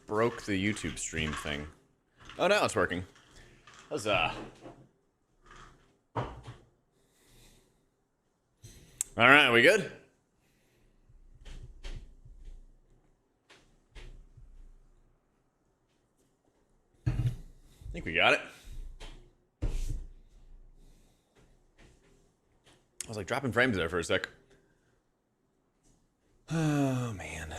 broke the YouTube stream thing? Oh, now it's working. Huzzah. Alright, we good? I think we got it. I was like dropping frames there for a sec. Oh, man.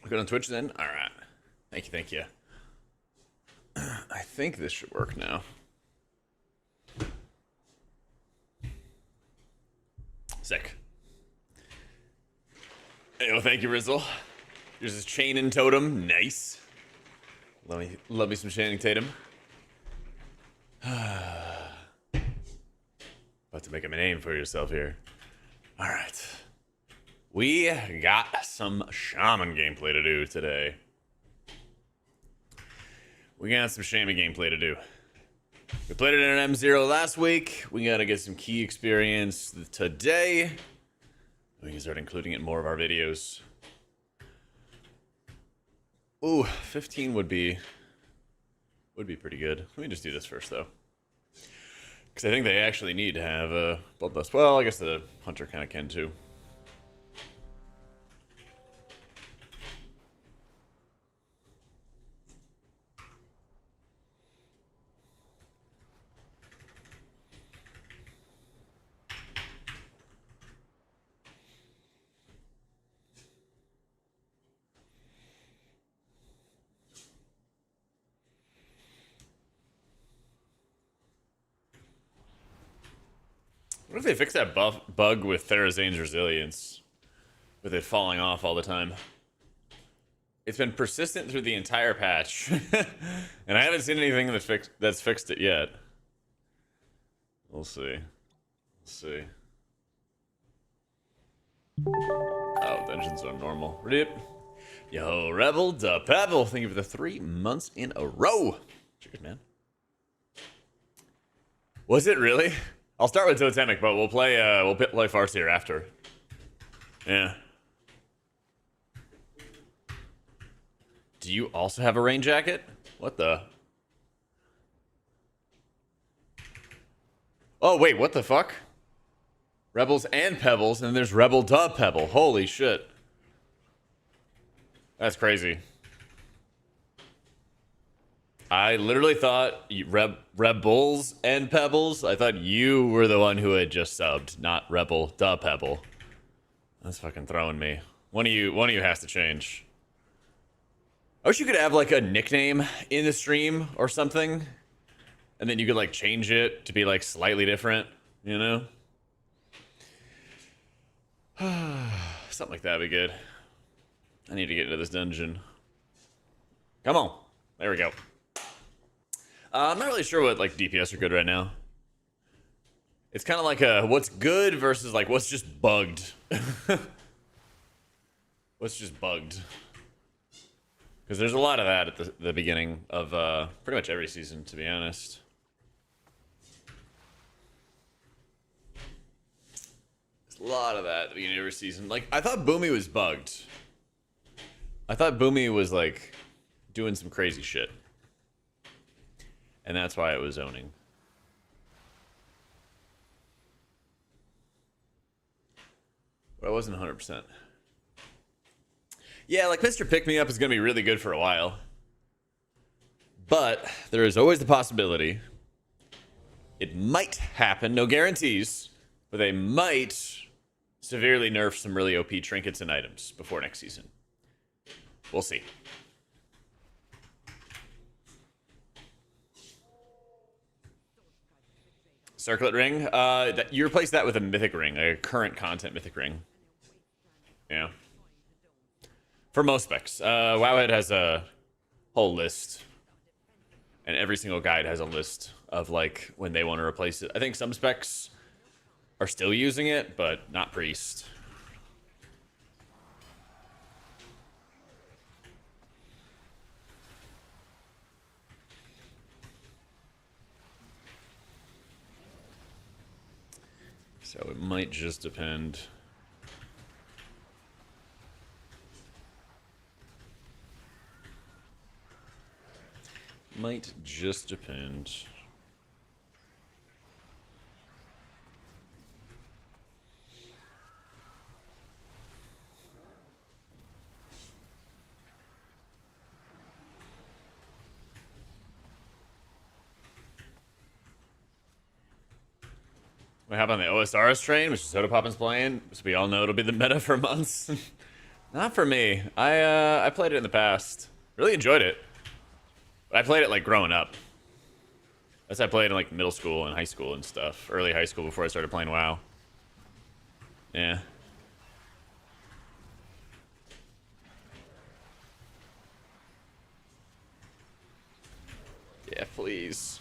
Good on Twitch then? All right. Thank you, thank you. I think this should work now. Sick. Oh, thank you, Rizzle. Here's his chain and totem. Nice. Love me some Channing Tatum. About to make him a name for yourself here. All right. We got some Shaman gameplay to do today. We got some Shaman gameplay to do. We played it in an M0 last week. We gotta get some key experience today. We can start including it in more of our videos. Ooh, 15 would be pretty good. Let me just do this first though. Because I think they actually need to have a Bloodlust. Well, I guess the Hunter kind of can too. What if they fix that bug with Therazane's resilience? With it falling off all the time. It's been persistent through the entire patch. And I haven't seen anything that's fixed it yet. We'll see. We'll see. Oh, dungeons are normal. Rip. Yo, Rebel da Pebble. Thank you for the 3 months in a row. Cheers, man. Was it really? I'll start with Totemic, but we'll play Farseer after. Yeah. Do you also have a rain jacket? What the? Oh wait, what the fuck? Rebels and Pebbles, and there's Rebel da Pebble. Holy shit. That's crazy. I literally thought Rebels and Pebbles. I thought you were the one who had just subbed, not Rebel da Pebble. That's fucking throwing me. One of you has to change. I wish you could have like a nickname in the stream or something, and then you could like change it to be like slightly different, you know? Something like that would be good. I need to get into this dungeon. Come on. There we go. I'm not really sure what like DPS are good right now. It's kind of like a what's good versus like what's just bugged. What's just bugged. Because there's a lot of that at the beginning of pretty much every season, to be honest. There's a lot of that at the beginning of every season. Like, I thought Boomy was bugged. I thought Boomy was, like, doing some crazy shit. And that's why it was zoning. But I wasn't 100%. Yeah, like Mr. Pick Me Up is going to be really good for a while. But there is always the possibility it might happen, no guarantees, but they might severely nerf some really OP trinkets and items before next season. We'll see. Circlet ring? You replace that with a mythic ring, a current content mythic ring. Yeah. For most specs. Wowhead has a whole list. And every single guide has a list of, like, when they want to replace it. I think some specs are still using it, but not Priest. So it might just depend. Might just depend. What happened on the OSRS train, which Soda Poppin's playing? So we all know it'll be the meta for months. Not for me. I played it in the past. Really enjoyed it. But I played it like growing up. That's I played in like middle school and high school and stuff. Early high school before I started playing WoW. Yeah. Yeah, please.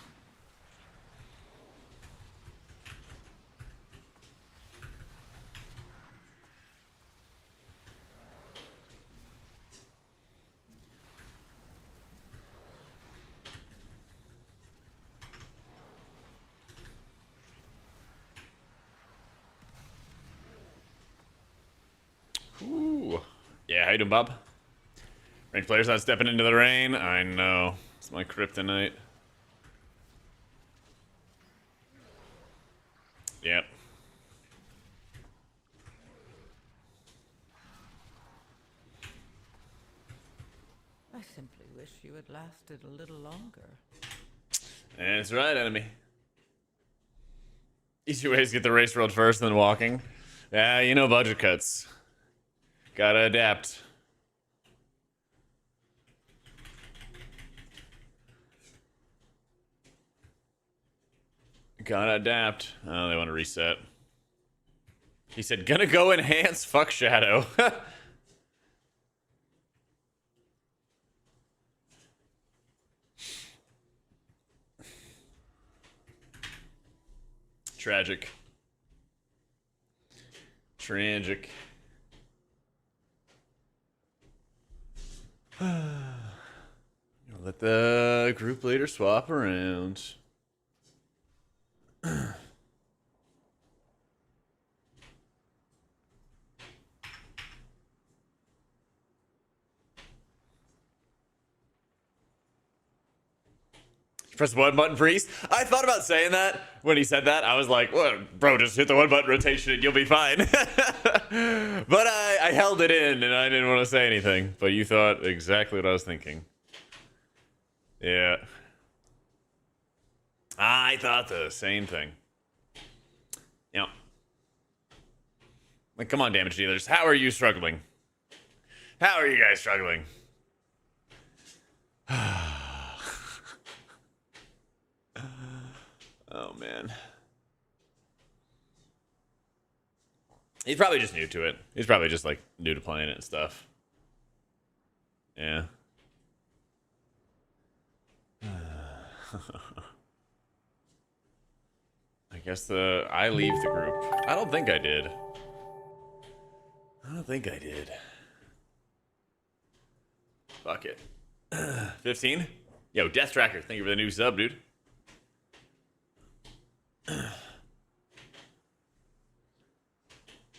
Ooh. Yeah, how you doing, Bob? Ranked players not stepping into the rain. I know. It's my kryptonite. Yep. I simply wish you had lasted a little longer. That's right, enemy. Easy ways to get the race road first, then walking. Yeah, you know budget cuts. Gotta adapt. Gotta adapt. Oh, they want to reset. He said, gonna go enhance. Fuck Shadow. Tragic. Tragic. Let the group leader swap around. Press the one button priest. I thought about saying that when he said that. I was like, well, bro, just hit the one button rotation and you'll be fine. But I held it in and I didn't want to say anything. But you thought exactly what I was thinking. Yeah. I thought the same thing. Yep. Like, come on, damage dealers. How are you struggling? How are you guys struggling? Oh, man. He's probably just new to it. He's probably just, like, new to playing it and stuff. Yeah. I guess I leave the group. I don't think I did. I don't think I did. Fuck it. 15? Yo, Death Tracker, thank you for the new sub, dude.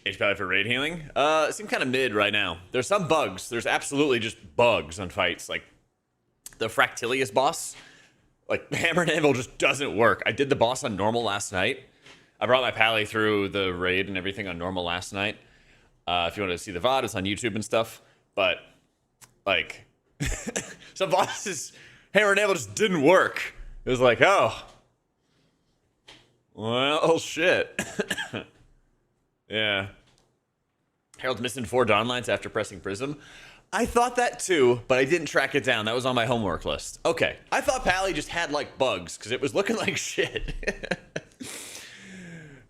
HP for raid healing? It seems kind of mid right now. There's some bugs. There's absolutely just bugs on fights. Like, the Fractilius boss, like, Hammer and Anvil just doesn't work. I did the boss on normal last night. I brought my pally through the raid and everything on normal last night. If you want to see the VOD, it's on YouTube and stuff. But, like, some bosses, Hammer and Anvil just didn't work. It was like, oh. Well, shit. Yeah. Harold's missing 4 Dawn lines after pressing Prism. I thought that too, but I didn't track it down. That was on my homework list. Okay. I thought Pally just had, like, bugs, because it was looking like shit.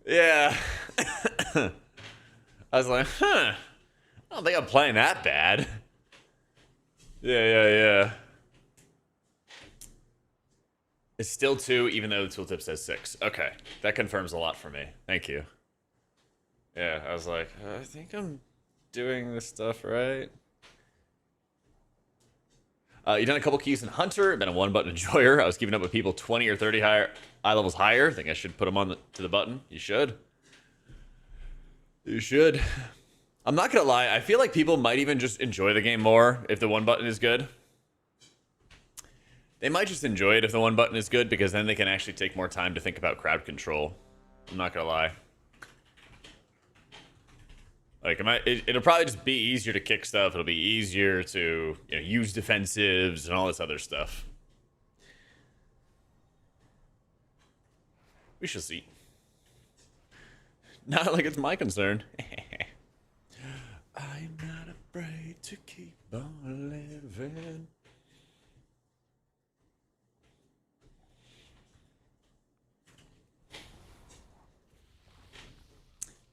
Yeah. I was like, huh. I don't think I'm playing that bad. Yeah. It's still 2, even though the tooltip says 6. Okay. That confirms a lot for me. Thank you. Yeah, I was like, I think I'm doing this stuff right. You done a couple keys in Hunter, been a 1-button enjoyer. I was keeping up with people 20 or 30 higher eye levels higher. I think I should put them on to the button. You should. You should. I'm not gonna lie, I feel like people might even just enjoy the game more if the one button is good. They might just enjoy it if the one button is good, because then they can actually take more time to think about crowd control. I'm not gonna lie. Like, it'll probably just be easier to kick stuff. It'll be easier to, you know, use defensives and all this other stuff. We shall see. Not like it's my concern. I'm not afraid to keep on living.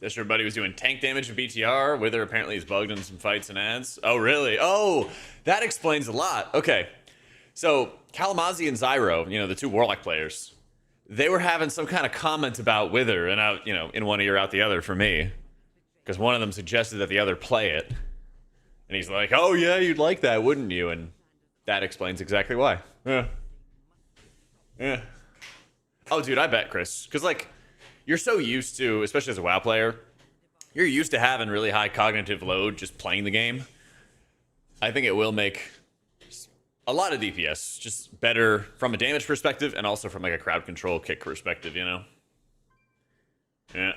This your buddy was doing tank damage in PTR. Wither apparently is bugged in some fights and ads. Oh, really? Oh, that explains a lot. Okay. So, Kalamazi and Zyro, you know, the two Warlock players, they were having some kind of comment about Wither, and out, you know, in one ear, out the other for me. Because one of them suggested that the other play it. And he's like, oh, yeah, you'd like that, wouldn't you? And that explains exactly why. Yeah. Yeah. Oh, dude, I bet, Chris. Because, like, you're so used to, especially as a WoW player, you're used to having really high cognitive load just playing the game. I think it will make a lot of DPS just better from a damage perspective and also from like a crowd control kick perspective, you know? Yeah.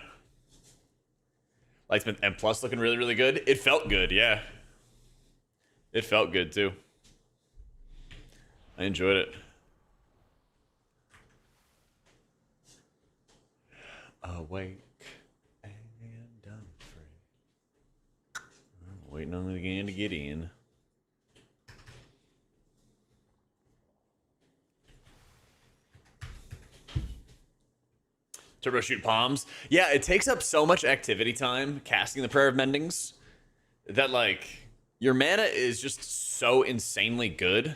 Lightsmith M Plus looking really, really good. It felt good, yeah. It felt good too. I enjoyed it. Awake and I'm free. Waiting on the game to get in. Troubleshoot palms. Yeah, it takes up so much activity time casting the Prayer of Mendings that, like, your mana is just so insanely good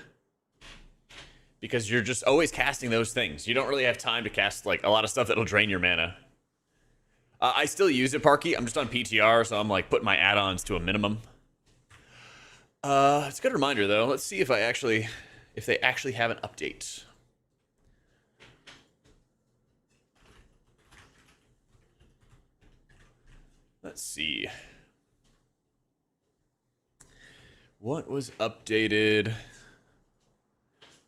because you're just always casting those things. You don't really have time to cast, like, a lot of stuff that'll drain your mana. I still use it, Parky. I'm just on PTR, so I'm, like, putting my add-ons to a minimum. It's a good reminder, though. Let's see if they actually have an update. Let's see. What was updated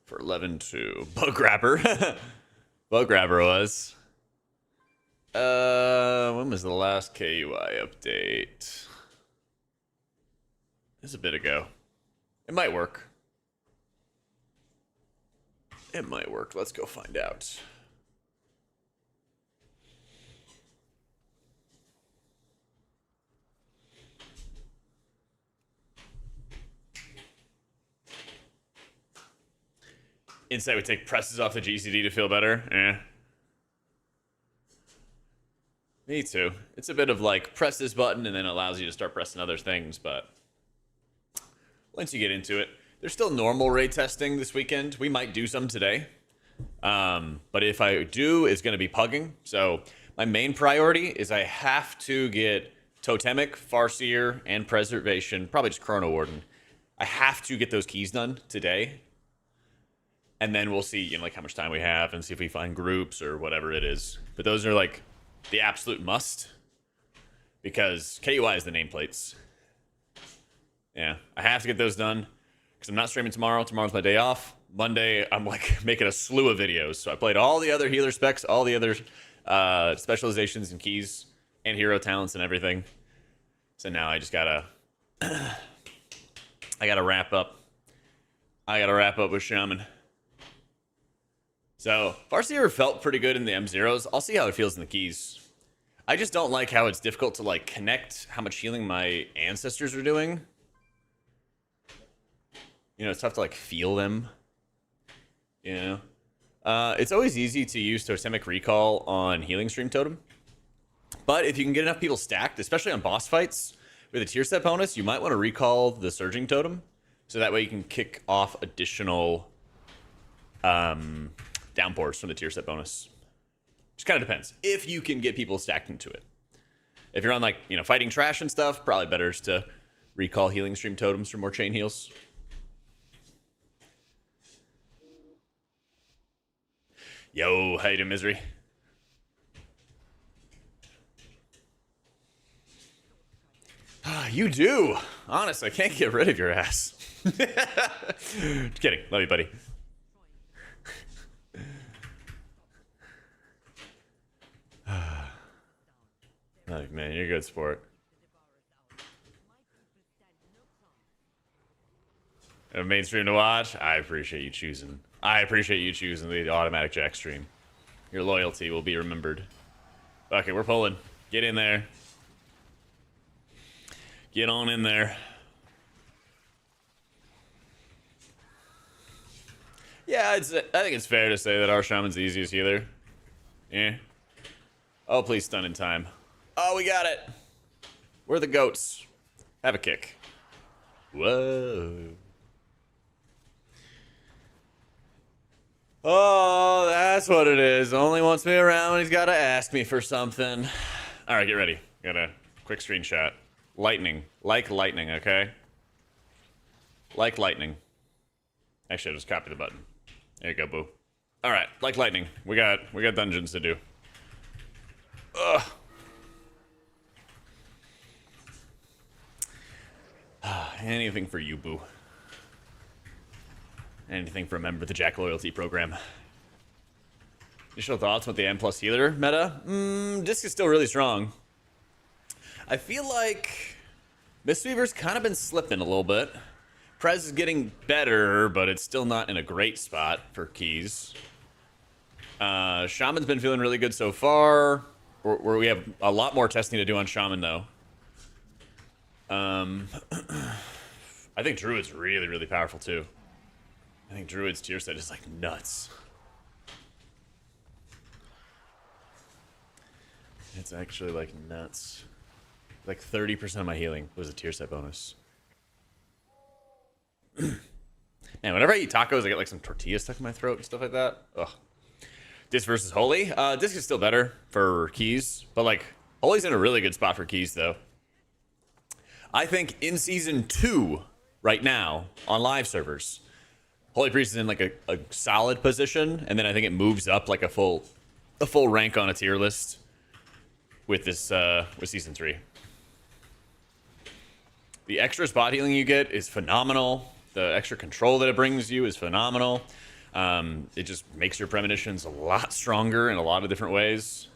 for 11.2? Bug Grabber. Bug Grabber was. When was the last KUI update? This is a bit ago. It might work. It might work. Let's go find out. Insight would take presses off the GCD to feel better. Eh. Me too. It's a bit of like press this button and then it allows you to start pressing other things, but once you get into it, there's still normal raid testing this weekend. We might do some today. But if I do, it's going to be pugging. So my main priority is I have to get Totemic, Farseer, and Preservation, probably just Chrono Warden. I have to get those keys done today. And then we'll see, you know, like how much time we have and see if we find groups or whatever it is. But those are like the absolute must because KUI is the nameplates. Yeah, I have to get those done because I'm not streaming tomorrow. Tomorrow's my day off. Monday, I'm like making a slew of videos. So I played all the other healer specs, all the other specializations and keys and hero talents and everything. So now I just gotta, I gotta wrap up. I gotta wrap up with Shaman. So, Farseer felt pretty good in the M0s. I'll see how it feels in the keys. I just don't like how it's difficult to, like, connect how much healing my ancestors are doing. You know, it's tough to, like, feel them. You know? It's always easy to use Totemic Recall on Healing Stream Totem. But if you can get enough people stacked, especially on boss fights with a tier set bonus, you might want to recall the Surging Totem. So that way you can kick off additional downpours from the tier set bonus. Just kind of depends. If you can get people stacked into it. If you're on, like, you know, fighting trash and stuff, probably better is to recall Healing Stream Totems for more chain heals. Yo, how you doing, Misery? You do. Honest, I can't get rid of your ass. Just kidding. Love you, buddy. Like, man, you're a good sport. A mainstream to watch? I appreciate you choosing. I appreciate you choosing the AutomaticJak stream. Your loyalty will be remembered. Okay, we're pulling. Get in there. Get on in there. Yeah, I think it's fair to say that our Shaman's the easiest healer. Yeah. Oh, please stun in time. Oh, we got it. We're the goats. Have a kick. Whoa. Oh, that's what it is. Only wants me around when he's got to ask me for something. All right, get ready. Got a quick screenshot. Lightning. Like lightning, okay? Like lightning. Actually, I just copied the button. There you go, boo. All right, like lightning. We got dungeons to do. Ugh. Anything for you, boo. Anything for a member of the Jack loyalty program. Initial thoughts with the M plus healer meta? Disc is still really strong. I feel like Mistweaver's kind of been slipping a little bit. Prez is getting better, but it's still not in a great spot for keys. Shaman's been feeling really good so far. We have a lot more testing to do on Shaman, though. I think Druid's really, really powerful, too. I think Druid's tier set is, like, nuts. It's actually, like, nuts. Like, 30% of my healing was a tier set bonus. Man, whenever I eat tacos, I get, like, some tortilla stuck in my throat and stuff like that. Ugh. Disc versus Holy. Disc is still better for keys, but, like, Holy's in a really good spot for keys, though. I think in Season 2, right now, on live servers, Holy Priest is in, like, a solid position, and then I think it moves up, like, a full rank on a tier list with this, with Season 3. The extra spot healing you get is phenomenal. The extra control that it brings you is phenomenal. It just makes your premonitions a lot stronger in a lot of different ways.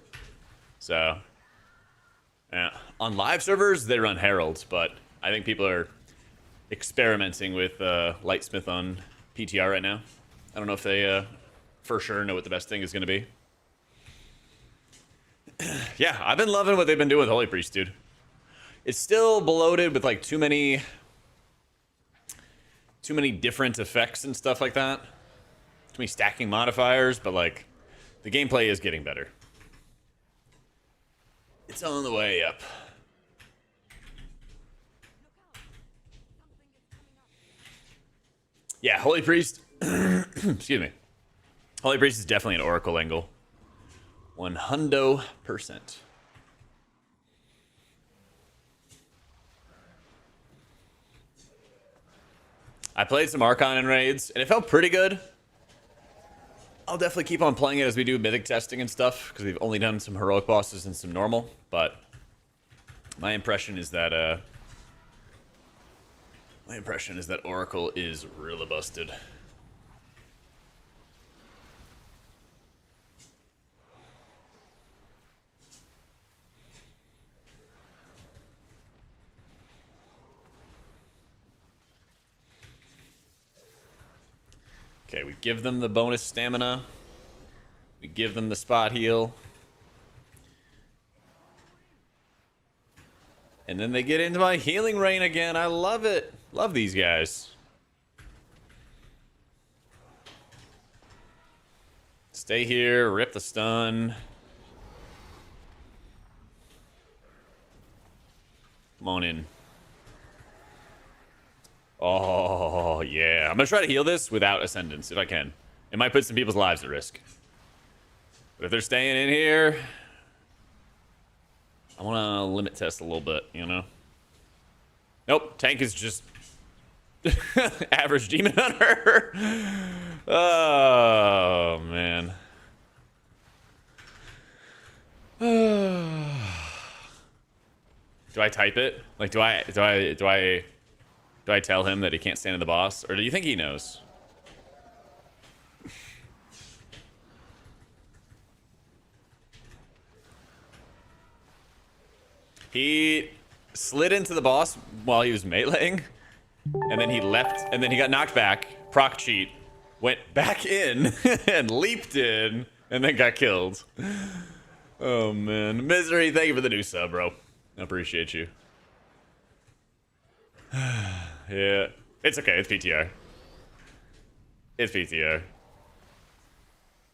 So, yeah. On live servers, they run Heralds, but I think people are experimenting with Lightsmith on PTR right now. I don't know if they for sure know what the best thing is going to be. Yeah, I've been loving what they've been doing with Holy Priest, dude. It's still bloated with, like, too many different effects and stuff like that. Too many stacking modifiers, but, like, the gameplay is getting better. It's on the way up. Yeah, Holy Priest. Excuse me. Holy Priest is definitely an Oracle angle. 100%. I played some Archon in raids, and it felt pretty good. I'll definitely keep on playing it as we do mythic testing and stuff, because we've only done some heroic bosses and some normal, but my impression is that Oracle is really busted. Okay, we give them the bonus stamina. We give them the spot heal. And then they get into my healing rain again. I love it. Love these guys. Stay here, rip the stun. Come on in. Oh, yeah. I'm going to try to heal this without Ascendance, if I can. It might put some people's lives at risk. But if they're staying in here, I want to limit test a little bit, you know? Nope, tank is just average demon hunter. Oh, man. Do I type it? Like, do I tell him that he can't stand in the boss, or do you think he knows? He slid into the boss while he was meleeing, and then he left, and then he got knocked back, proc cheat, went back in, and leaped in, and then got killed. Oh, man. Misery, thank you for the new sub, bro. I appreciate you. Yeah. It's okay, it's PTR. It's PTR.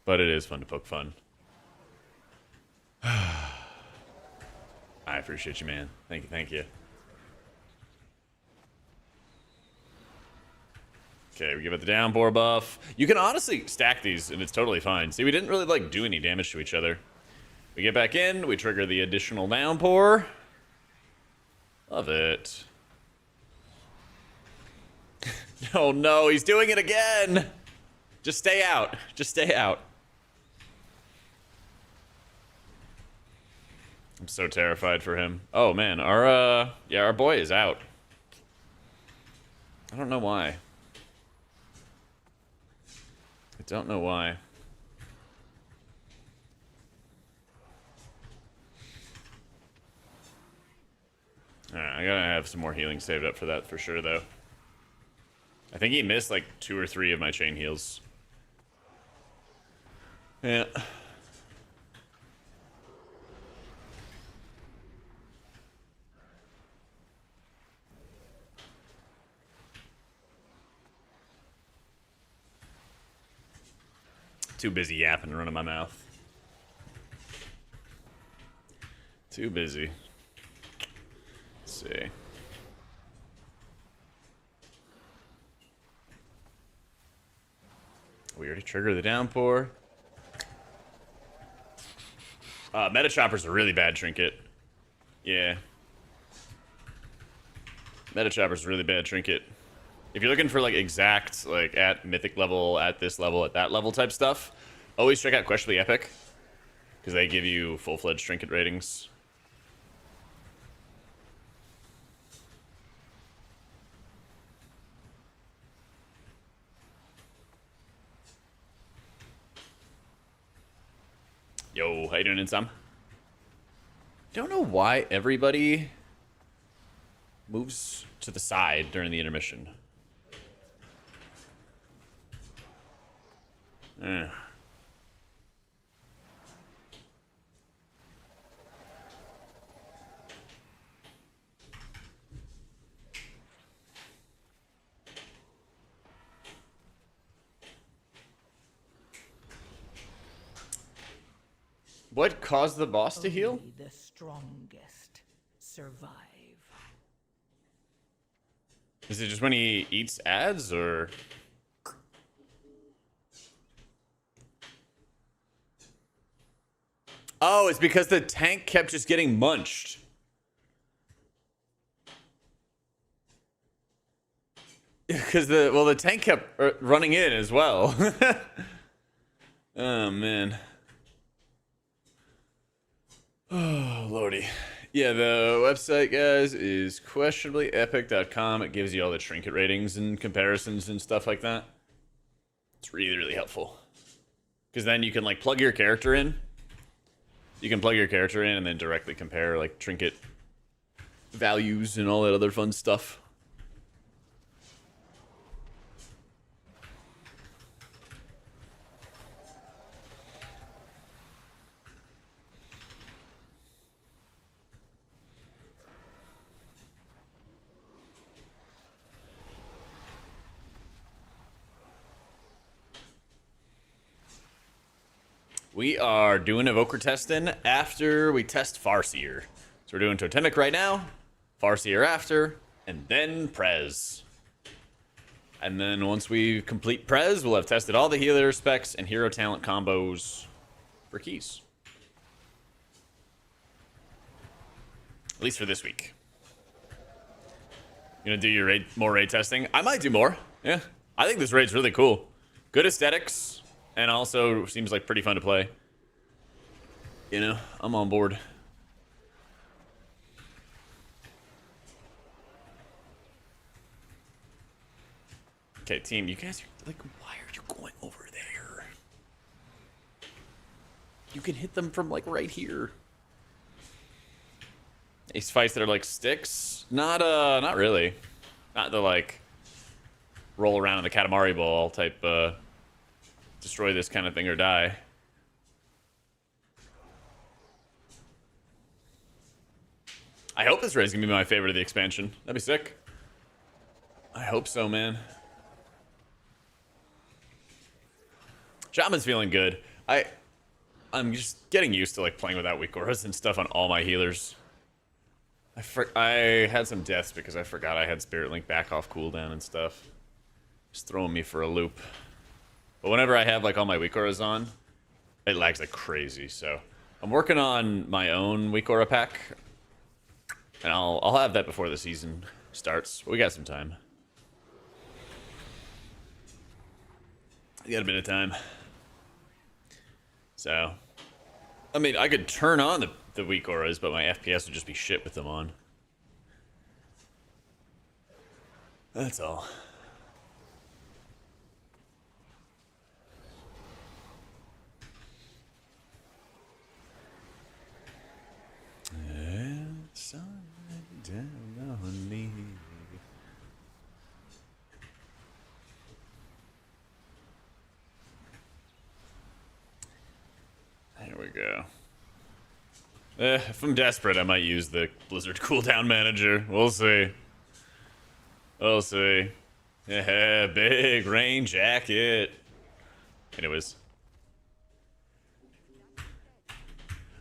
But it is fun to poke fun. I appreciate you, man. Thank you, thank you. Okay, we give it the downpour buff. You can honestly stack these, and it's totally fine. See, we didn't really, like, do any damage to each other. We get back in, we trigger the additional downpour. Love it. Oh, no, he's doing it again! Just stay out. Just stay out. I'm so terrified for him. Oh, man, our boy is out. I don't know why. I don't know why. Alright, I gotta have some more healing saved up for that for sure, though. I think he missed like 2 or 3 of my chain heals. Yeah. Too busy yapping and running my mouth. Too busy. Let's see. We already triggered the downpour. Meta Chopper's a really bad trinket. Yeah. Meta Chopper's a really bad trinket. If you're looking for like exact, like at mythic level, at this level, at that level type stuff, always check out Questionably Epic, because they give you full-fledged trinket ratings. Yo, how you doing, Insam? Don't know why everybody moves to the side during the intermission. What caused the boss to heal? Only the strongest survive. Is it just when he eats ads, or? Oh, it's because the tank kept just getting munched. Because the tank kept running in as well. Oh, man. Oh, lordy. Yeah, the website, guys, is questionablyepic.com. It gives you all the trinket ratings and comparisons and stuff like that. It's really, really helpful. Because then you can, like, plug your character in. You can plug your character in and then directly compare, like, trinket values and all that other fun stuff. We are doing Evoker testing after we test Farseer. So we're doing Totemic right now, Farseer after, and then Prez. And then once we complete Prez, we'll have tested all the healer specs and hero talent combos for keys. At least for this week. You gonna do your more raid testing? I might do more. Yeah, I think this raid's really cool. Good aesthetics. And also seems like pretty fun to play. You know, I'm on board. Okay, team, you guys are like, why are you going over there? You can hit them from like right here. These fights that are like sticks, not really. Not the like roll around in the Katamari ball type destroy this kind of thing or die. I hope this raid's gonna be my favorite of the expansion. That'd be sick. I hope so, man. Shaman's feeling good. I'm just getting used to like playing without weak auras and stuff on all my healers. I had some deaths because I forgot I had Spirit Link back off cooldown and stuff. Just throwing me for a loop. But whenever I have like all my weak auras on, it lags like crazy. So I'm working on my own weak aura pack, and I'll have that before the season starts. But we got some time. We got a bit of time. So, I mean, I could turn on the weak auras, but my FPS would just be shit with them on. That's all. Sun down on me. There we go. If I'm desperate, I might use the Blizzard cooldown manager. We'll see. We'll see. Yeah, big rain jacket. Anyways.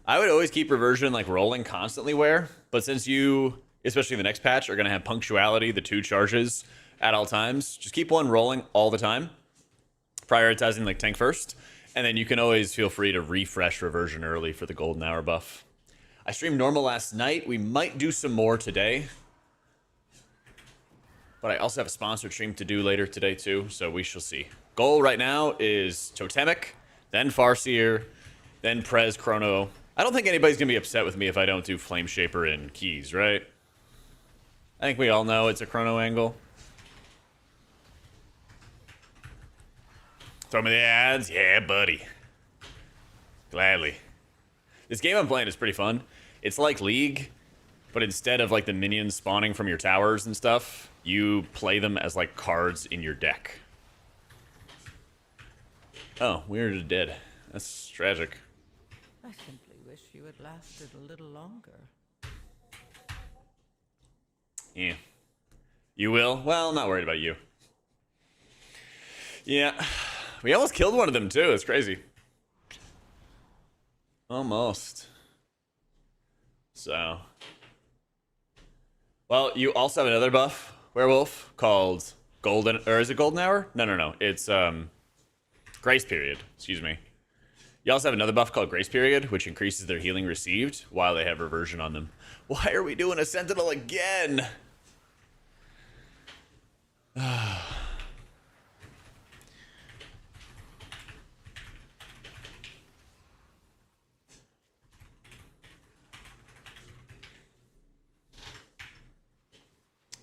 I would always keep reversion like rolling constantly where, but since you, especially in the next patch, are going to have punctuality, the 2 charges at all times, just keep one rolling all the time, prioritizing like tank first, and then you can always feel free to refresh reversion early for the golden hour buff. I streamed normal last night. We might do some more today, but I also have a sponsored stream to do later today too, so we shall see. Goal right now is Totemic, then Farseer, then Prez Chrono. I don't think anybody's going to be upset with me if I don't do Flame Shaper and Keys, right? I think we all know it's a Chrono angle. Throw me the ads? Yeah, buddy. Gladly. This game I'm playing is pretty fun. It's like League, but instead of like the minions spawning from your towers and stuff, you play them as like cards in your deck. Oh, we're dead. That's tragic. I simply wish you had lasted a little longer. Yeah. You will? Well, I'm not worried about you. Yeah. We almost killed one of them, too. It's crazy. Almost. So. Well, you also have another buff, Werewolf, called Golden... Or is it Golden Hour? No. It's, Grace Period. Excuse me. You also have another buff called Grace Period, which increases their healing received while they have reversion on them. Why are we doing a Sentinel again?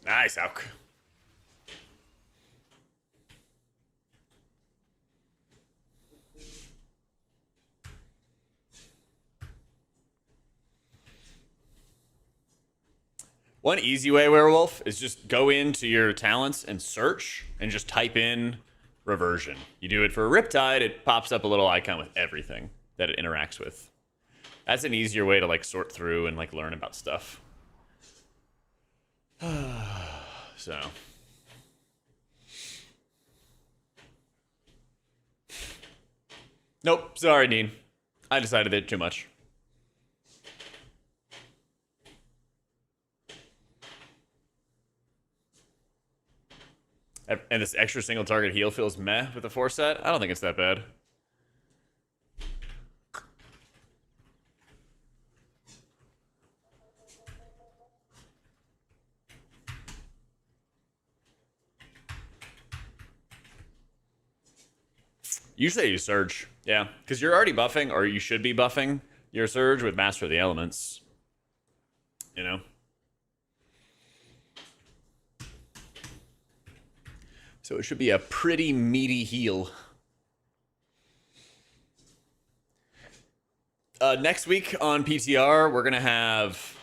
Nice, Auk. One easy way, Werewolf, is just go into your talents and search and just type in reversion. You do it for Riptide, it pops up a little icon with everything that it interacts with. That's an easier way to like sort through and like learn about stuff. So. Nope, sorry, Dean. I decided it too much. And this extra single target heal feels meh with the 4 set? I don't think it's that bad. Usually you Surge. Yeah, because you're already buffing, or you should be buffing your Surge with Master of the Elements. You know? So it should be a pretty meaty heal. Next week on PTR, we're going to have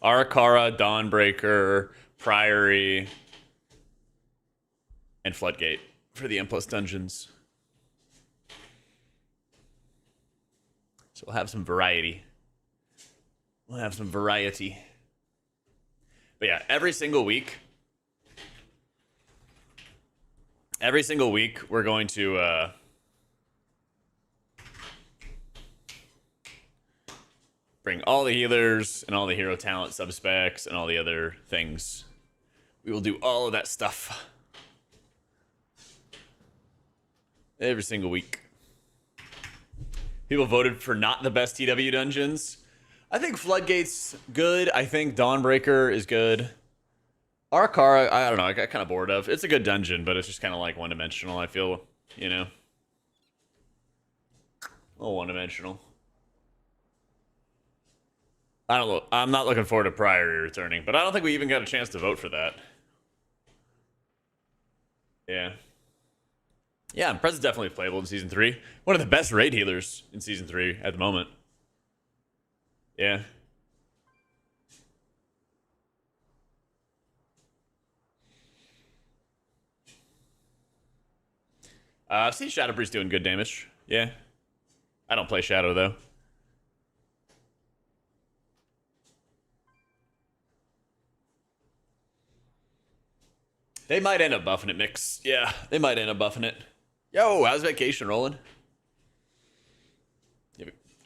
Arakara, Dawnbreaker, Priory, and Floodgate for the M+ dungeons. So we'll have some variety. We'll have some variety. But yeah, every single week, we're going to bring all the healers and all the hero talent subspecs and all the other things. We will do all of that stuff every single week. People voted for not the best TW dungeons. I think Floodgate's good. I think Dawnbreaker is good. Arakara, I don't know. I got kind of bored of. It's a good dungeon, but it's just kind of like one-dimensional, I feel, you know? A little one-dimensional. I don't know. I'm not looking forward to Priory returning, but I don't think we even got a chance to vote for that. Yeah. Yeah, Prez is definitely playable in Season 3. One of the best raid healers in Season 3 at the moment. Yeah. I've seen Shadow Priest doing good damage. Yeah. I don't play Shadow, though. They might end up buffing it, Mix. Yeah, they might end up buffing it. Yo, how's vacation rolling?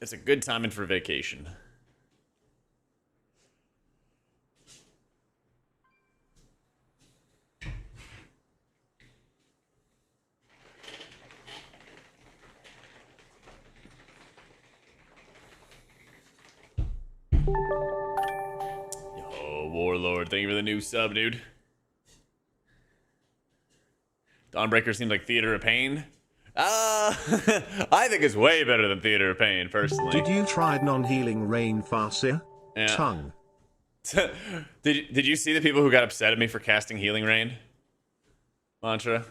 It's a good timing for vacation. Yo, Warlord, thank you for the new sub, dude. Dawnbreaker seems like Theater of Pain. I think it's way better than Theater of Pain, personally. Did you try non-healing rain, Farseer? Yeah. Tongue. Did you see the people who got upset at me for casting Healing Rain? Mantra.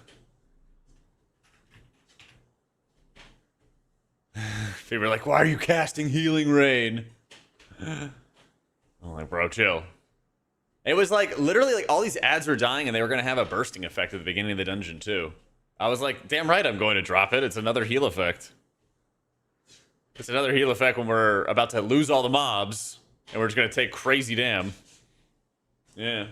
People were like, why are you casting Healing Rain? I'm like, bro, chill. It was like, literally, like, all these ads were dying and they were going to have a bursting effect at the beginning of the dungeon, too. I was like, damn right I'm going to drop it. It's another heal effect. It's another heal effect when we're about to lose all the mobs and we're just going to take crazy damn. Yeah.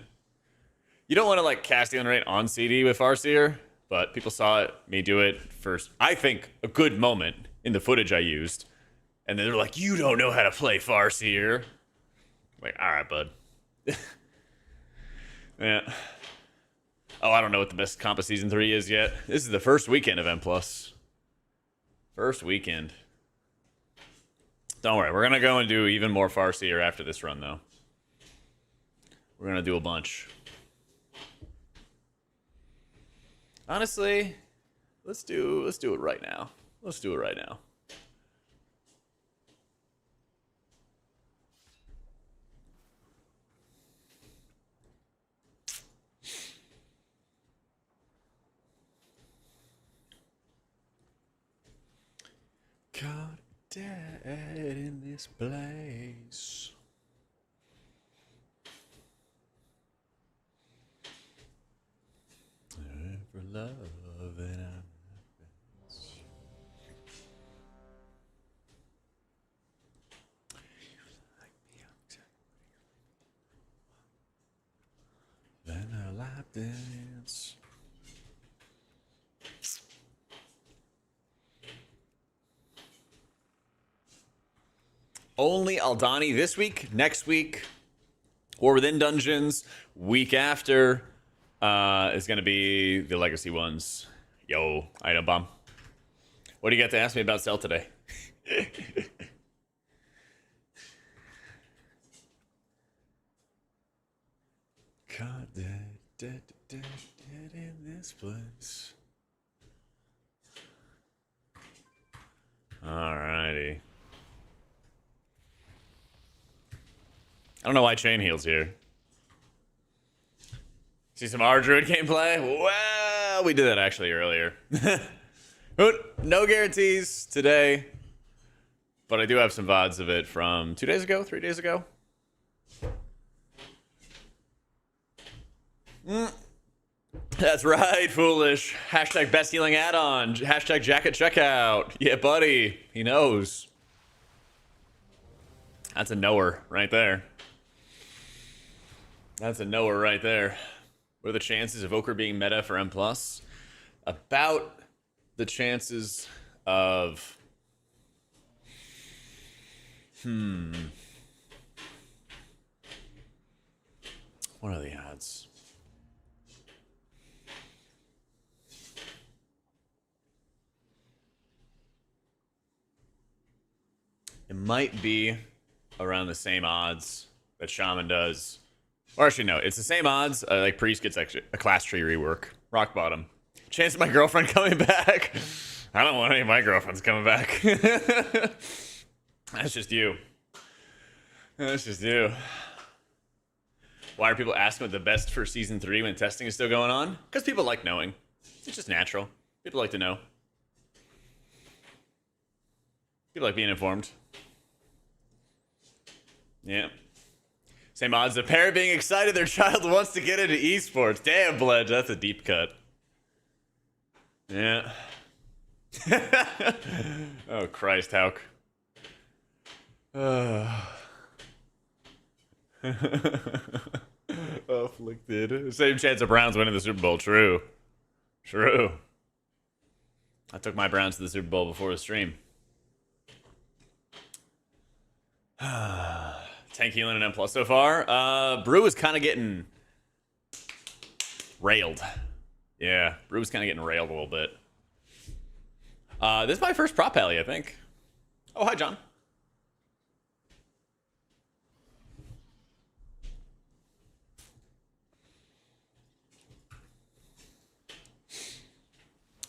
You don't want to, like, cast Healing Rain on CD with Farseer, but people saw me do it first. I think a good moment in the footage I used. And then they're like, you don't know how to play Farseer. I'm like, all right, bud. Yeah. Oh, I don't know what the best comp of Season 3 is yet. This is the first weekend of M+. First weekend. Don't worry, we're going to go and do even more Farseer after this run, though. We're going to do a bunch. Honestly, let's do it right now. Let's do it right now. Caught dead in this place. For love and I'm then a lap dance. Only Aldani this week, next week, or within dungeons. Week after is going to be the legacy ones. Yo, item bomb. What do you got to ask me about Cell today? God, dead in this place. Alrighty. I don't know why Chain heals here. See some R Druid gameplay? Well, we did that actually earlier. No guarantees today, but I do have some VODs of it from 2 days ago, 3 days ago. That's right, foolish. Hashtag best healing add-on. Hashtag Jak at checkout. Yeah, buddy. He knows. That's a knower right there. That's a knower right there. What are the chances of Ochre being meta for M+? About the chances of... What are the odds? It might be around the same odds that Shaman does. Or actually, no, it's the same odds. Like Priest gets actually a class tree rework. Rock bottom. Chance of my girlfriend coming back. I don't want any of my girlfriends coming back. That's just you. That's just you. Why are people asking what the best for season 3 when testing is still going on? Because people like knowing. It's just natural. People like to know. People like being informed. Yeah. Same odds. The parent being excited their child wants to get into esports. Damn, Bledge, that's a deep cut. Yeah. Oh, Christ, Hauk. Afflicted. Same chance of Browns winning the Super Bowl. True. True. I took my Browns to the Super Bowl before the stream. Tank healing and M+ so far. Brew is kind of getting railed. Yeah, Brew is kind of getting railed a little bit. This is my first prop alley, I think. Oh, hi, John.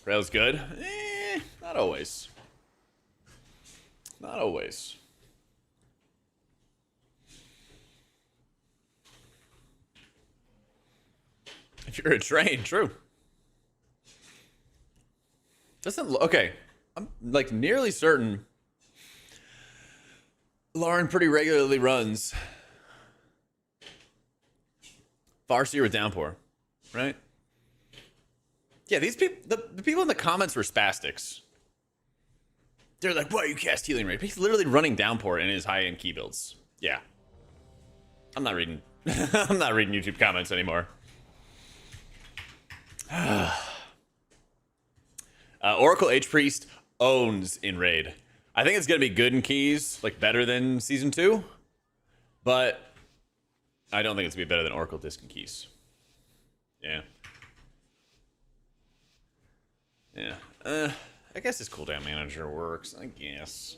Rail's good. Not always. Not always. If you're a train, true. Doesn't okay. I'm like nearly certain Lauren pretty regularly runs Farseer with Downpour, right? Yeah, these people, the people in the comments were spastics. They're like, "Why you cast healing rate?" But he's literally running Downpour in his high-end key builds. Yeah, I'm not reading. I'm not reading YouTube comments anymore. Oracle H Priest owns in raid. I think it's gonna be good in keys, like better than season 2, but I don't think it's gonna be better than Oracle Disc and keys. Yeah. Yeah. I guess his cooldown manager works. I guess.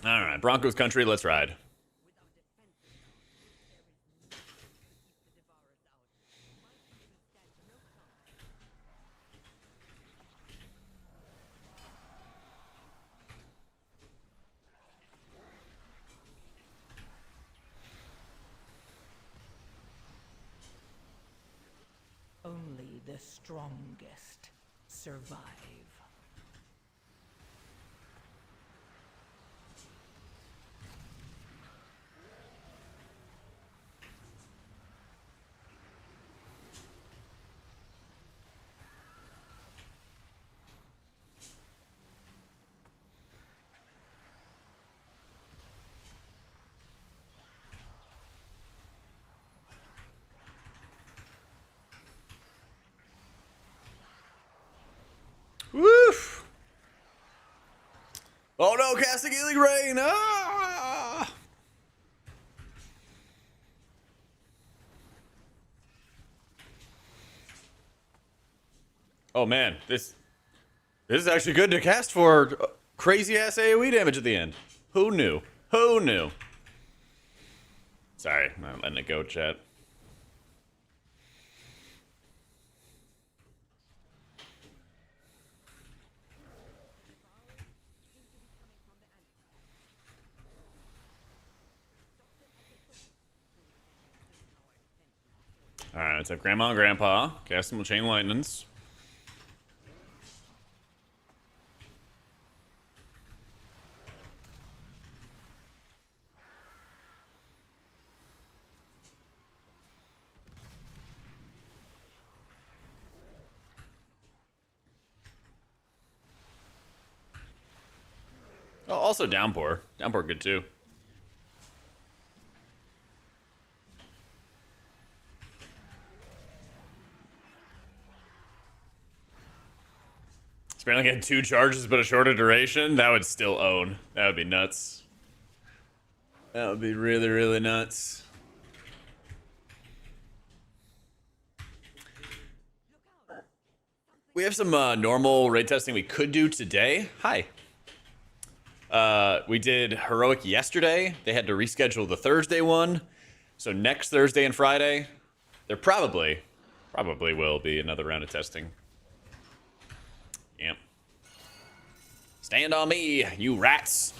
All right, Broncos country, let's ride. Only the strongest survive. Woof! Oh no, casting healing rain! Ah! Oh man, this is actually good to cast for crazy ass AoE damage at the end. Who knew? Who knew? Sorry, I'm not letting it go, chat. Alright, let's have Grandma and Grandpa. Cast some Chain Lightnings. Oh, also Downpour. Downpour good too. Apparently get 2 charges but a shorter duration. That would still own. That would be nuts. That would be really, really nuts. We have some normal raid testing we could do today. Hi. We did Heroic yesterday. They had to reschedule the Thursday one. So next Thursday and Friday, there probably will be another round of testing. Yep. Stand on me, you rats.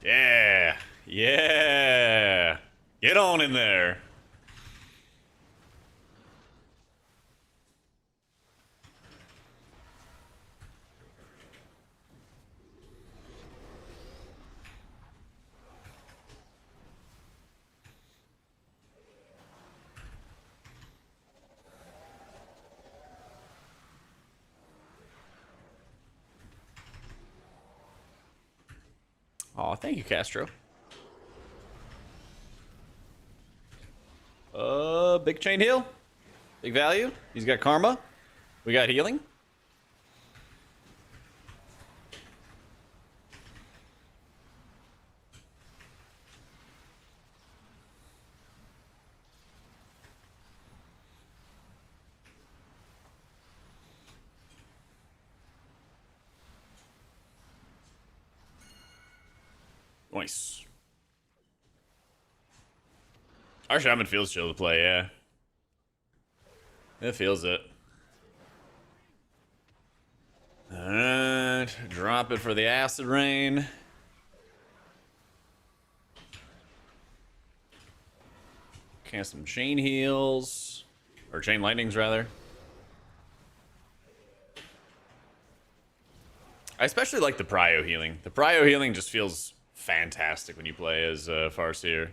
Yeah. Yeah. Get on in there. Aw, thank you, Castro. Big chain heal. Big value. He's got karma. We got healing. Nice. Our Shaman feels chill to play, yeah. It feels it. Alright, drop it for the acid rain. Cast some chain heals. Or chain lightnings, rather. I especially like the prio healing. The prio healing just feels fantastic when you play as Farseer.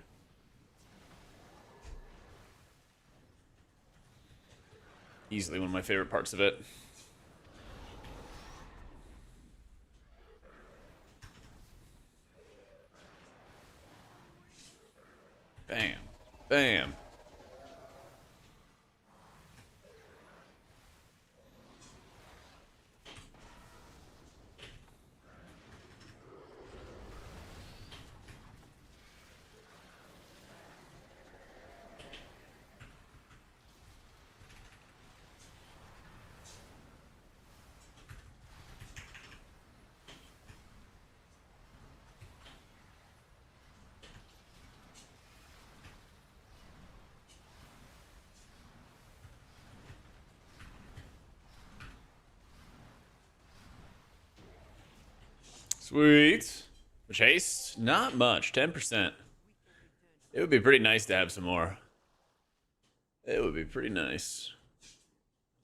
Easily one of my favorite parts of it. Bam. Bam. Sweet. Which haste? Not much. 10%. It would be pretty nice to have some more. It would be pretty nice.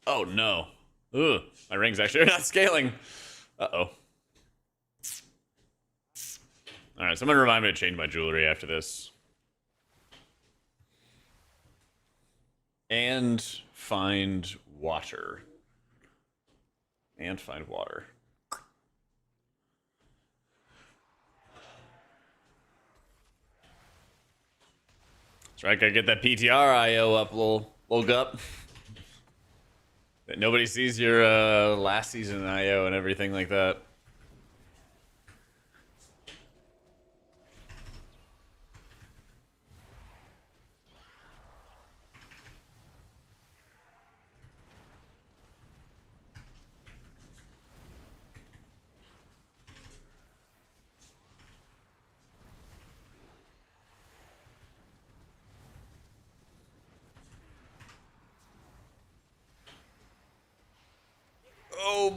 Oh, no. Ugh. My ring's actually not scaling. Uh-oh. Alright, someone remind me to change my jewelry after this. And find water. And find water. That's right, gotta get that PTR IO up, little gup. That nobody sees your last season IO and everything like that.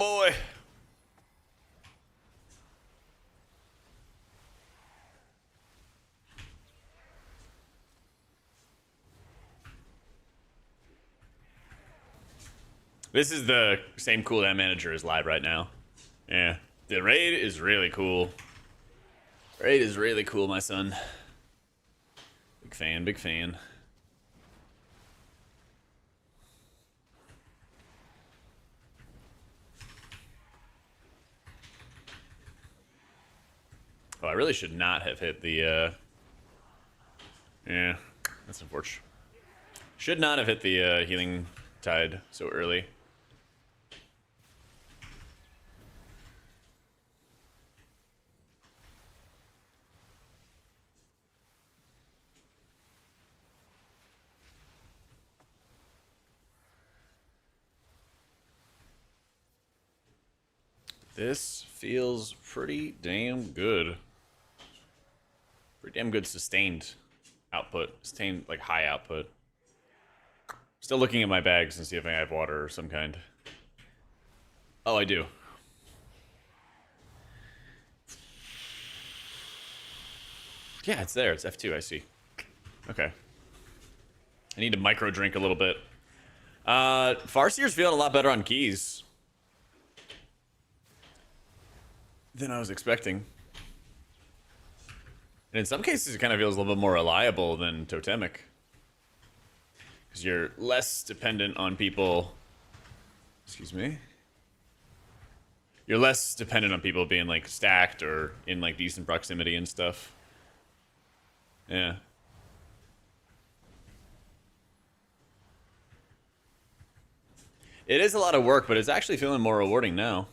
boy. This is the same cooldown manager as live right now. Yeah. The raid is really cool. Raid is really cool, my son. Big fan, big fan. Oh, I really should not have hit the, yeah, that's unfortunate. Should not have hit the healing tide so early. This feels pretty damn good. Pretty damn good sustained output. Sustained, like, high output. Still looking at my bags and see if I have water or some kind. Oh, I do. Yeah, it's there. It's F2, I see. Okay. I need to micro drink a little bit. Farseer's feeling a lot better on keys than I was expecting. And in some cases, it kind of feels a little bit more reliable than Totemic. Because you're less dependent on people... Excuse me? You're less dependent on people being, like, stacked or in, like, decent proximity and stuff. Yeah. It is a lot of work, but it's actually feeling more rewarding now.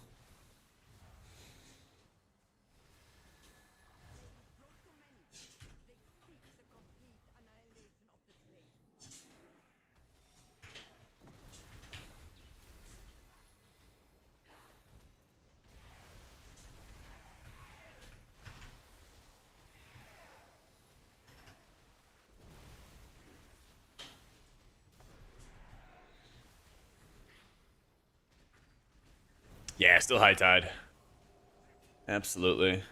Yeah, still high tide. Absolutely.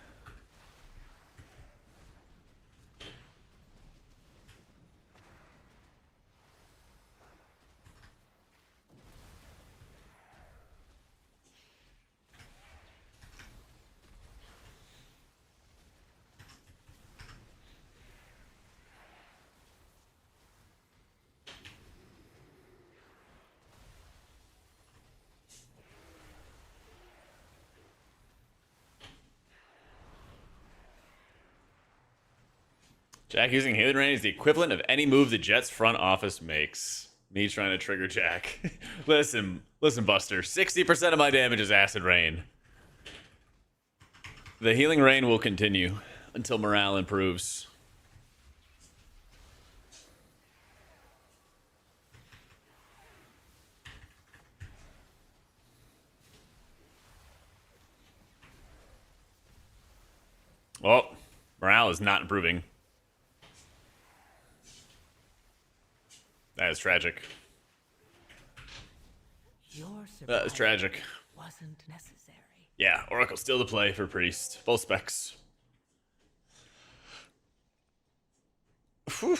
Jack using healing rain is the equivalent of any move the Jets front office makes. Me trying to trigger Jack. Listen, Buster. 60% of my damage is acid rain. The healing rain will continue until morale improves. Well, morale is not improving. That is tragic. That is tragic. Wasn't necessary. Yeah, Oracle still to play for Priest. Both specs. Whew.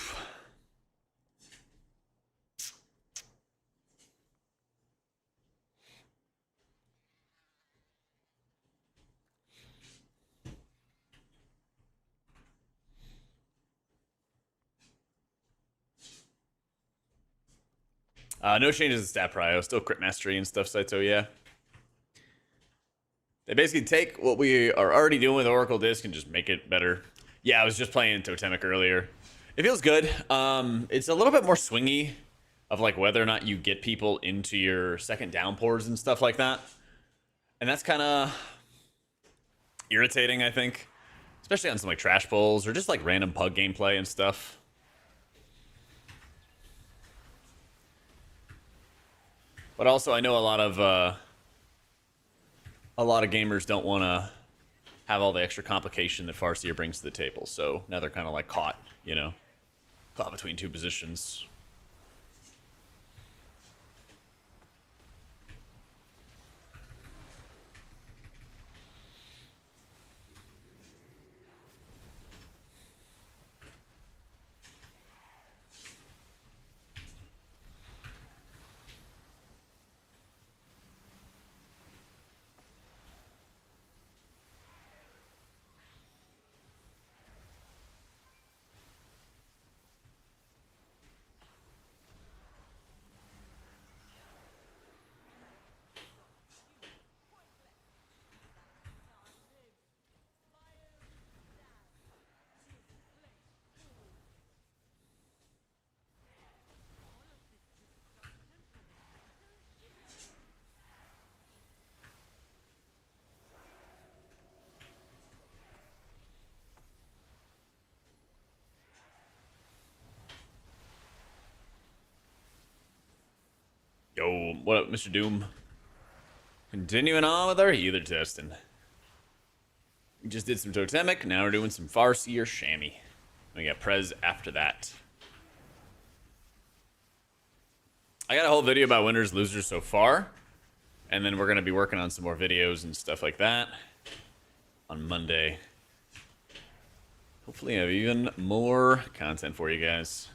No changes in stat prio. Still crit mastery and stuff, Saito, yeah. They basically take what we are already doing with Oracle Disc and just make it better. Yeah, I was just playing Totemic earlier. It feels good. It's a little bit more swingy of like whether or not you get people into your second downpours and stuff like that. And that's kind of irritating, I think. Especially on some like trash pulls or just like random pug gameplay and stuff. But also, I know a lot of gamers don't want to have all the extra complication that Farseer brings to the table. So now they're kind of like caught, you know, caught between two positions. go. What up, Mr. Doom? Continuing on with our healer testing. We just did some Totemic, now we're doing some Farseer Chamois. We got Prez after that. I got a whole video about winners, losers so far. And then we're going to be working on some more videos and stuff like that on Monday. Hopefully I have even more content for you guys.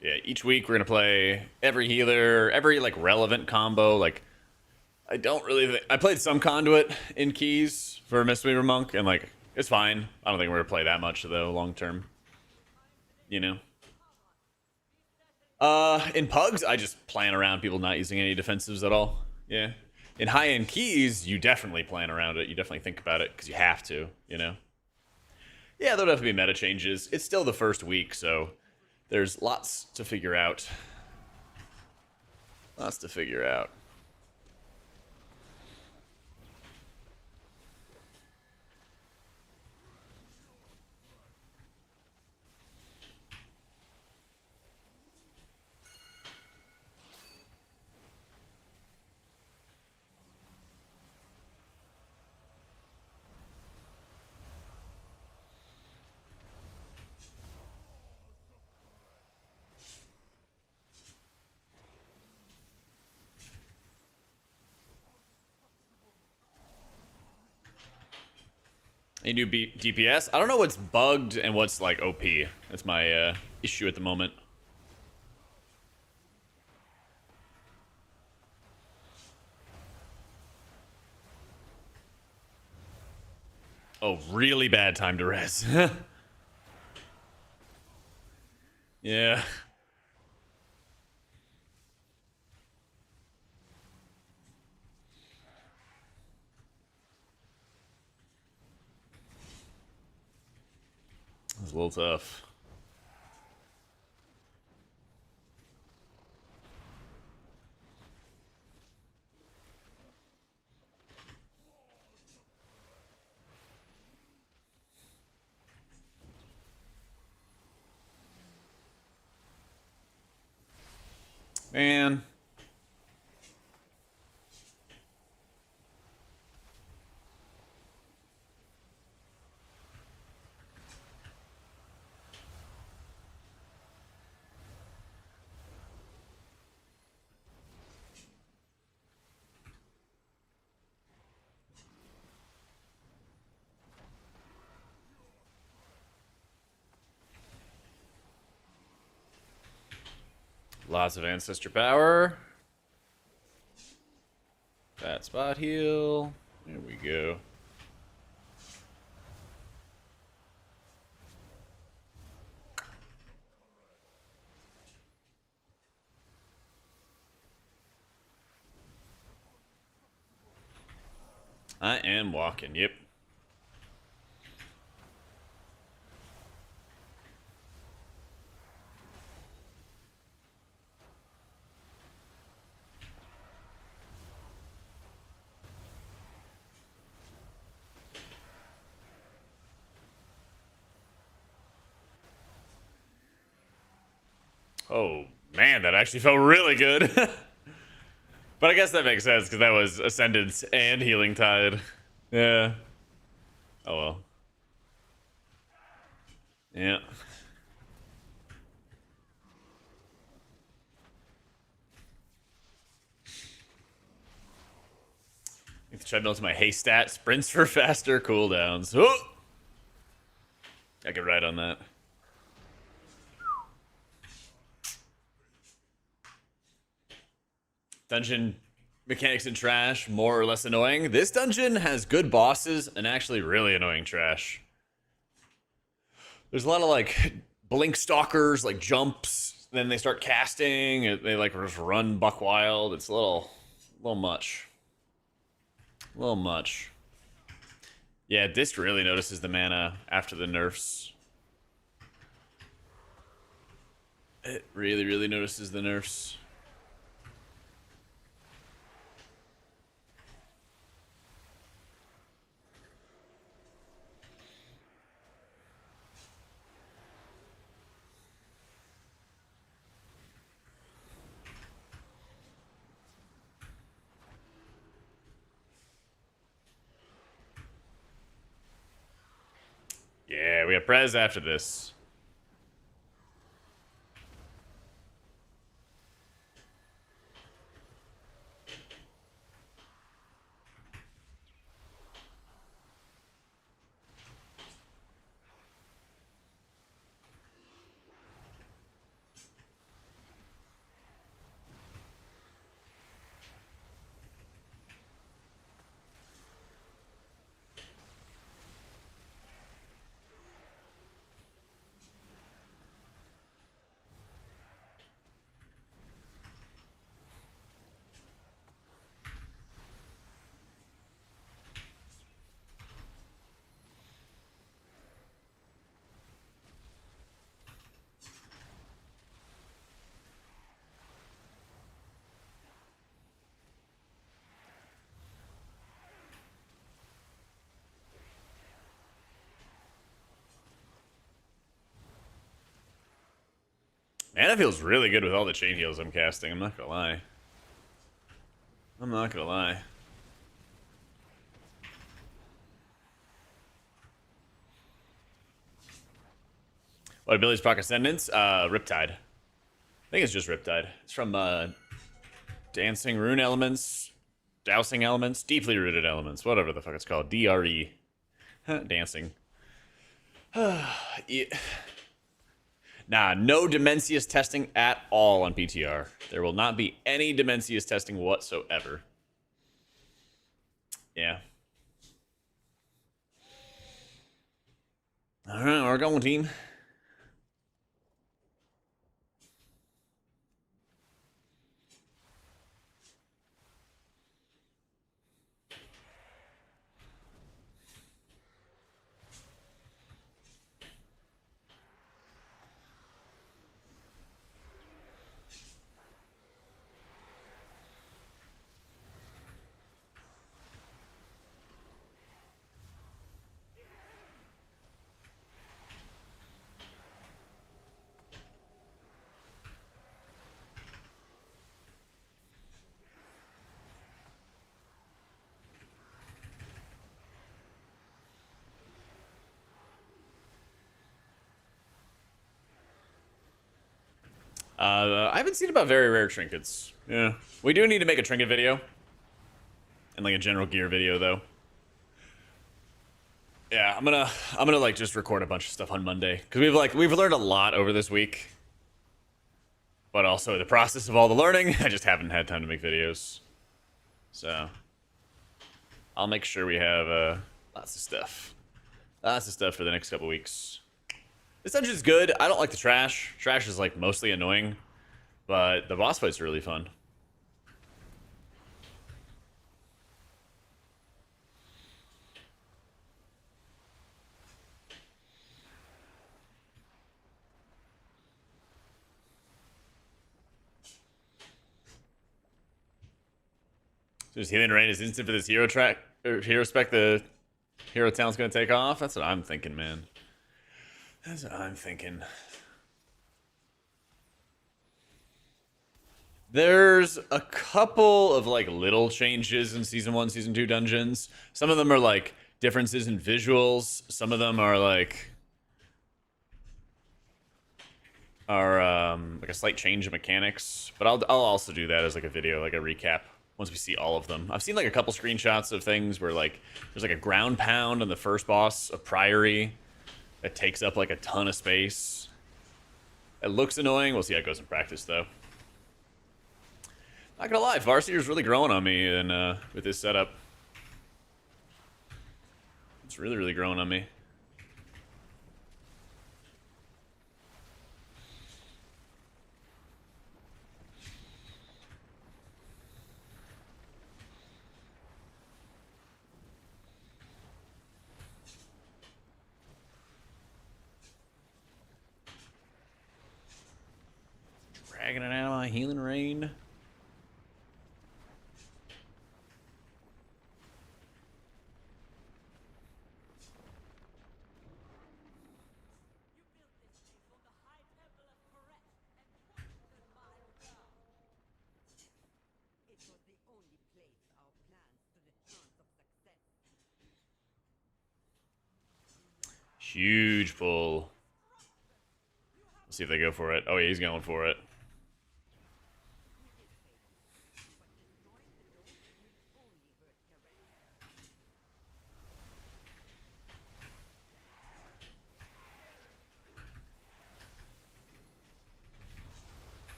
Yeah, each week we're gonna play every healer, every like relevant combo. Like, I don't really think I played some conduit in keys for Mistweaver Monk, and like it's fine. I don't think we're gonna play that much though long term. You know. In pugs, I just plan around people not using any defensives at all. Yeah. In high end keys, you definitely plan around it. You definitely think about it because you have to. You know. Yeah, there'll definitely be meta changes. It's still the first week, so. There's lots to figure out. Lots to figure out. You do DPS? I don't know what's bugged and what's like OP. That's my issue at the moment. Oh, really bad time to res. Yeah. It's a little tough. Man. Lots of ancestor power. Fat spot heal. There we go. I am walking, yep. Oh, man, that actually felt really good. But I guess that makes sense, because that was Ascendance and Healing Tide. Yeah. Oh, well. Yeah. If the treadmill to my haste stat, sprints for faster cooldowns. Oh! I could ride on that. Dungeon mechanics and trash, more or less annoying. This dungeon has good bosses and actually really annoying trash. There's a lot of like blink stalkers, like jumps, then they start casting, they like just run buck wild. It's a little much. A little much. Yeah, Disc really notices the mana after the nerfs. It really, really notices the nerfs. Okay, we have Prez after this. Man, it feels really good with all the chain heals I'm casting. I'm not gonna lie. I'm not gonna lie. What abilities proc Ascendance? Riptide. I think it's just Riptide. It's from Dancing Rune Elements, Dousing Elements, Deeply Rooted Elements, whatever the fuck it's called. DRE. Dancing. Yeah. Nah, no Dimensius testing at all on PTR. There will not be any Dimensius testing whatsoever. Yeah. Alright, we're going, team. I haven't seen about very rare trinkets. Yeah. We do need to make a trinket video. And like a general gear video though. Yeah, I'm gonna like just record a bunch of stuff on Monday. Cause we've learned a lot over this week. But also the process of all the learning, I just haven't had time to make videos. So I'll make sure we have lots of stuff. Lots of stuff for the next couple weeks. This dungeon's good. I don't like the trash. Trash is like mostly annoying, but the boss fights are really fun. Just healing rain is instant for this hero track or hero spec. The hero talent's gonna take off. That's what I'm thinking, man. That's what I'm thinking. There's a couple of like little changes in season 1, season 2 dungeons. Some of them are like differences in visuals. Some of them are like like a slight change of mechanics. But I'll also do that as like a video, like a recap once we see all of them. I've seen like a couple screenshots of things where like there's like a ground pound on the first boss of Priory that takes up like a ton of space. It looks annoying. We'll see how it goes in practice though. Not gonna lie, Farseer's really growing on me and with this setup. It's really, really growing on me. Dragging it out of my healing rain. huge pull. Let's see if they go for it. Oh, yeah, he's going for it.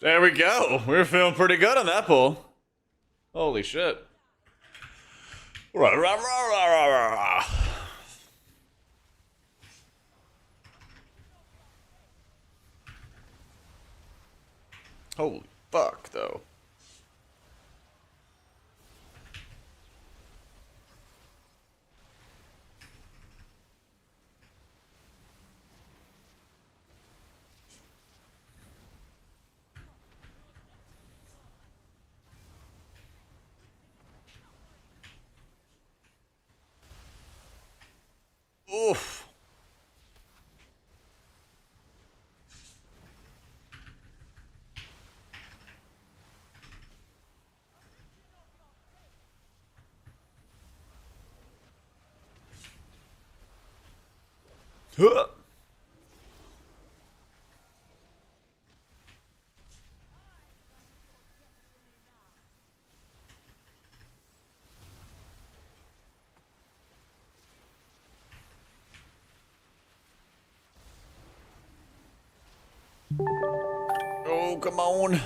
There we go. We're feeling pretty good on that pull. Holy shit. Rah, rah, rah, rah, rah, rah. Holy fuck, though. Oof. Huh. Oh, come on.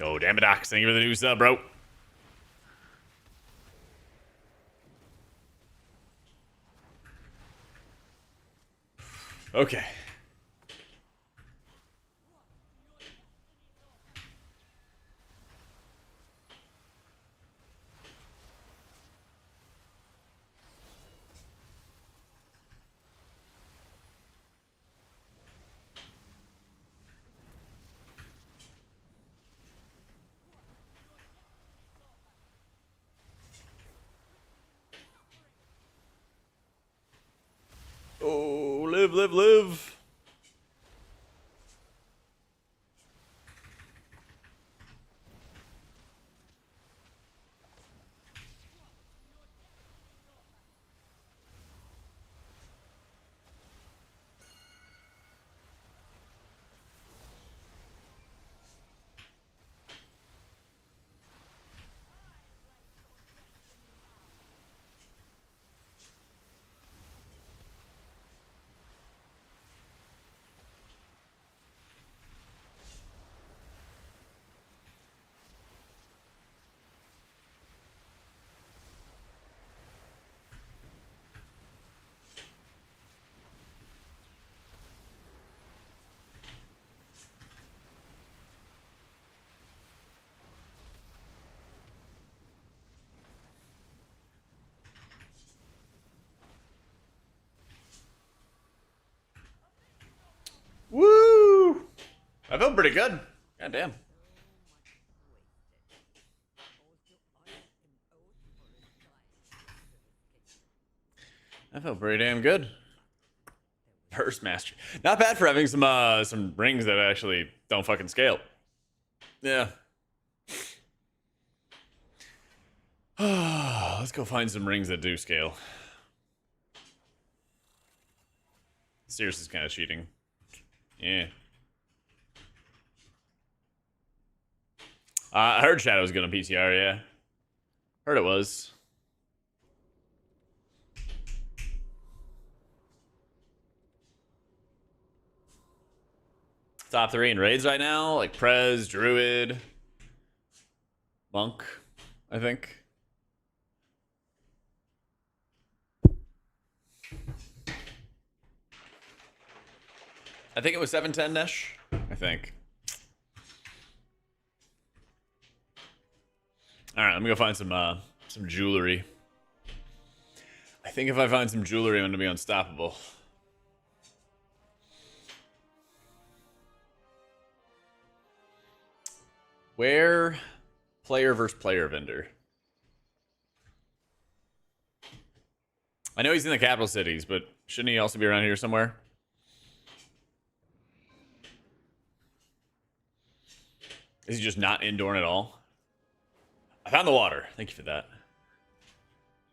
Oh, damn it, Ox. Thank you for the new sub, bro. Okay. Oh, live, live, live. Woo! I feel pretty good. God damn. I felt pretty damn good. Burst mastery. Not bad for having some rings that actually don't fucking scale. Yeah. Let's go find some rings that do scale. Seriously, is kind of cheating. Yeah. I heard Shadow was going to PTR, yeah. Heard it was. Top 3 in raids right now, like Prez, Druid, Monk, I think. I think it was 710 Nesh. I think. All right, let me go find some jewelry. I think if I find some jewelry, I'm gonna be unstoppable. Where player versus player vendor? I know he's in the capital cities, but shouldn't he also be around here somewhere? Is he just not in Dorne at all? I found the water. Thank you for that.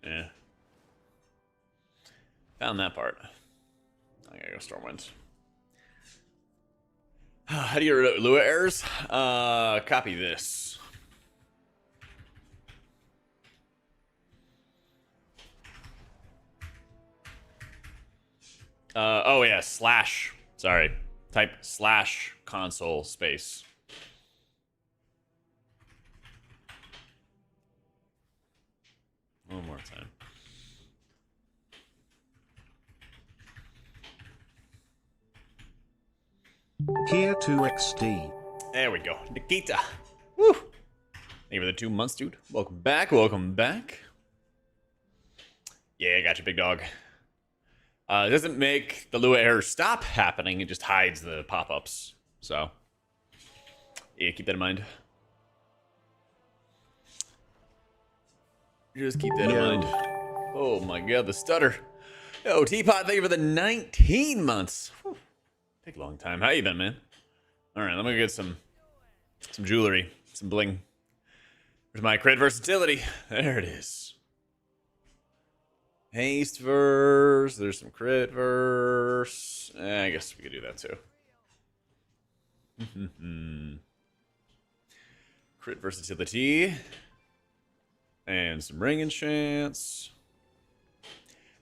Yeah. Found that part. I gotta go Stormwind. How do you Lua errors? Copy this. Oh yeah, slash. Sorry. Type slash console space. One more time. Here to XD. There we go. Nikita. Woo! Thank you for the 2 months, dude. Welcome back. Welcome back. Yeah, I got you, big dog. It doesn't make the Lua error stop happening. It just hides the pop-ups. So, yeah, keep that in mind. Just keep that in mind. Oh my god, the stutter. Yo, Teapot, thank you for the 19 months. Whew. Take a long time. How you been, man? All right, let me get some jewelry, some bling. Where's my crit versatility? There it is. Haste verse. There's some crit verse. I guess we could do that too. Crit versatility. And some ring enchants.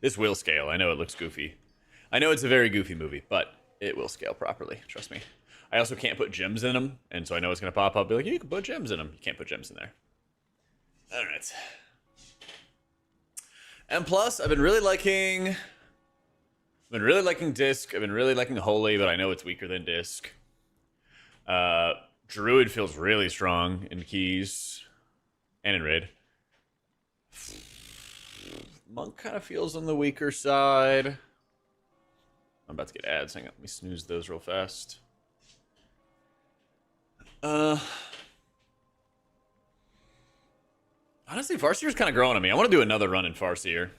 This will scale. I know it looks goofy. I know it's a very goofy movie, but it will scale properly. Trust me. I also can't put gems in them, and so I know it's going to pop up. Be like, you can put gems in them. You can't put gems in there. All right. And plus, I've been really liking Disc. I've been really liking Holy, but I know it's weaker than Disc. Druid feels really strong in keys and in raid. Monk kind of feels on the weaker side. I'm about to get ads. Hang on, let me snooze those real fast. Honestly, Farseer's kind of growing on me. I want to do another run in Farseer.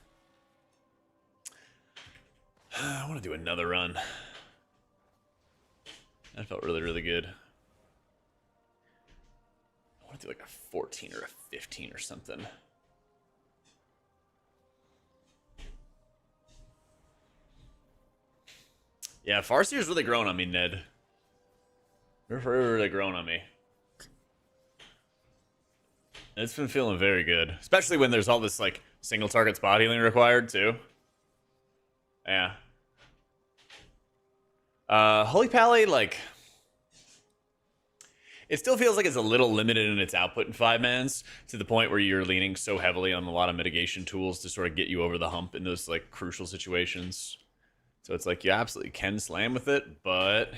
I want to do another run. That felt really, really good. I want to do like a 14 or a 15 or something. Yeah, Farseer's really growing on me, Ned. They're really growing on me. It's been feeling very good. Especially when there's all this, like, single target spot healing required, too. Yeah. Holy Pally, like... It still feels like it's a little limited in its output in 5-mans, to the point where you're leaning so heavily on a lot of mitigation tools to sort of get you over the hump in those, like, crucial situations. So it's like, you absolutely can slam with it, but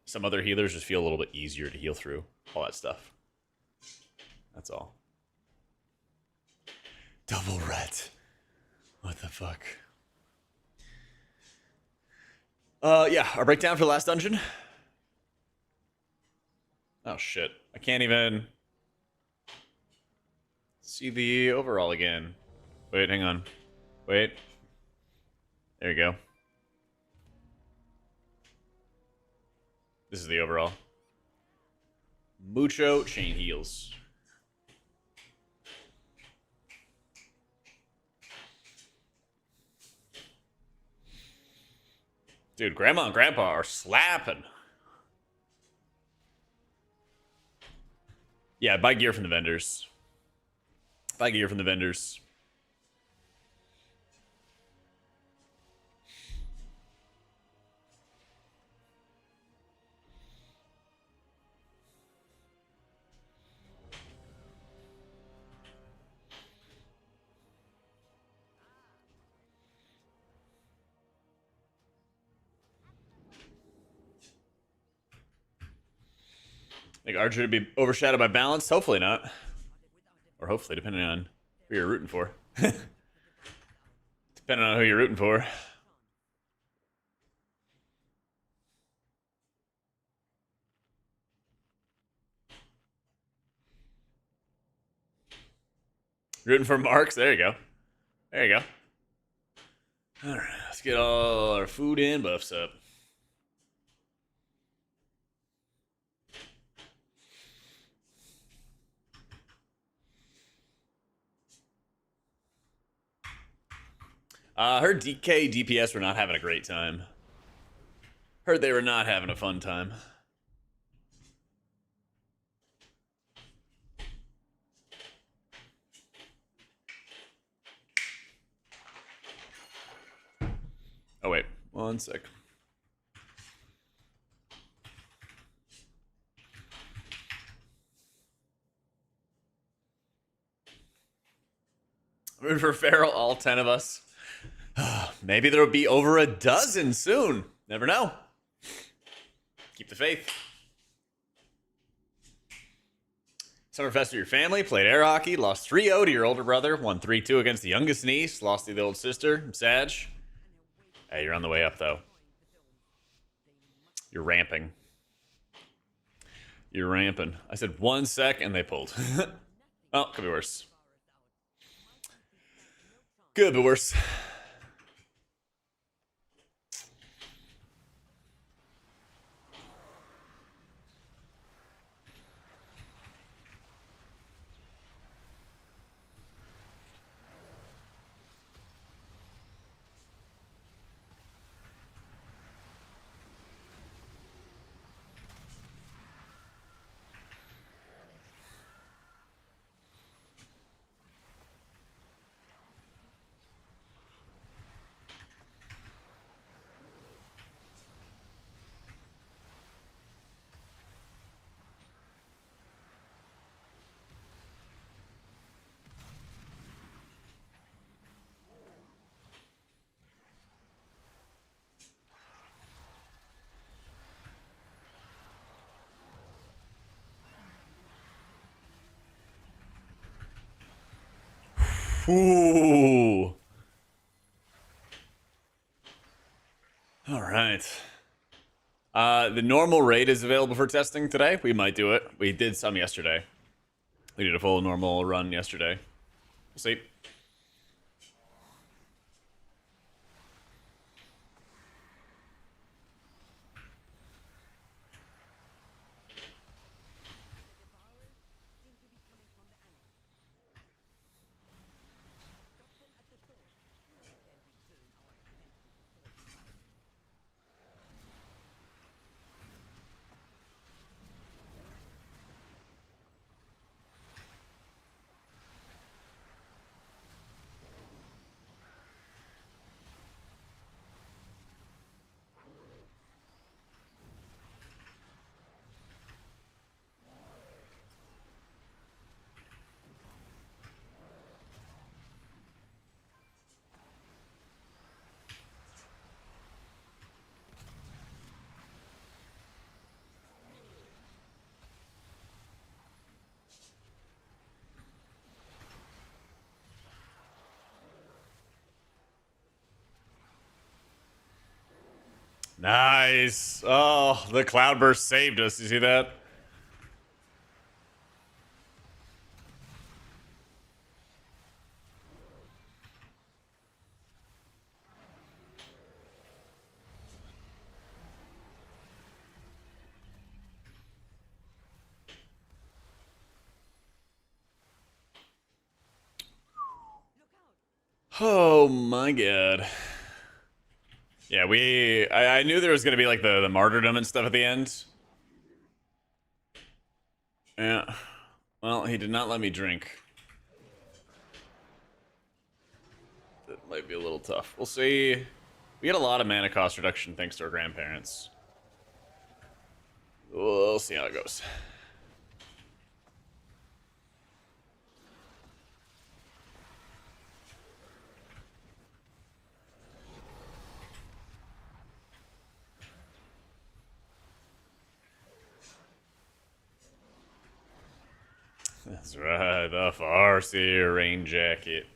some other healers just feel a little bit easier to heal through. All that stuff. That's all. Double red. What the fuck? Yeah, our breakdown for the last dungeon. Oh shit. I can't even see the overall again. Wait, hang on. Wait. There you go. This is the overall. Mucho chain heals. Dude, Grandma and Grandpa are slapping. Yeah, buy gear from the vendors. Buy gear from the vendors. Think Archer to be overshadowed by balance? Hopefully not. Or hopefully, depending on who you're rooting for. Depending on who you're rooting for. Rooting for Marks? There you go. There you go. Alright, let's get all our food and buffs up. Heard DK DPS were not having a great time. Heard they were not having a fun time. Oh wait, one sec. Rooting for Feral, all 10 of us. Maybe there'll be over a dozen soon. Never know. Keep the faith. Summerfest with your family, played air hockey, lost 3-0 to your older brother, won 3-2 against the youngest niece, lost to the old sister. I'm sad. Hey, you're on the way up, though. You're ramping. You're ramping. I said 1 sec, and they pulled. Well, could be worse. Could be worse. Ooh. All right. The normal raid is available for testing today. We might do it. We did some yesterday. We did a full normal run yesterday. We'll see. Nice. Oh, the cloudburst saved us. You see that? Oh my god. Yeah, I knew there was gonna be like the martyrdom and stuff at the end. Yeah. Well, he did not let me drink. That might be a little tough. We'll see. We get a lot of mana cost reduction thanks to our grandparents. We'll see how it goes. That's right, the Farseer rain jacket.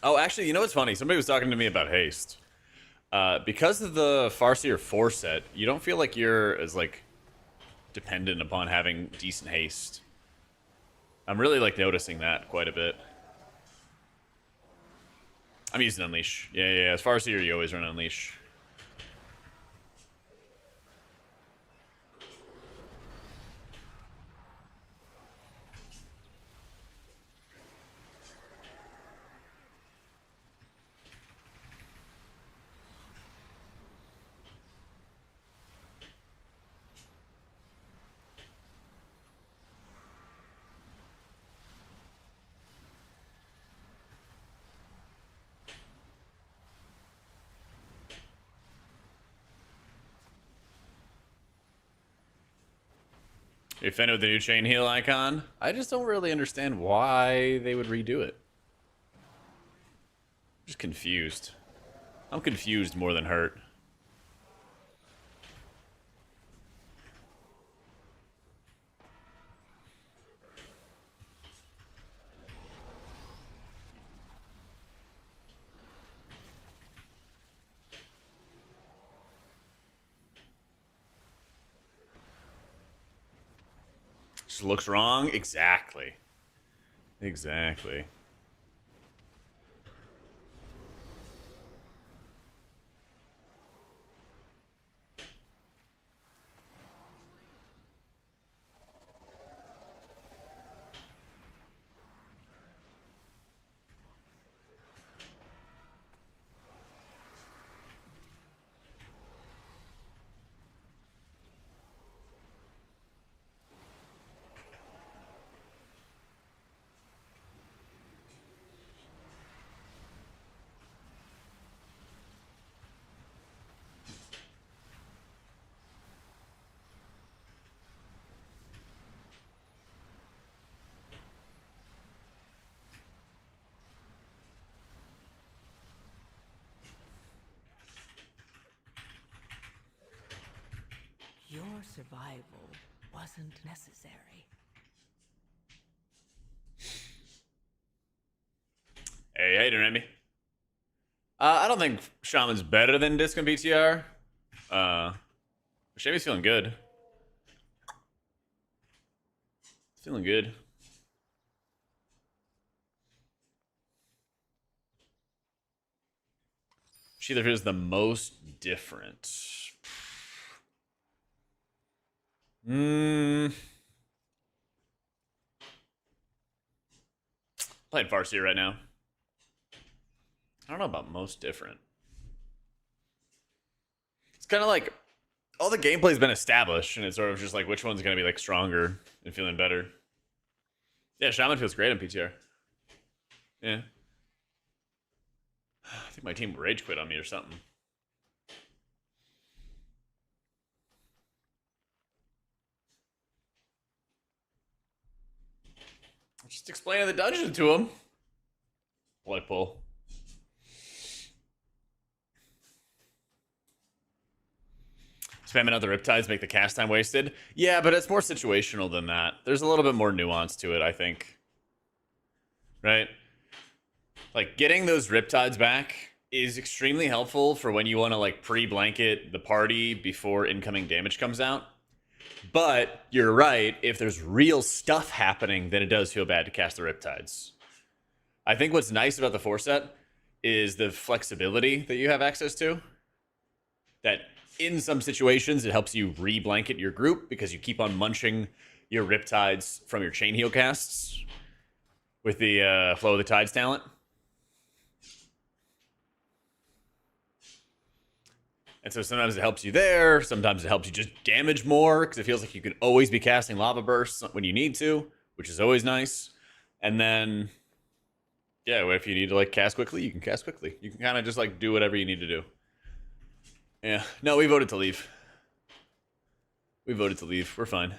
Oh, actually, you know what's funny? Somebody was talking to me about haste. Because of the Farseer 4 set, you don't feel like you're as, like, dependent upon having decent haste. I'm really, like, noticing that quite a bit. I'm using Unleash. Yeah. As Farseer, you always run Unleash. Are you a fan of the new chain heal icon? I just don't really understand why they would redo it. I'm just confused. I'm confused more than hurt. Just looks wrong? Exactly. Exactly. Your survival wasn't necessary. Hey, how you doing, Remy? I don't think Shaman's better than Disc and PTR. Shaman's feeling good. Feeling good. She either is the most different. Playing Farseer right now. I don't know about most different. It's kind of like all the gameplay's been established, and it's sort of just like which one's gonna be like stronger and feeling better. Yeah, Shaman feels great on PTR. Yeah. I think my team rage quit on me or something. Just explaining the dungeon to him. Blood pull. Spamming out the Riptides make the cast time wasted. Yeah, but it's more situational than that. There's a little bit more nuance to it, I think. Right? Like, getting those Riptides back is extremely helpful for when you want to, like, pre-blanket the party before incoming damage comes out. But you're right, if there's real stuff happening, then it does feel bad to cast the Riptides. I think what's nice about the 4 set is the flexibility that you have access to. That in some situations, it helps you re-blanket your group because you keep on munching your Riptides from your chain heal casts with the Flow of the Tides talent. And so sometimes it helps you there. Sometimes it helps you just damage more because it feels like you can always be casting lava bursts when you need to, which is always nice. And then, yeah, if you need to like cast quickly, you can cast quickly. You can kind of just like do whatever you need to do. Yeah. No, we voted to leave. We voted to leave. We're fine.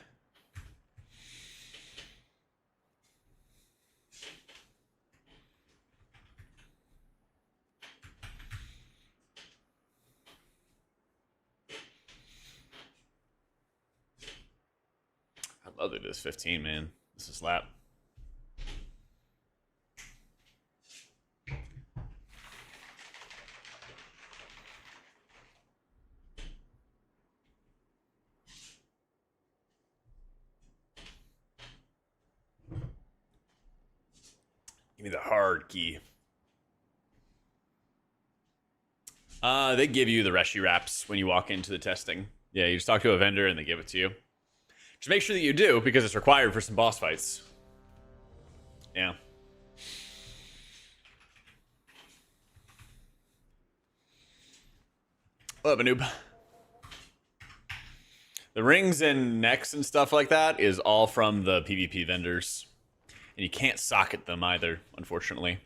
I love that it is 15, man. This is slap. Give me the hard key. They give you the Reshi wraps when you walk into the testing. Yeah, you just talk to a vendor and they give it to you. Just make sure that you do because it's required for some boss fights. Yeah. What up, a noob? The rings and necks and stuff like that is all from the PvP vendors. And you can't socket them either, unfortunately.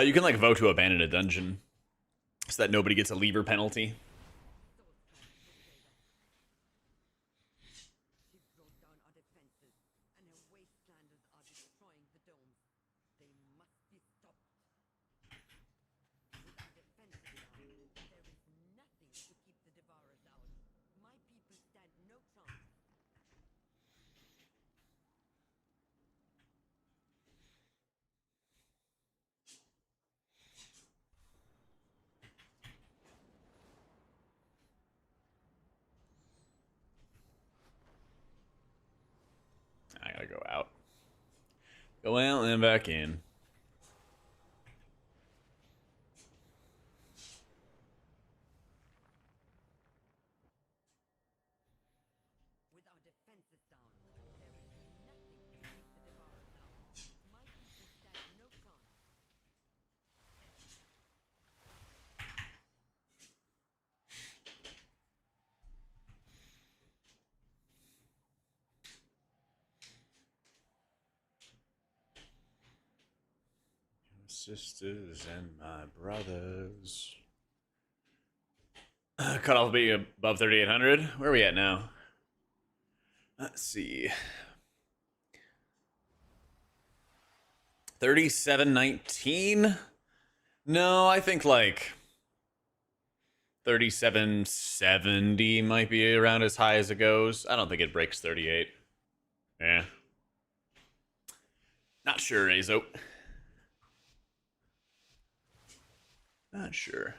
You can like vote to abandon a dungeon so that nobody gets a lever penalty. I gotta go out. Go out and back in. Sisters and my brothers. Cutoff being above 3,800. Where are we at now? Let's see. 3719? No, I think like 3770 might be around as high as it goes. I don't think it breaks 38. Yeah. Not sure, Azo. Not sure.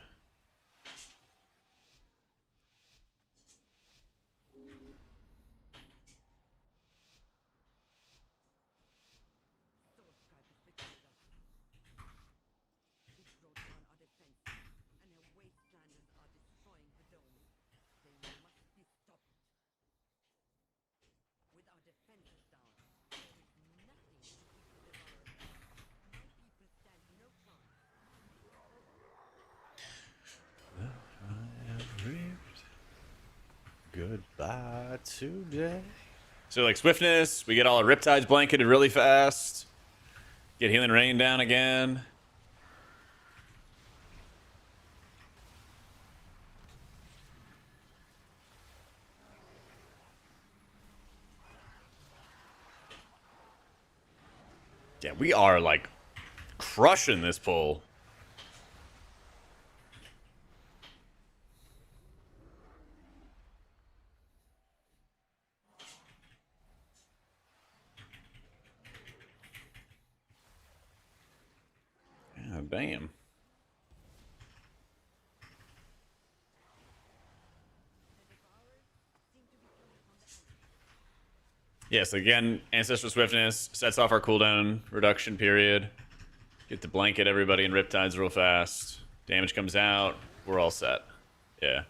Goodbye today. So like swiftness, we get all our riptides blanketed really fast. Get healing rain down again. Yeah, we are like crushing this pull. Damn. Yes, again, Ancestral Swiftness sets off our cooldown reduction period. Get to blanket everybody in Riptides real fast. Damage comes out. We're all set. Yeah.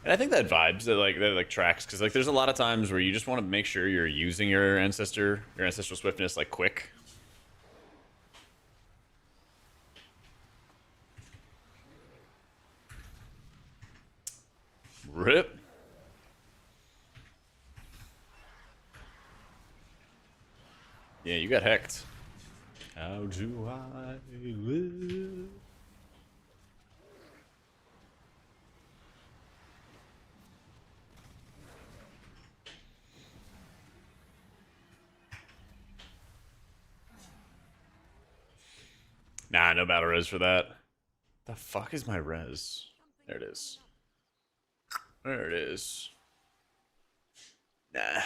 And I think that vibes that like tracks because like there's a lot of times where you just want to make sure you're using your ancestral swiftness like quick. Rip. Yeah, you got hecked. How do I live? Nah, no battle res for that. The fuck is my res? There it is. There it is. Nah.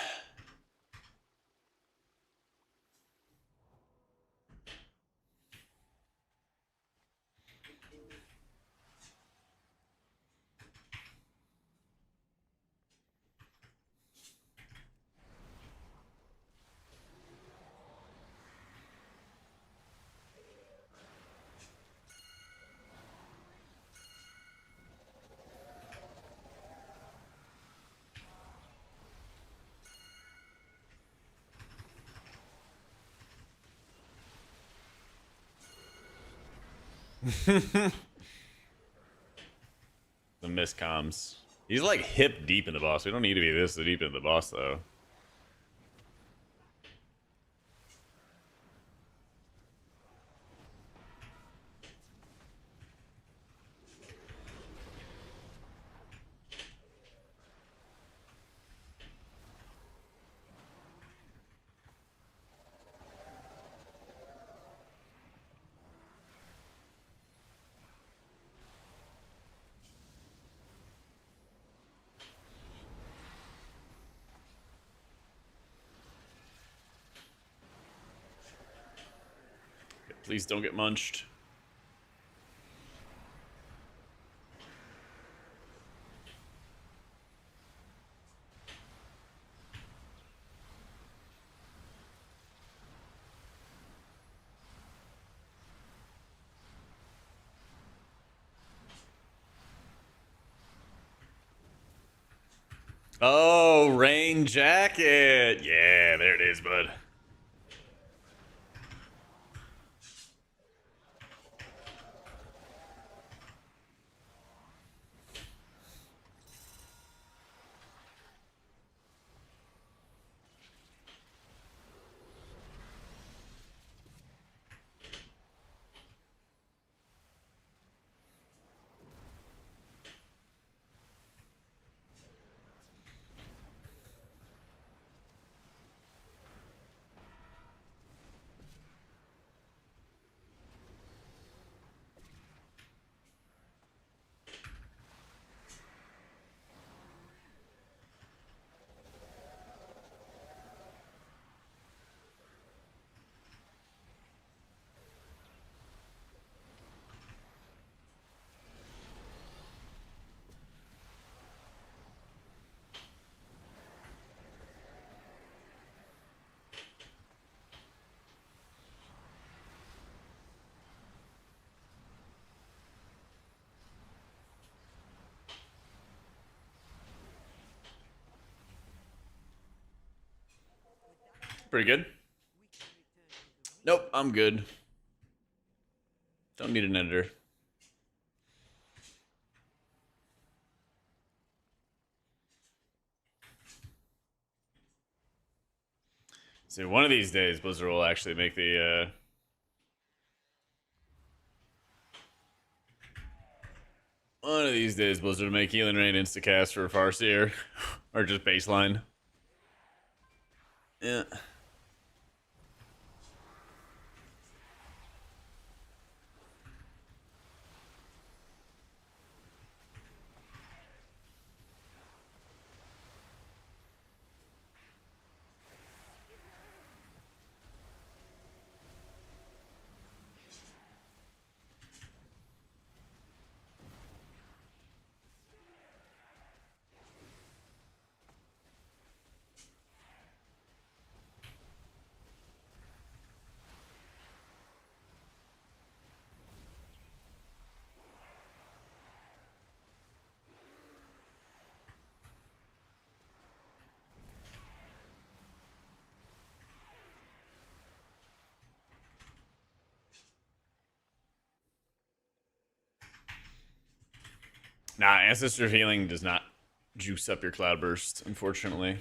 The miscoms. He's like hip deep in the boss. We don't need to be this deep in the boss though. Please don't get munched. Oh, rain jacket. Yeah, there it is, bud. Pretty good. Nope, I'm good. Don't need an editor. See, one of these days, Blizzard will actually make the, one of these days, Blizzard will make Healing Rain instacast for Farseer. Or just baseline. Yeah. Nah, Ancestor of Healing does not juice up your Cloudburst, unfortunately.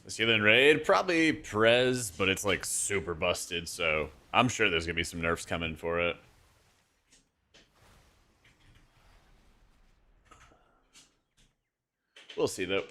The Sealand Raid, probably Prez, but it's like super busted, so I'm sure there's gonna be some nerfs coming for it. We'll see though.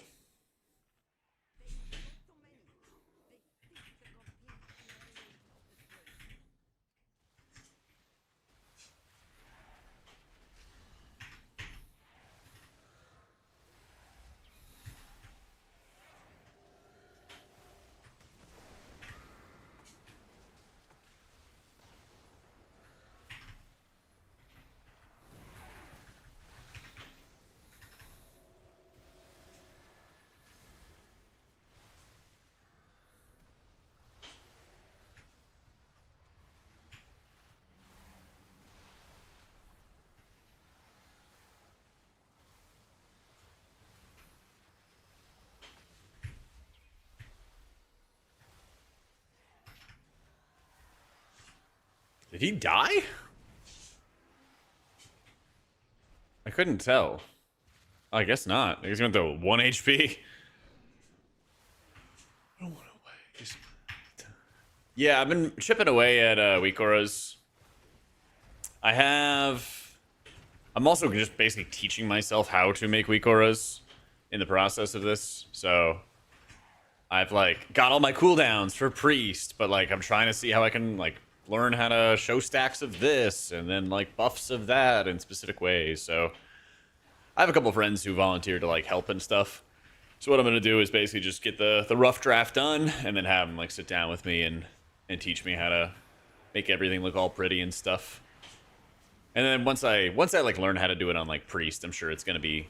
Did he die? I couldn't tell. Oh, I guess not. He's going to 1 HP. I don't want to waste. Yeah, I've been chipping away at weak auras. I'm also just basically teaching myself how to make weak auras in the process of this. So I've like got all my cooldowns for priest, but like I'm trying to see how I can like learn how to show stacks of this and then like buffs of that in specific ways. So I have a couple of friends who volunteer to like help and stuff. So what I'm gonna do is basically just get the rough draft done and then have them like sit down with me and teach me how to make everything look all pretty and stuff. And then once I like learn how to do it on like priest, I'm sure it's gonna be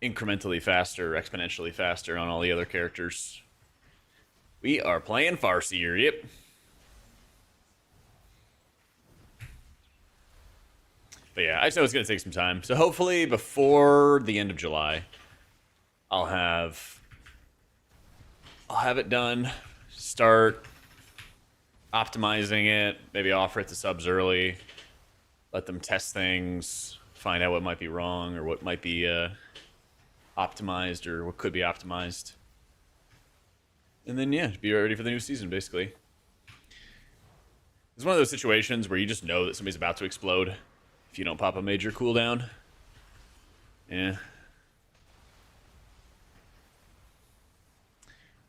incrementally faster, exponentially faster on all the other characters. We are playing Farseer, yep. But yeah, I just know it's gonna take some time. So hopefully before the end of July, I'll have it done. Start optimizing it. Maybe offer it to subs early. Let them test things. Find out what might be wrong or what might be optimized or what could be optimized. And then yeah, be ready for the new season basically. It's one of those situations where you just know that somebody's about to explode if you don't pop a major cooldown. Yeah.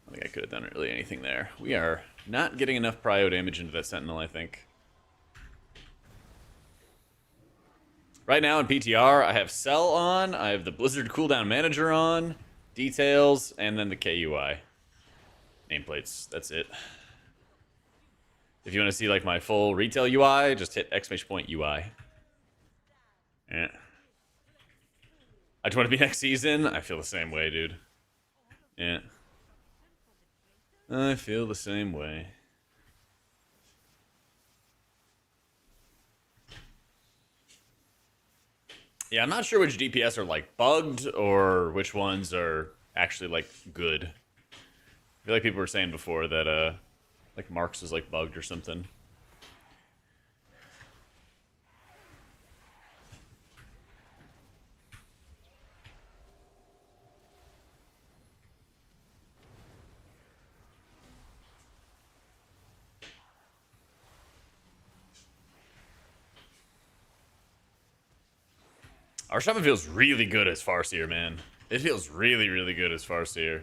I think I could have done really anything there. We are not getting enough prio damage into that Sentinel, I think. Right now in PTR, I have Cell on, I have the Blizzard Cooldown Manager on, Details, and then the KUI. Nameplates, that's it. If you want to see like my full retail UI, just hit !UI. Yeah. I just want to be next season. I feel the same way, dude. Yeah. I feel the same way. Yeah, I'm not sure which DPS are like bugged or which ones are actually like good. I feel like people were saying before that like Marks was like bugged or something. Our Shaman feels really good as Farseer, man. It feels really, really good as Farseer.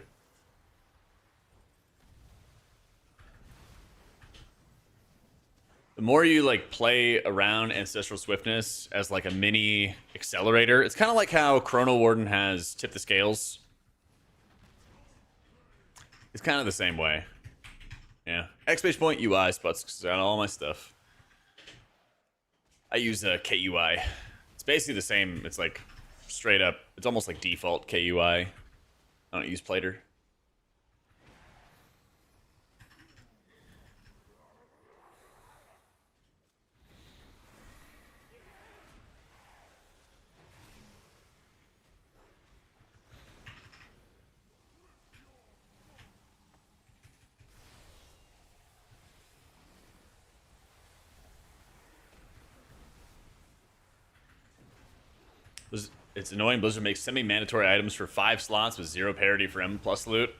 The more you like play around Ancestral Swiftness as like a mini accelerator, it's kind of like how Chrono Warden has Tip the Scales. It's kind of the same way. Yeah. Exclamation point UI spots on all my stuff. I use KUI. It's basically the same. It's like straight up. It's almost like default KUI. I don't use Plater. It's annoying. Blizzard makes semi-mandatory items for 5 slots with 0 parity for M plus loot.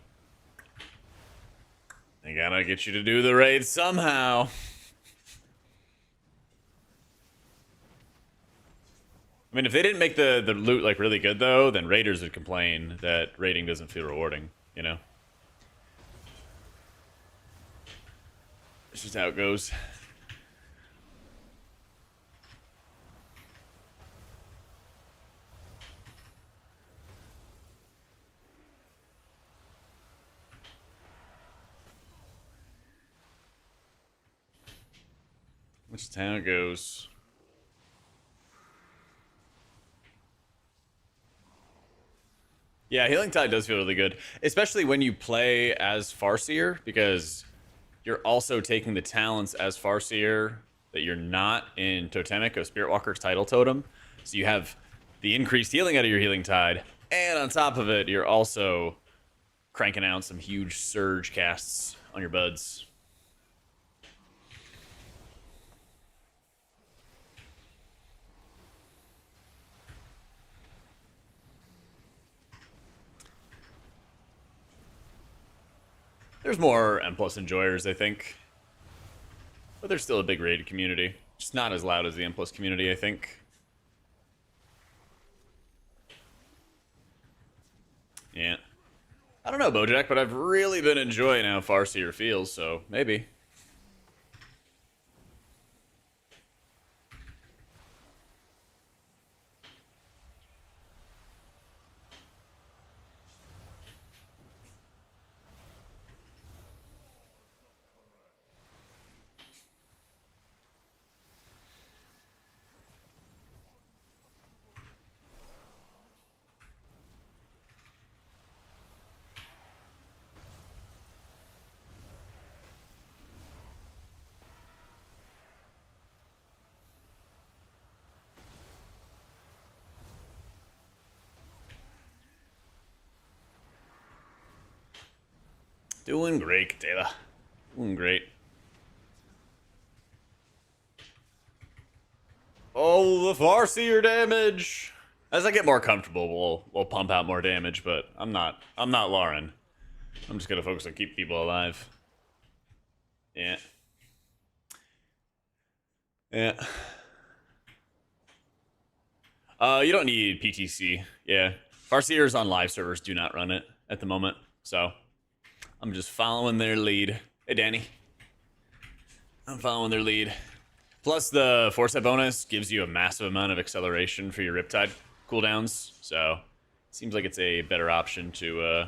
They gotta get you to do the raid somehow. I mean, if they didn't make the loot like really good though, then raiders would complain that raiding doesn't feel rewarding, you know? It's just how it goes. Which is how it goes. Yeah, Healing Tide does feel really good, especially when you play as Farseer, because you're also taking the talents as Farseer that you're not in Totemic of Spirit Walker's Title Totem. So you have the increased healing out of your Healing Tide, and on top of it, you're also cranking out some huge surge casts on your buds. There's more M+ enjoyers, I think. But there's still a big raid community. Just not as loud as the M+ community, I think. Yeah. I don't know, Bojack, but I've really been enjoying how Farseer feels, so maybe. Doing great, Taylor. Doing great. Oh, the Farseer damage! As I get more comfortable, we'll pump out more damage, but I'm not Lauren. I'm just gonna focus on keep people alive. Yeah. Yeah. You don't need PTC. Yeah. Farseers on live servers do not run it at the moment, so I'm just following their lead. Hey, Danny. I'm following their lead. Plus, the Foresight bonus gives you a massive amount of acceleration for your Riptide cooldowns, so it seems like it's a better option to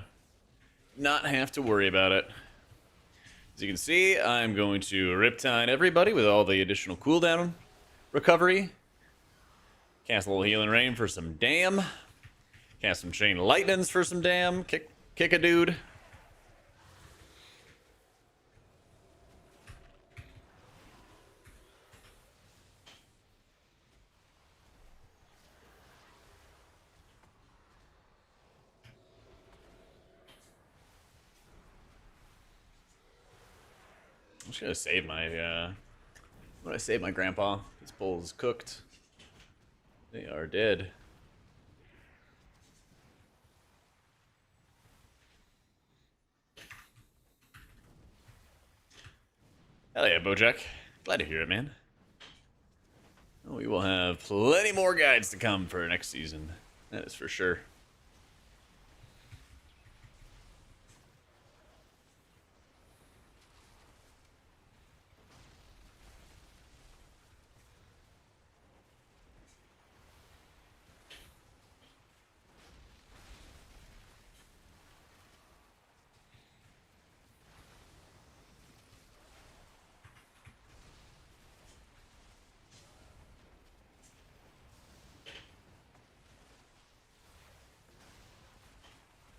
not have to worry about it. As you can see, I'm going to Riptide everybody with all the additional cooldown recovery. Cast a little Healing Rain for some damn. Cast some Chain Lightnings for some damn. Kick a dude. I'm just gonna save my, I'm gonna save my grandpa. This bull is cooked. They are dead. Hell yeah, Bojack. Glad to hear it, man. We will have plenty more guides to come for next season. That is for sure.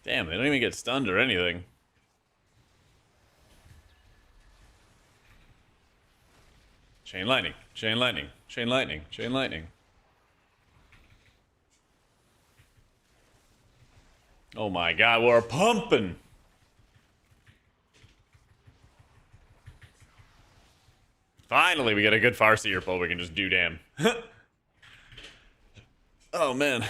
Damn, they don't even get stunned or anything. Chain lightning, chain lightning, chain lightning, chain lightning. Oh my god, we're pumping! Finally, we get a good Farseer pull we can just do damn. Oh man.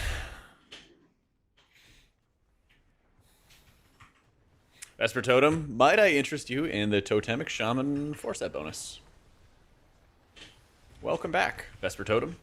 Vesper Totem, might I interest you in the Totemic Shaman 4-set bonus? Welcome back, Vesper Totem.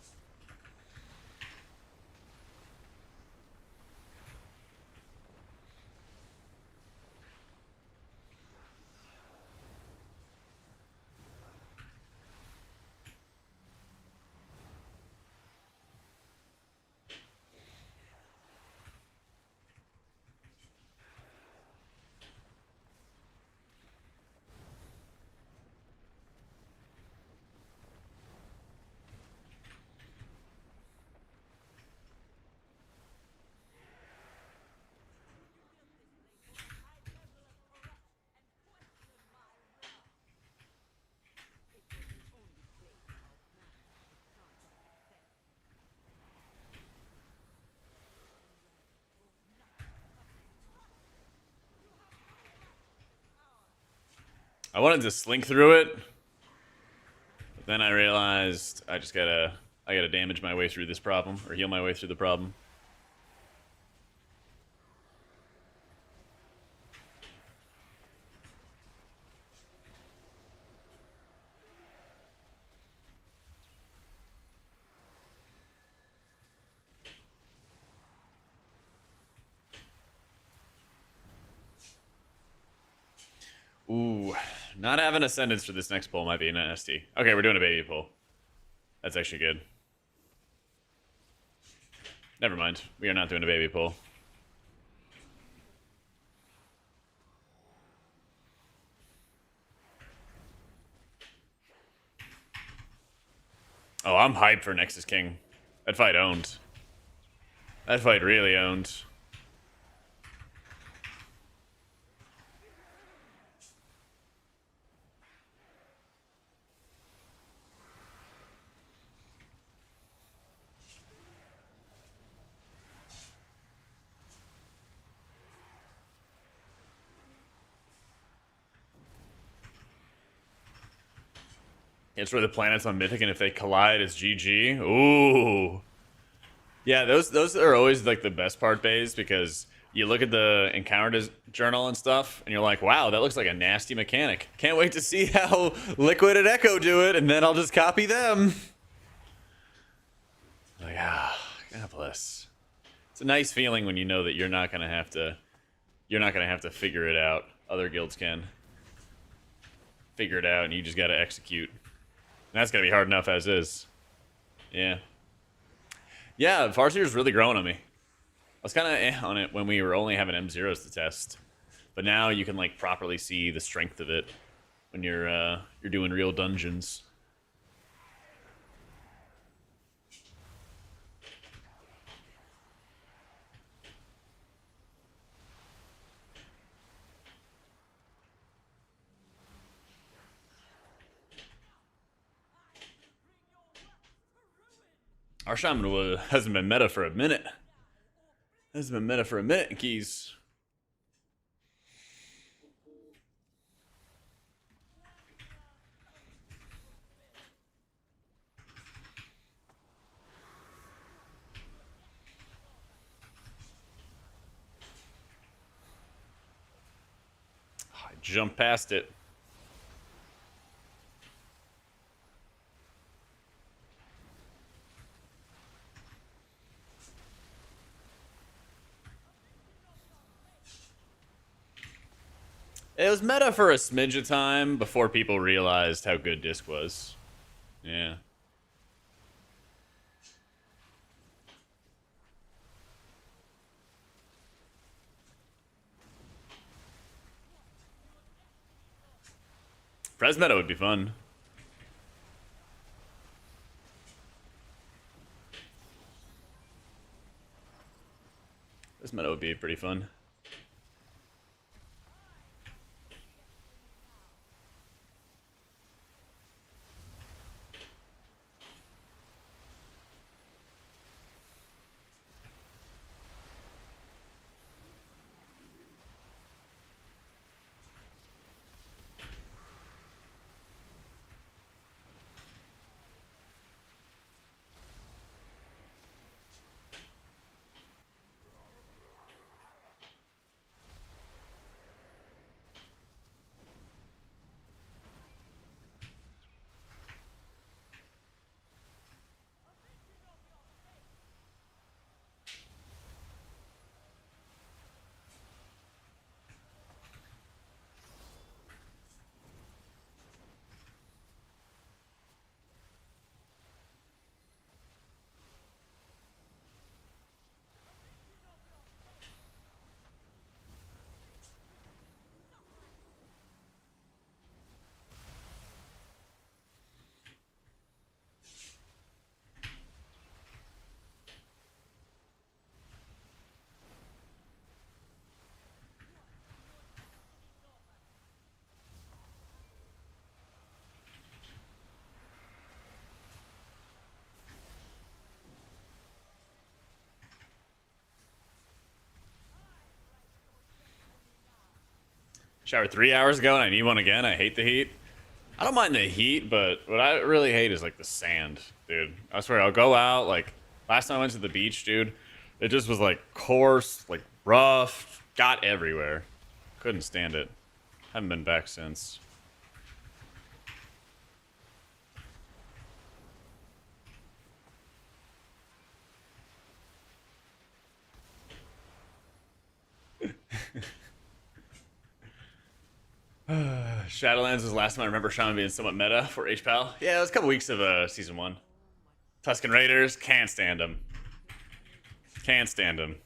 I wanted to slink through it, but then I realized I gotta damage my way through this problem, or heal my way through the problem. Ooh, not having Ascendance for this next pull might be an nasty. Okay, we're doing a baby pull. That's actually good. Never mind. We are not doing a baby pull. Oh, I'm hyped for Nexus King. That fight owned. That fight really owned. It's where the planets on Mythic, and if they collide, it's GG. Ooh. Yeah, those are always like the best part, Baze, because you look at the encounter journal and stuff, and you're like, wow, that looks like a nasty mechanic. Can't wait to see how Liquid and Echo do it, and then I'll just copy them. Like, God bless. It's a nice feeling when you know that you're not gonna have to figure it out. Other guilds can figure it out, and you just gotta execute. And that's gonna be hard enough as is. Yeah. Yeah, Farseer's really growing on me. I was kind of on it when we were only having M0s to test, but now you can like properly see the strength of it when you're doing real dungeons. Our Shaman hasn't been meta for a minute. Hasn't been meta for a minute, Keys. I jumped past it. It was meta for a smidge of time before people realized how good Disc was. Yeah. Pres meta would be fun. This meta would be pretty fun. Showered 3 hours ago and I need one again. I hate the heat. I don't mind the heat, but what I really hate is like the sand, dude. I swear, I'll go out, like, last time I went to the beach, dude, it just was like coarse, like rough, got everywhere. Couldn't stand it. Haven't been back since. Shadowlands was the last time I remember Shaman being somewhat meta for HPAL. Yeah, it was a couple weeks of season 1. Tusken Raiders, can't stand them. Can't stand them.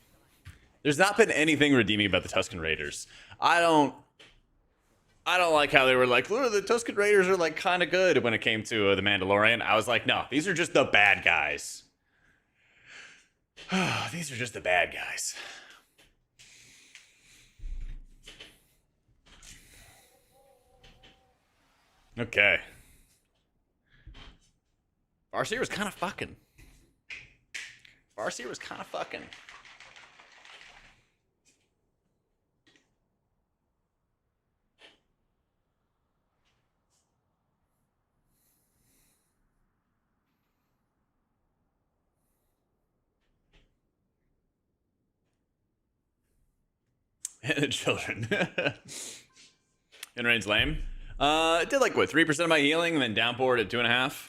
There's not been anything redeeming about the Tusken Raiders. I don't like how they were like, look, the Tusken Raiders are like kind of good when it came to the Mandalorian. I was like, no, these are just the bad guys. These are just the bad guys. Okay. Farseer was kind of fucking. Farseer was kind of fucking. And the children. In range lame. It did like what, 3% of my healing, and then downpour at 2.5.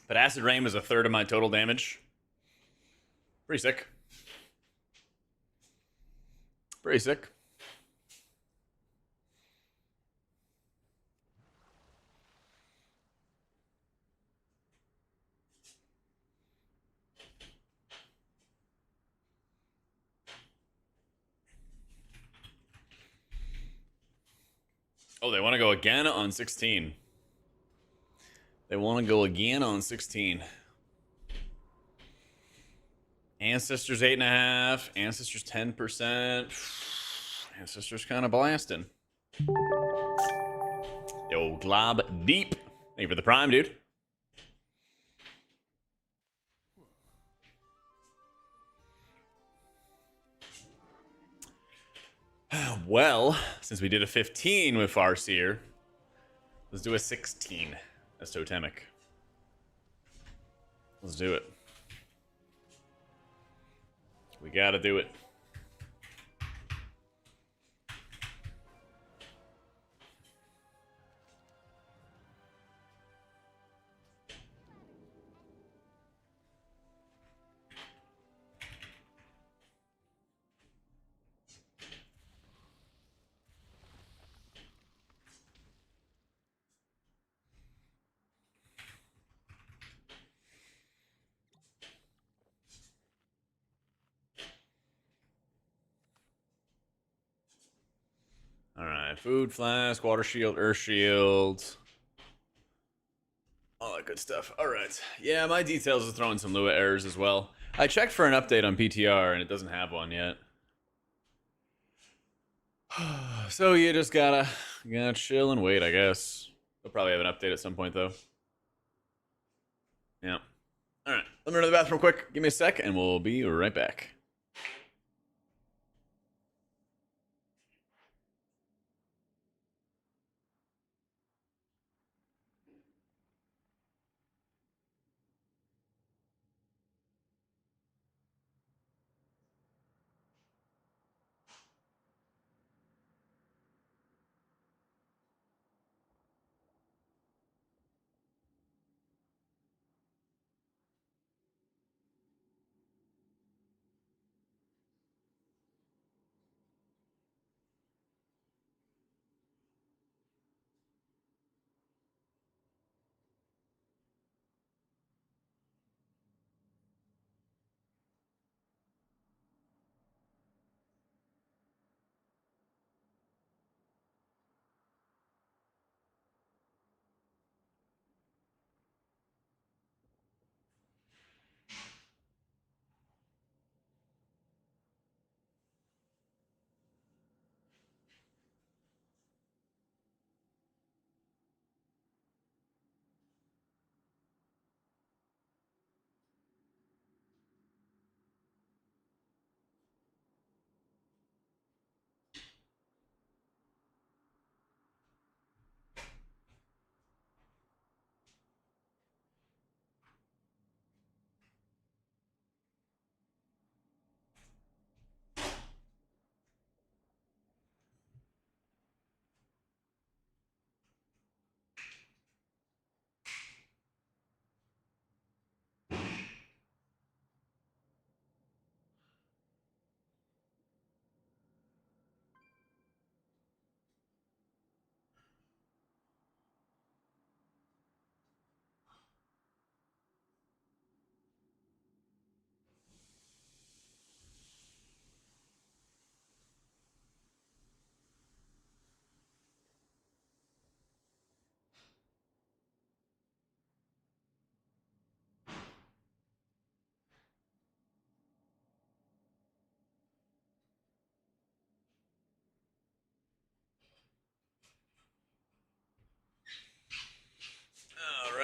But acid rain was 1/3 of my total damage. Pretty sick. Pretty sick. Oh, they want to go again on 16. They want to go again on 16. Ancestors 8.5. Ancestors 10%. Ancestors kind of blasting. Yo, Glob Deep. Thank you for the prime, dude. Well, since we did a 15 with Farseer, let's do a 16 as Totemic. Let's do it. We gotta do it. Alright, food, flask, water shield, earth shield. All that good stuff. Alright. Yeah, my details are throwing some Lua errors as well. I checked for an update on PTR and it doesn't have one yet. So you just gotta chill and wait, I guess. They'll probably have an update at some point though. Yeah. Alright, let me run to the bathroom quick. Give me a sec and we'll be right back.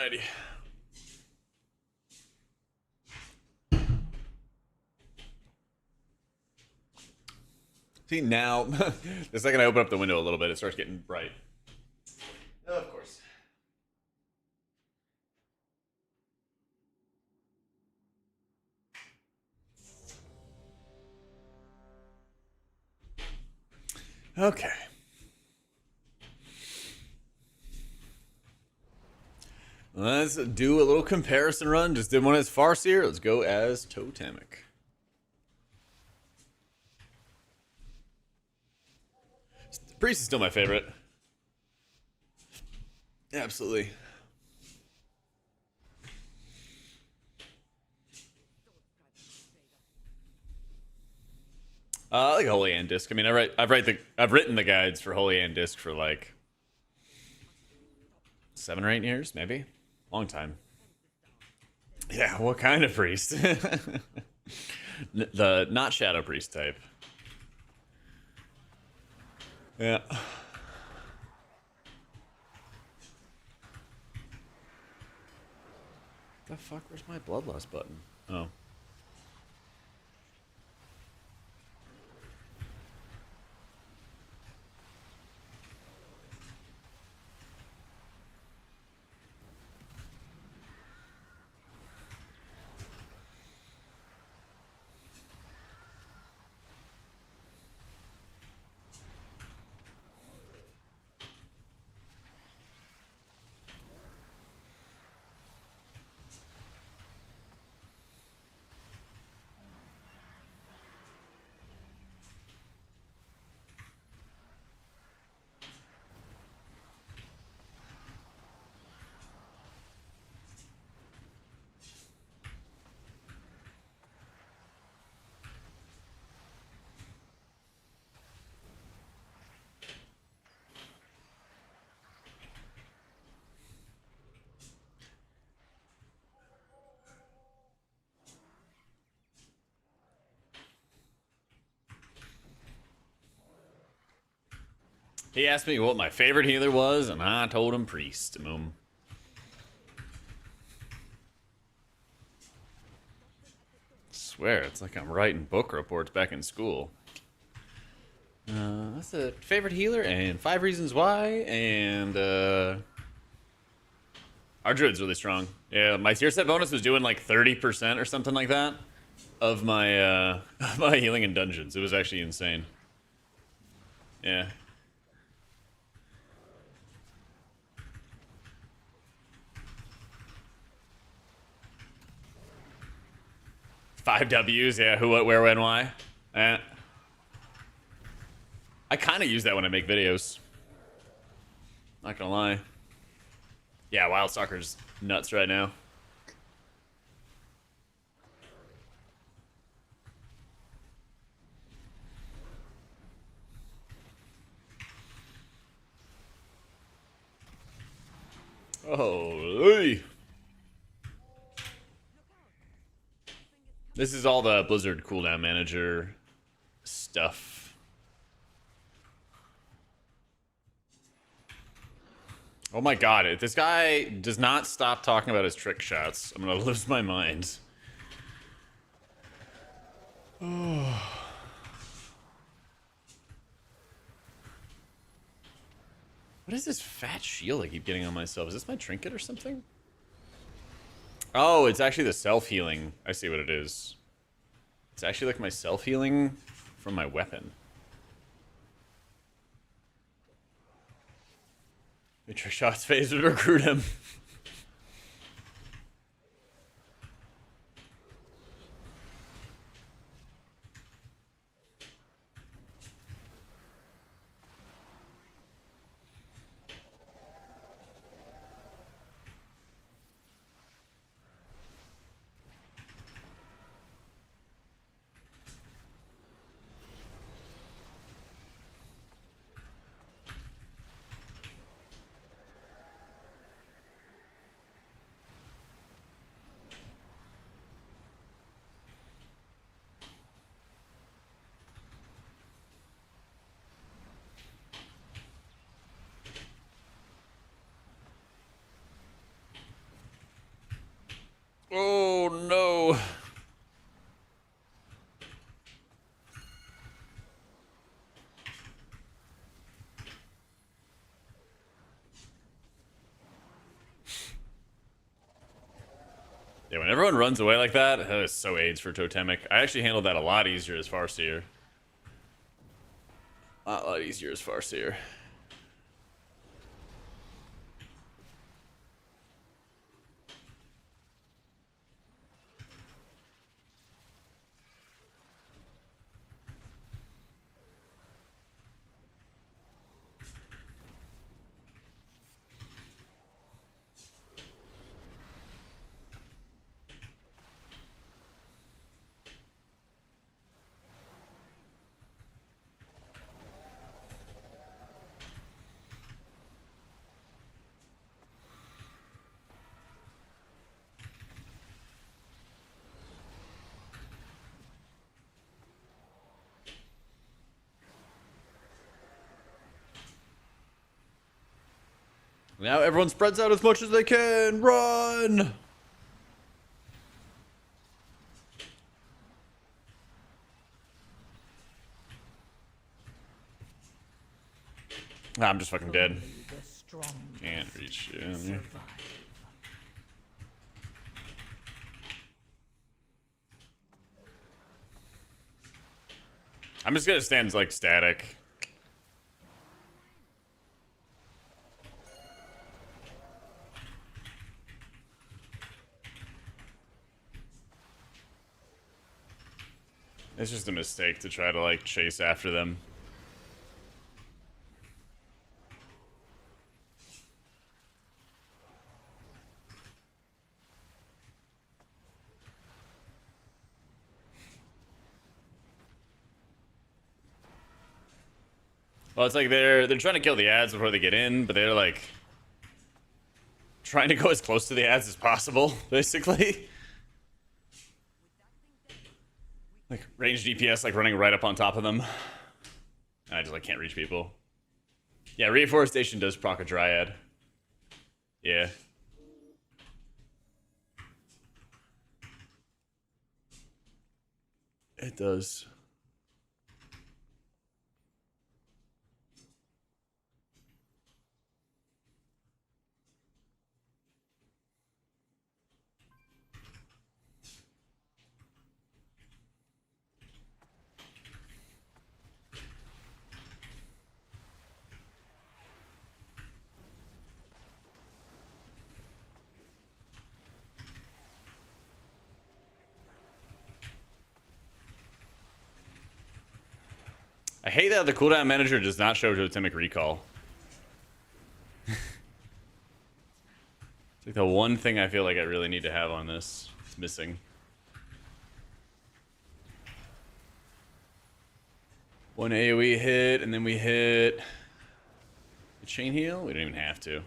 Alrighty. See, now, the second I open up the window a little bit, it starts getting bright. Of course. Okay. Let's do a little comparison run. Just did one as Farseer. Let's go as Totemic. Priest is still my favorite. Absolutely. I like Holy Hand Disc. I mean, I've written the guides for Holy Hand Disc for like 7 or 8 years, maybe. Long time. Yeah, what kind of priest? The not Shadow Priest type. Yeah. The fuck? Where's my bloodlust button? Oh. He asked me what my favorite healer was, and I told him Priest. Boom. Swear, it's like I'm writing book reports back in school. That's a favorite healer, and 5 reasons why, and our druid's really strong. Yeah, my tier set bonus was doing like 30% or something like that of my my healing in dungeons. It was actually insane. Yeah. 5 W's, yeah, who, what, where, when, why. I kind of use that when I make videos. Not gonna lie. Yeah, Wildstalker's nuts right now. Holy. This is all the Blizzard cooldown manager stuff. Oh my god, if this guy does not stop talking about his trick shots, I'm gonna lose my mind. Oh. What is this fat shield I keep getting on myself? Is this my trinket or something? Oh, it's actually the self-healing. I see what it is. It's actually like my self-healing from my weapon. The trick shots phase would recruit him. Yeah, when everyone runs away like that is so AIDS for Totemic. I actually handled that a lot easier as Farseer. A lot easier as Farseer. Now everyone spreads out as much as they can. Run! I'm just fucking dead. Can't reach in. I'm just gonna stand like static. It's just a mistake to try to like chase after them. Well, it's like they're trying to kill the ads before they get in, but they're like trying to go as close to the ads as possible, basically. Like ranged DPS like running right up on top of them. And I just like can't reach people. Yeah, reforestation does proc a dryad. Yeah. It does. I hate that the cooldown manager does not show Totemic recall. It's like the one thing I feel like I really need to have on this. It's missing. One AoE hit, and then we hit the chain heal? We don't even have to.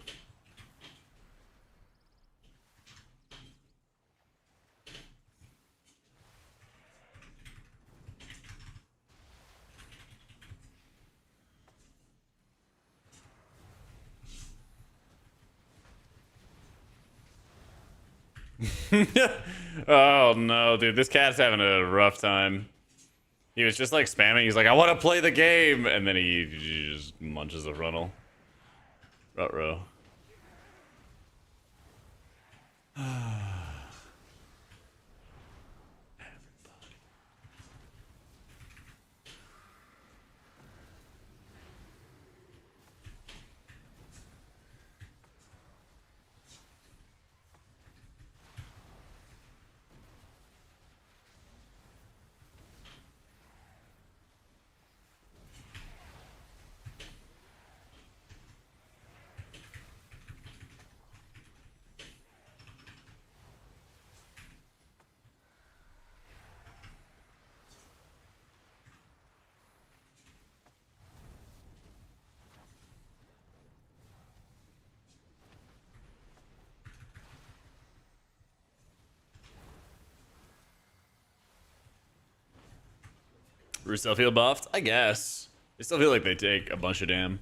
Oh no, dude, this cat's having a rough time. He was just like spamming. He's like, I want to play the game, and then he just munches a runnel. Ruh-roh. Root still feel buffed? I guess. They still feel like they take a bunch of damn.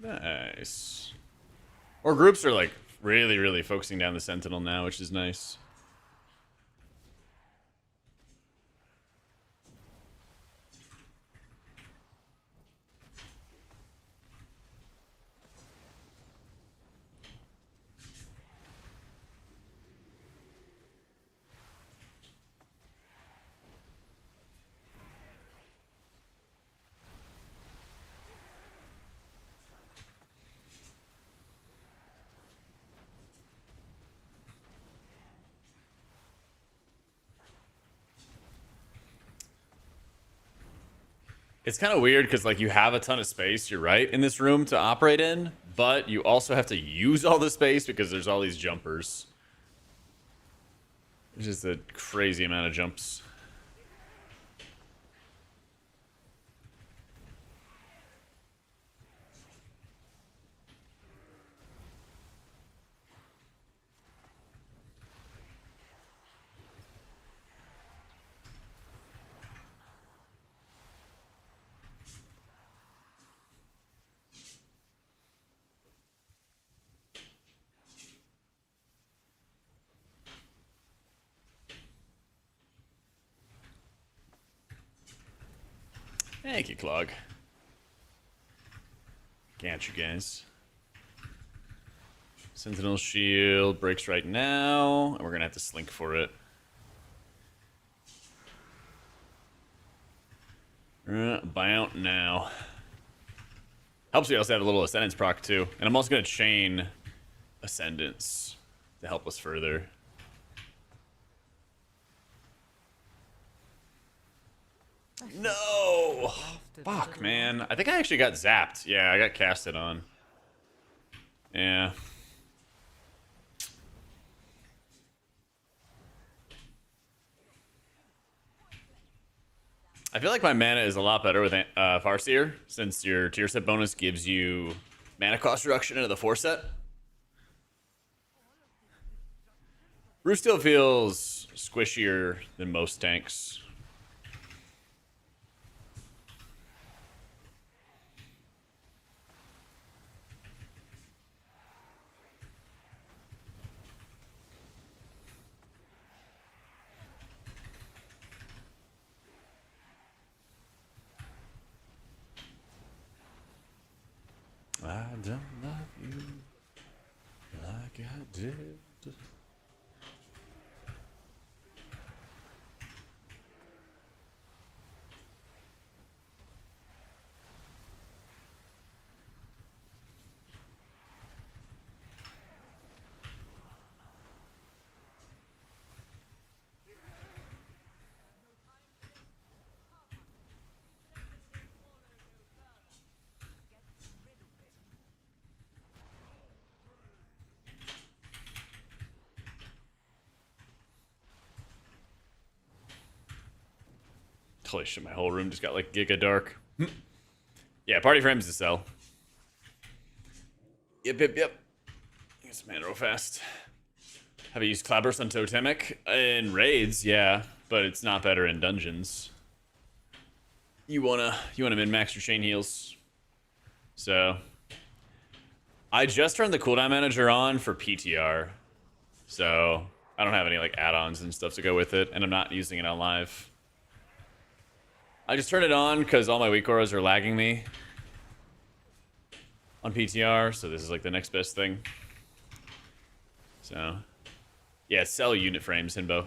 Nice. Or groups are like really, really focusing down the Sentinel now, which is nice. It's kind of weird because like you have a ton of space, you're right, in this room to operate in, but you also have to use all the space because there's all these jumpers. It's just a crazy amount of jumps. Thank you, Clog. Got you guys. Sentinel shield breaks right now, and we're gonna have to slink for it. Bound now. Helps we also have a little Ascendance proc too, and I'm also gonna chain Ascendance to help us further. No! Fuck, man. I think I actually got zapped. Yeah, I got casted on. Yeah. I feel like my mana is a lot better with Farseer, since your tier set bonus gives you mana cost reduction into the 4 set. Rue still feels squishier than most tanks. I don't love you like I did. Holy shit, my whole room just got like giga dark. Yeah, party frames to sell. Yep. Get some mana real fast. Have you used Cloudburst on Totemic? In raids, yeah, but it's not better in dungeons. You wanna min-max your chain heals. So I just turned the cooldown manager on for PTR. So I don't have any like add-ons and stuff to go with it, and I'm not using it on live. I just turned it on because all my weak auras are lagging me on PTR, so this is like the next best thing. So, yeah, sell unit frames, Hinbo.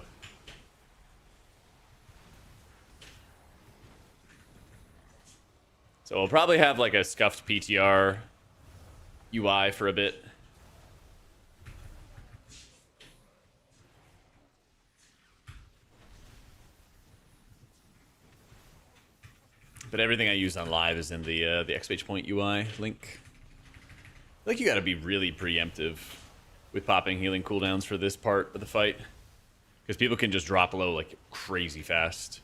So we'll probably have like a scuffed PTR UI for a bit. But everything I use on live is in the XH Point UI link. I feel like you gotta be really preemptive with popping healing cooldowns for this part of the fight. Because people can just drop low like crazy fast.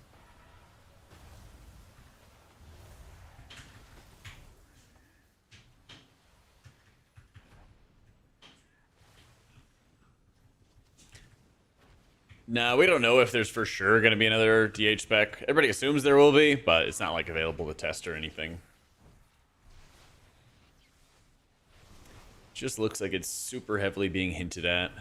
No, we don't know if there's for sure going to be another DH spec. Everybody assumes there will be, but it's not like available to test or anything. Just looks like it's super heavily being hinted at.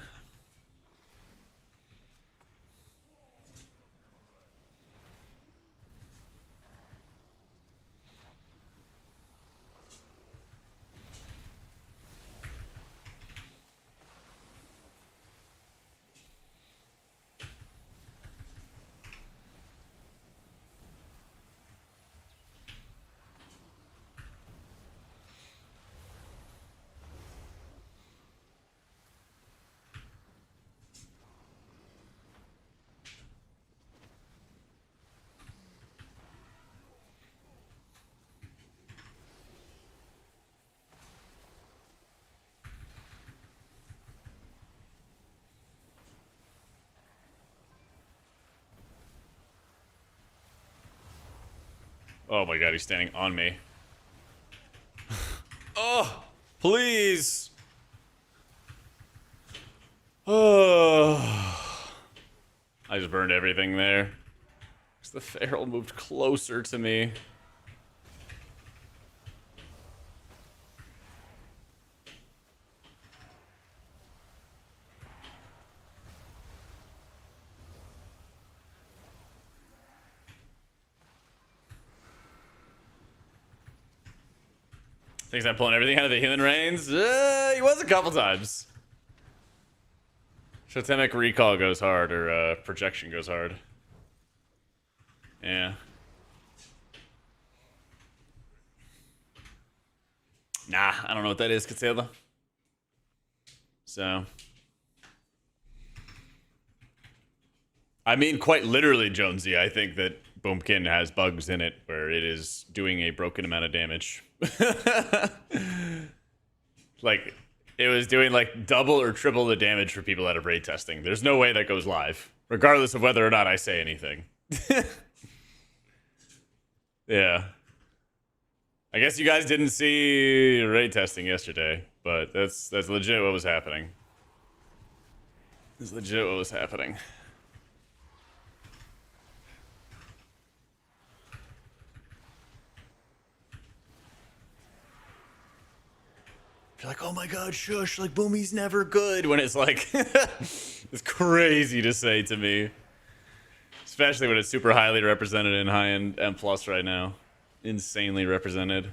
Oh my god, he's standing on me. Oh, please. Oh. I just burned everything there. The feral moved closer to me. Thinks I'm pulling everything out of the healing reins? He was a couple times. Totemic recall goes hard, or projection goes hard. Yeah. Nah, I don't know what that is, Katsela. So. I mean, quite literally, Jonesy, I think that Boomkin has bugs in it where it is doing a broken amount of damage. Like, it was doing like double or triple the damage for people out of raid testing. There's no way that goes live, regardless of whether or not I say anything. Yeah. I guess you guys didn't see raid testing yesterday, but that's legit what was happening. That's legit what was happening. You're like, oh my god, shush, like Boomy's never good, when it's like it's crazy to say to me. Especially when it's super highly represented in high-end M+ right now. Insanely represented.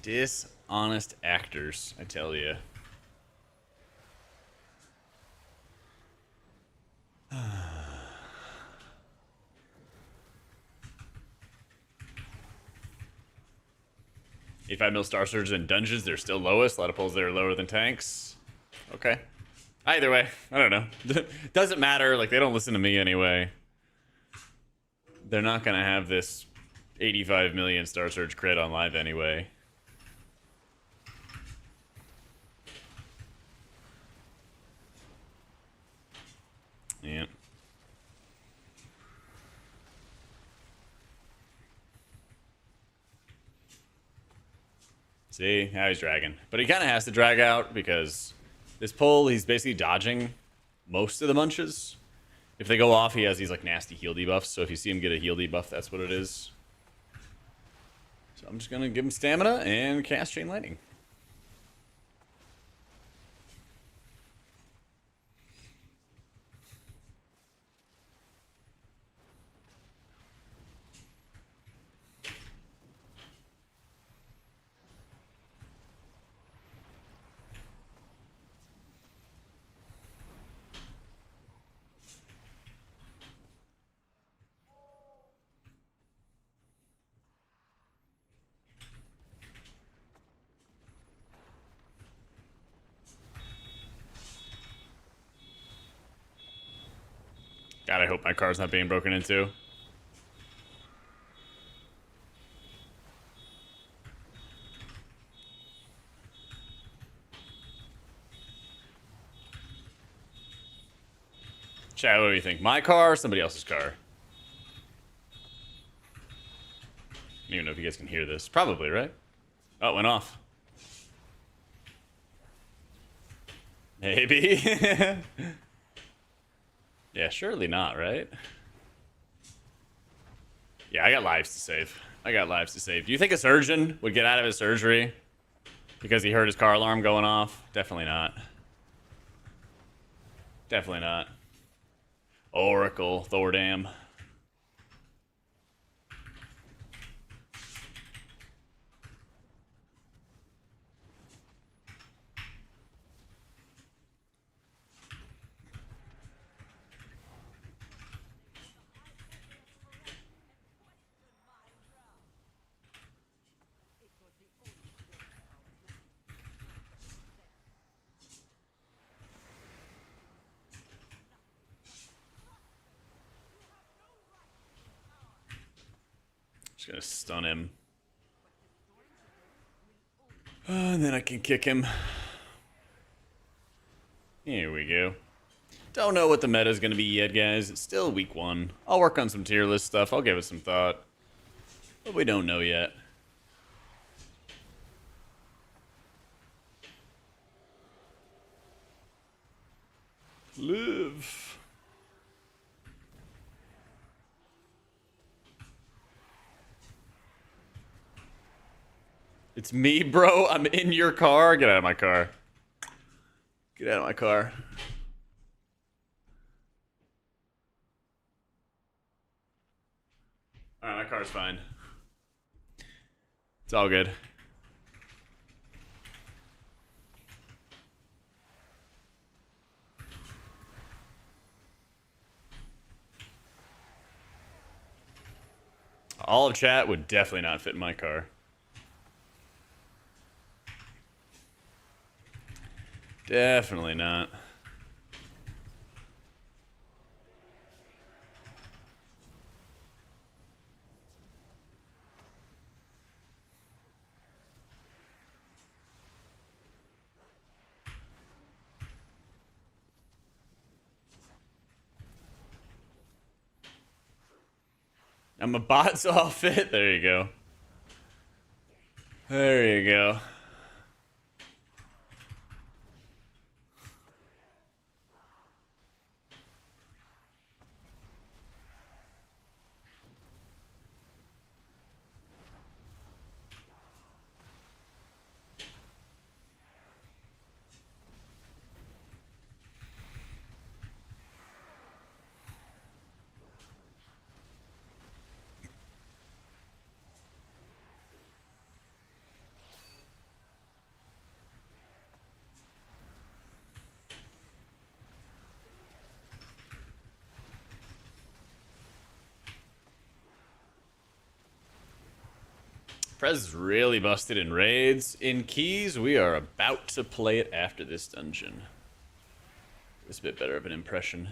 Dishonest actors, I tell you. $85 Star Surge in dungeons, they're still lowest. A lot of pulls that are lower than tanks. Okay. Either way, I don't know. Doesn't matter. Like, they don't listen to me anyway. They're not going to have this 85 million Star Surge crit on live anyway. Yeah. See, now he's dragging. But he kind of has to drag out because this pull, he's basically dodging most of the munches. If they go off, he has these like nasty heal debuffs. So if you see him get a heal debuff, that's what it is. So I'm just going to give him stamina and cast Chain Lightning. God, I hope my car's not being broken into. Chat, what do you think? My car or somebody else's car? I don't even know if you guys can hear this. Probably, right? Oh, it went off. Maybe. Yeah, surely not, right? Yeah, I got lives to save. I got lives to save. Do you think a surgeon would get out of his surgery because he heard his car alarm going off? Definitely not. Definitely not. Oracle, Thordam. Just gonna stun him. And then I can kick him. Here we go. Don't know what the meta is going to be yet, guys. It's still week 1. I'll work on some tier list stuff. I'll give it some thought. But we don't know yet. Live. It's me, bro. I'm in your car. Get out of my car. Get out of my car. Alright, my car's fine. It's all good. All of chat would definitely not fit in my car. Definitely not. I'm a bot, so I'll fit. There you go. There you go. Prez is really busted in raids. In keys, we are about to play it after this dungeon. It's a bit better of an impression.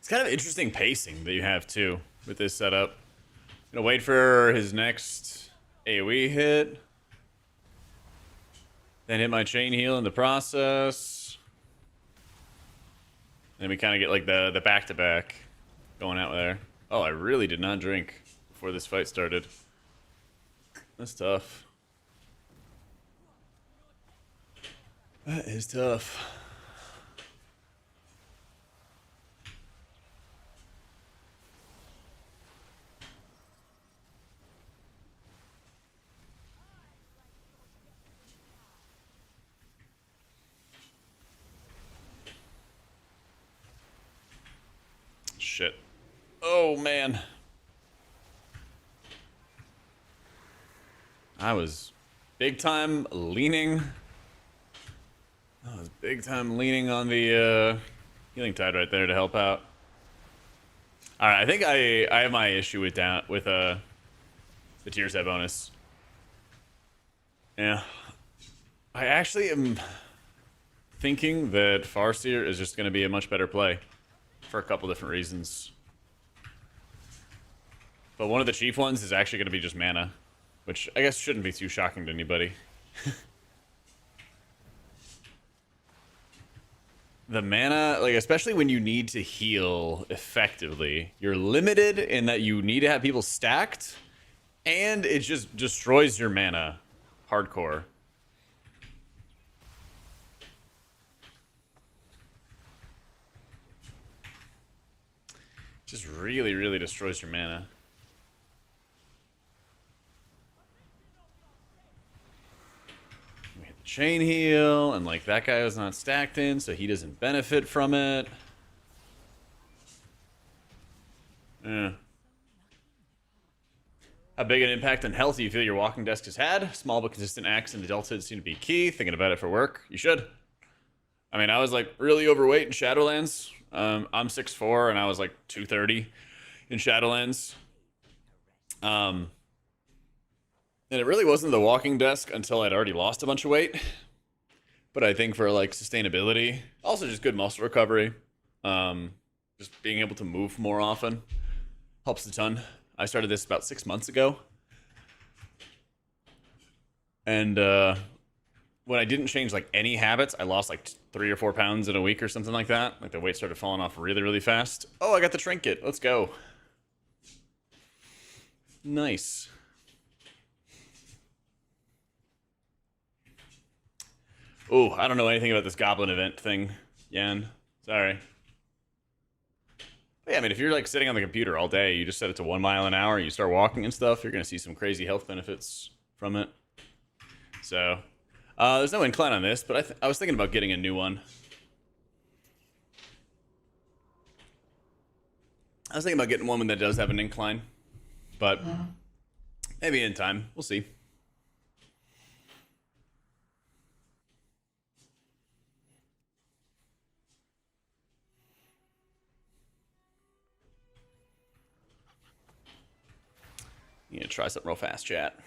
kind of interesting pacing that you have too with this setup. Gonna wait for his next AoE hit. Then hit my chain heal in the process. Then we kind of get like the back-to-back going out there. Oh, I really did not drink before this fight started. That's tough. That is tough. Shit. Oh, man. I was big time leaning. I was big time leaning on the healing tide right there to help out. All right, I think I have my issue with the tier set bonus. Yeah, I actually am thinking that Farseer is just going to be a much better play for a couple different reasons. But one of the chief ones is actually going to be just mana, which I guess shouldn't be too shocking to anybody. The mana, like, especially when you need to heal effectively, you're limited in that you need to have people stacked, and it just destroys your mana hardcore. Just really, really destroys your mana. Chain heal, and like that guy was not stacked in, so he doesn't benefit from it. Yeah. How big an impact on health do you feel your walking desk has had? Small but consistent acts in adulthood seem to be key. Thinking about it for work? You should. I mean, I was like really overweight in Shadowlands. I'm 6'4", and I was like 230 in Shadowlands. And it really wasn't the walking desk until I'd already lost a bunch of weight. But I think for like sustainability, also just good muscle recovery, just being able to move more often helps a ton. I started this about 6 months ago. And when I didn't change like any habits, I lost like 3 or 4 pounds in a week or something like that. Like the weight started falling off really, really fast. Oh, I got the trinket. Let's go. Nice. Oh, I don't know anything about this goblin event thing, Yan. Sorry. But yeah, I mean, if you're like sitting on the computer all day, you just set it to 1 mile an hour, and you start walking and stuff, you're going to see some crazy health benefits from it. So, there's no incline on this, but I was thinking about getting a new one. I was thinking about getting one that does have an incline, but maybe in time. We'll see. You need to try something real fast, chat.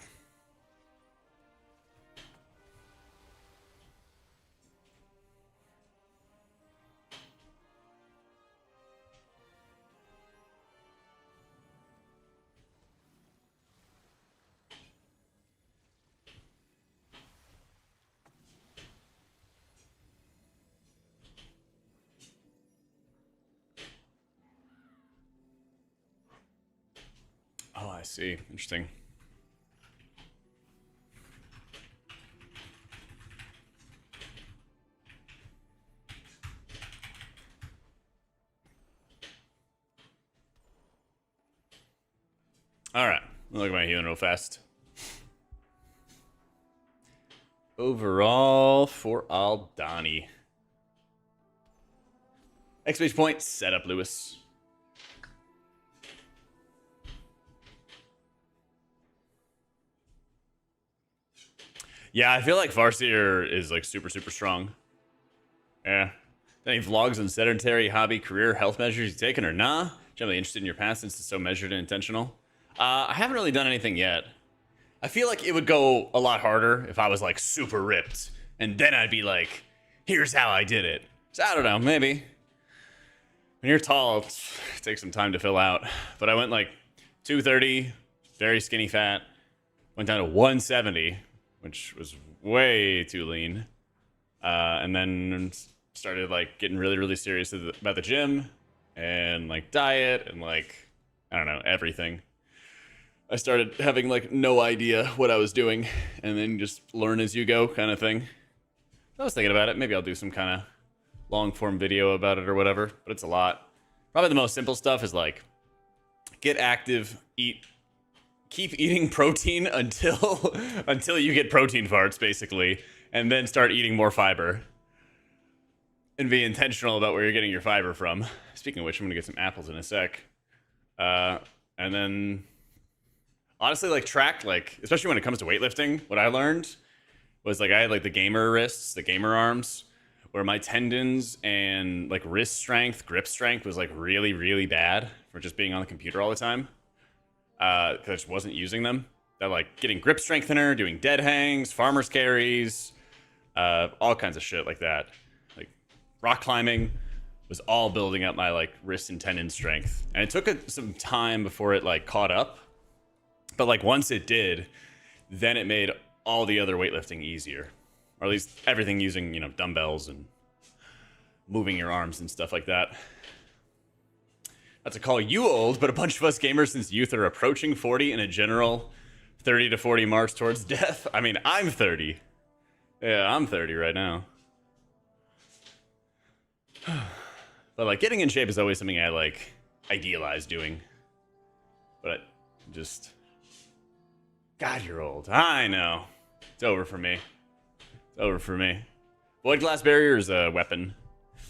Oh, I see. Interesting. All right. Look at my healing real fast. Overall for Aldani. Exclamation point. Set up, Lewis. Yeah, I feel like Farseer is like super, super strong. Yeah. Any vlogs on sedentary, hobby, career, health measures you've taken or nah? Generally interested in your past since it's so measured and intentional. I haven't really done anything yet. I feel like it would go a lot harder if I was like super ripped. And then I'd be like, here's how I did it. So I don't know, maybe. When you're tall, it takes some time to fill out. But I went like 230, very skinny fat. Went down to 170, which was way too lean. And then started like getting really, really serious about the gym and like diet and like, I don't know, everything. I started having like no idea what I was doing and then just learn as you go kind of thing. I was thinking about it. Maybe I'll do some kind of long form video about it or whatever, but it's a lot. Probably the most simple stuff is like get active, keep eating protein until you get protein farts basically, and then start eating more fiber. And be intentional about where you're getting your fiber from. Speaking of which, I'm gonna get some apples in a sec. And then honestly, like track, like especially when it comes to weightlifting, what I learned was like I had like the gamer wrists, the gamer arms, where my tendons and like wrist strength, grip strength was like really, really bad for just being on the computer all the time. Because I just wasn't using them. That like getting grip strengthener, doing dead hangs, farmer's carries, all kinds of shit like that. Like rock climbing was all building up my like wrist and tendon strength. And it took some time before it like caught up. But like once it did, then it made all the other weightlifting easier. Or at least everything using, you know, dumbbells and moving your arms and stuff like that. Not to call you old, but a bunch of us gamers since youth are approaching 40 in a general 30 to 40 march towards death. I mean, I'm 30. Yeah, I'm 30 right now. But like getting in shape is always something I like idealize doing. But just... God, you're old. I know. It's over for me. It's over for me. Void glass barrier is a weapon.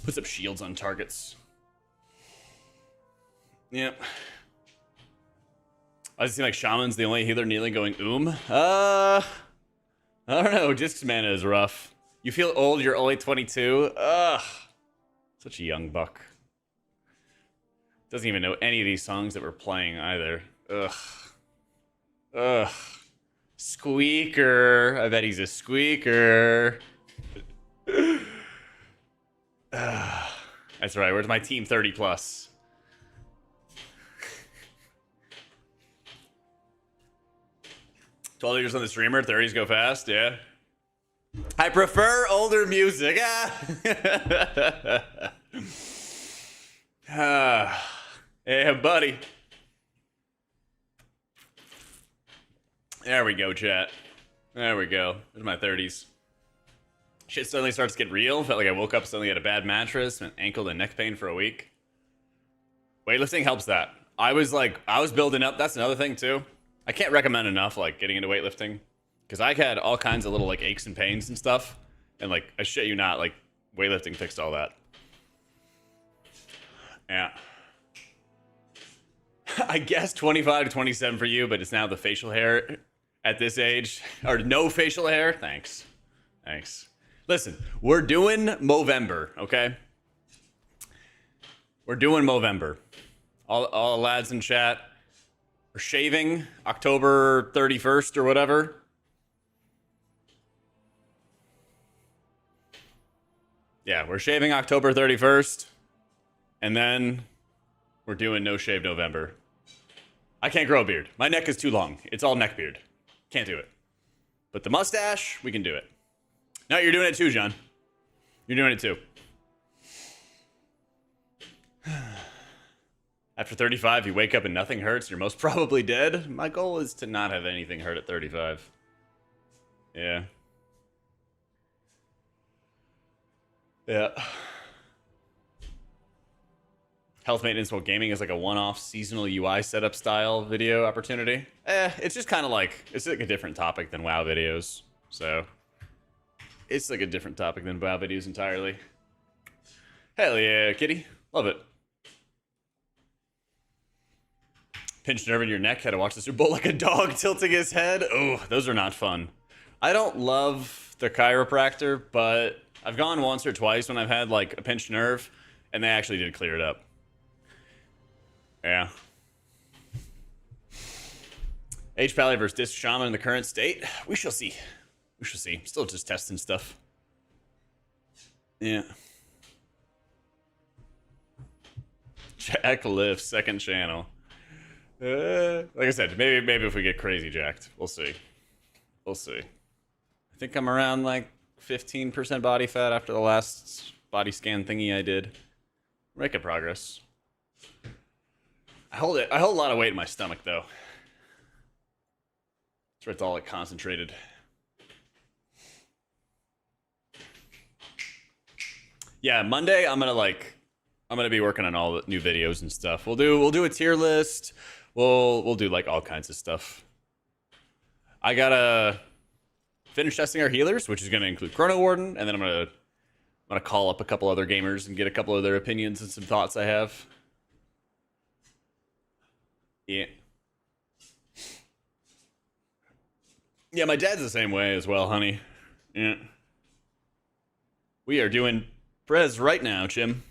Puts up shields on targets. Yep. I just seem like Shaman's the only healer kneeling going, I don't know. Discs mana is rough. You feel old, you're only 22. Ugh. Such a young buck. Doesn't even know any of these songs that we're playing either. Ugh. Ugh. Squeaker. I bet he's a squeaker. That's right. Where's my team 30 plus? 12 years on the streamer, 30s go fast, yeah. I prefer older music. Yeah, buddy. There we go, chat. There we go. There's my 30s. Shit suddenly starts to get real. Felt like I woke up suddenly had a bad mattress, and ankle and neck pain for a week. Weightlifting helps that. I was building up. That's another thing too. I can't recommend enough like getting into weightlifting because I had all kinds of little like aches and pains and stuff, and like I shit you not, like weightlifting fixed all that. Yeah. I guess 25 to 27 for you, but it's now the facial hair at this age, or no facial hair. Thanks. Listen, we're doing Movember, okay? We're doing Movember. All lads in chat are shaving October 31st or whatever. Yeah, we're shaving October 31st, and then we're doing No Shave November. I can't grow a beard. My neck is too long. It's all neck beard. Can't do it. But the mustache, we can do it. No, you're doing it too, John. You're doing it too. After 35, you wake up and nothing hurts. You're most probably dead. My goal is to not have anything hurt at 35. Yeah. Yeah. Health maintenance while gaming is like a one-off seasonal UI setup style video opportunity. It's just kind of like, it's like a different topic than WoW videos. So, it's like a different topic than WoW videos entirely. Hell yeah, kitty. Love it. Pinched nerve in your neck, had to watch the Super Bowl like a dog tilting his head. Oh, those are not fun. I don't love the chiropractor, but I've gone once or twice when I've had like a pinched nerve, and they actually did clear it up. Yeah. H-Pally versus Disc Shaman in the current state? We shall see. We shall see. Still just testing stuff. Yeah. Jack lifts, second channel. Like I said, maybe if we get crazy jacked, we'll see. We'll see. I think I'm around like 15% body fat after the last body scan thingy I did. We're making progress. I hold a lot of weight in my stomach though. That's where it's all like concentrated. Yeah, Monday I'm gonna be working on all the new videos and stuff. We'll do a tier list. We'll do like all kinds of stuff. I gotta finish testing our healers, which is gonna include Chrono Warden, and then I'm gonna call up a couple other gamers and get a couple of their opinions and some thoughts I have. Yeah. Yeah, my dad's the same way as well, honey. Yeah. We are doing Prez right now, Chim.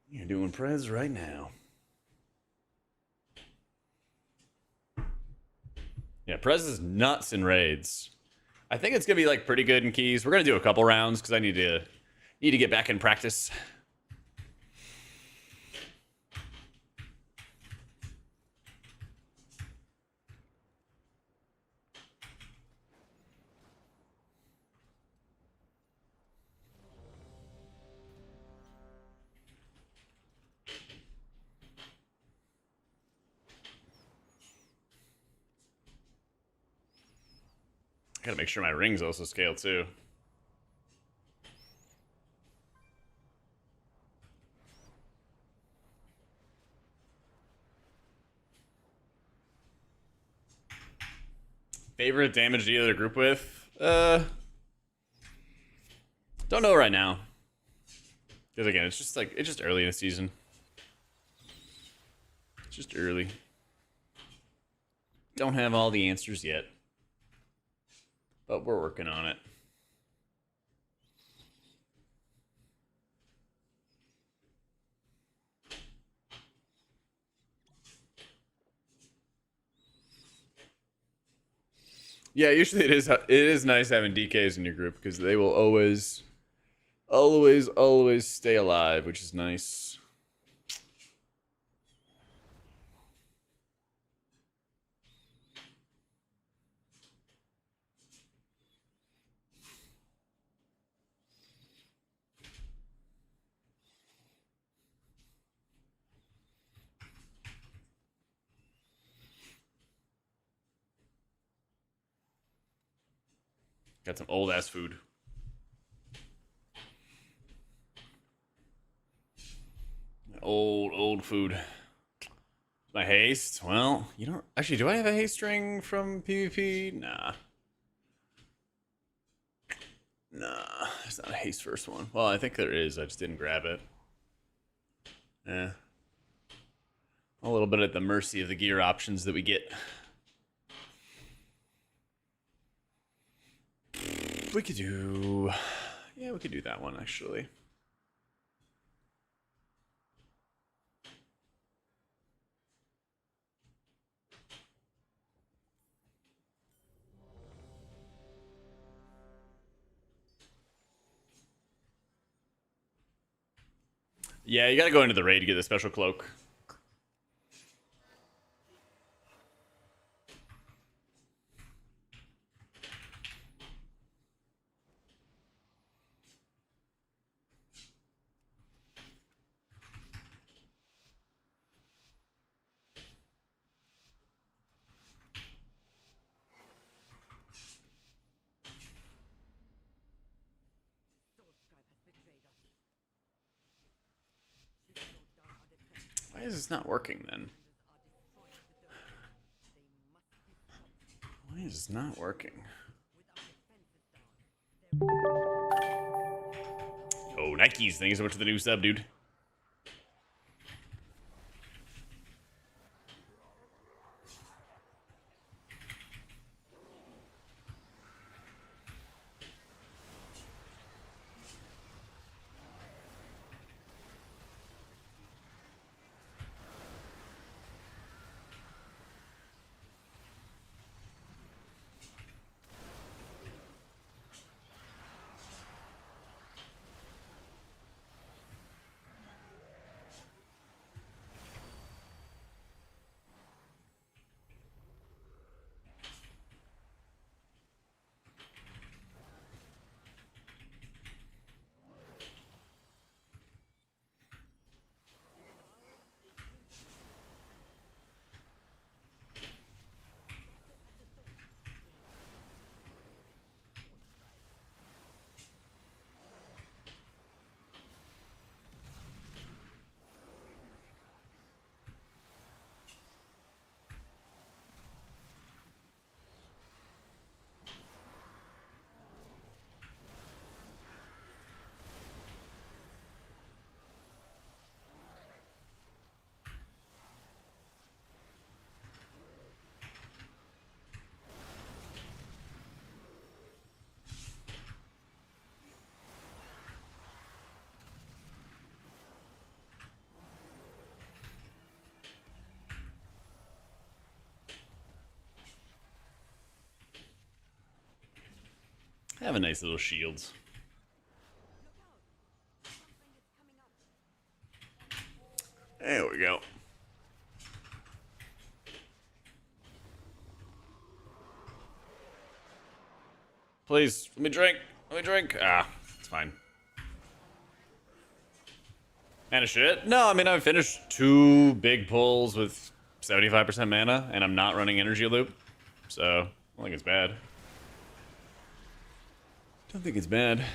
You're doing Prez right now. Yeah, Prez is nuts in raids. I think it's gonna be like pretty good in keys. We're gonna do a couple rounds because I need to get back in practice. I gotta make sure my rings also scale too. Favorite damage to either group with? Don't know right now. Because again, it's just early in the season. It's just early. Don't have all the answers yet. But we're working on it. Yeah, usually it is nice having DKs in your group because they will always stay alive, which is nice. Got some old ass food. Old food. My haste? Well, you don't actually. Do I have a haste ring from PvP? Nah. Nah, it's not a haste first one. Well, I think there is. I just didn't grab it. Yeah. A little bit at the mercy of the gear options that we get. We could do... Yeah, we could do that one, actually. Yeah, you gotta go into the raid to get the special cloak. Why is this not working then? Why is this not working? Oh, Nikes. Thank you so much for the new sub, dude. Have a nice little shields. There we go. Please, let me drink. Let me drink. Ah, it's fine. Mana shit? No, I mean, I've finished 2 big pulls with 75% mana, and I'm not running energy loop. So, I don't think it's bad. Don't think it's bad.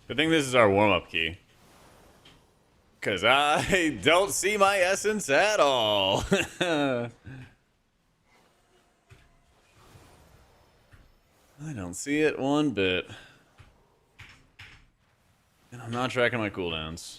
I think this is our warm-up key. Because I don't see my essence at all. I don't see it one bit. And I'm not tracking my cooldowns.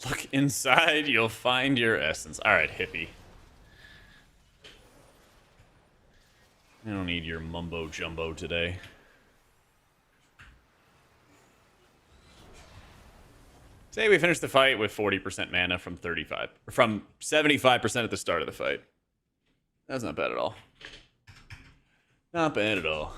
Look inside, you'll find your essence. Alright, hippie. I don't need your mumbo jumbo today. Say we finished the fight with 40% mana from 75% at the start of the fight. That's not bad at all. Not bad at all.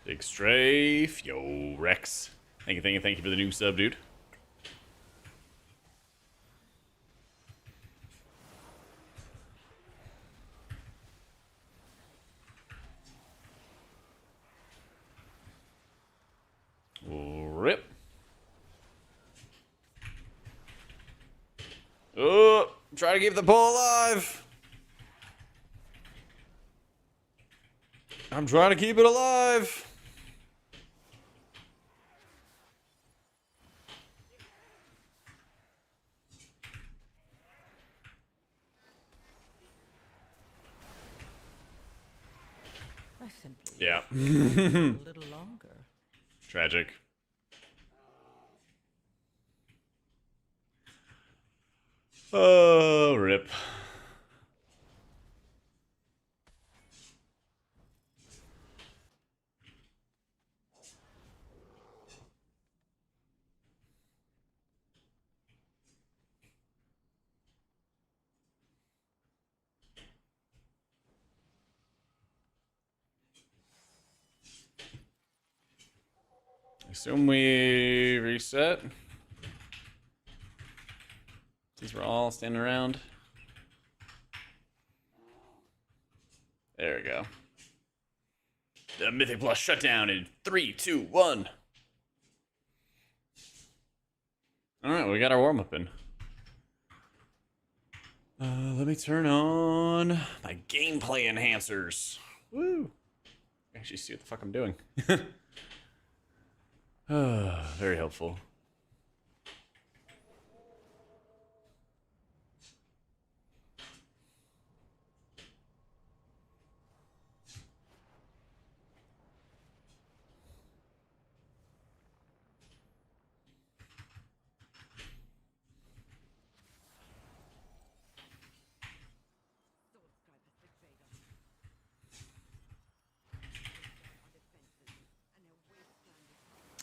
Big strafe. Yo, Rex. Thank you for the new sub, dude. Rip. Oh, try to keep the pull alive. I'm trying to keep it alive. I simply Yeah. wish it lasted a little longer. Tragic. Oh, rip. Assume we reset. Since we're all standing around. There we go. The Mythic Plus shutdown in 3, 2, 1. All right, we got our warm up in. Let me turn on my gameplay enhancers. Woo! Actually, see what the fuck I'm doing. Very helpful.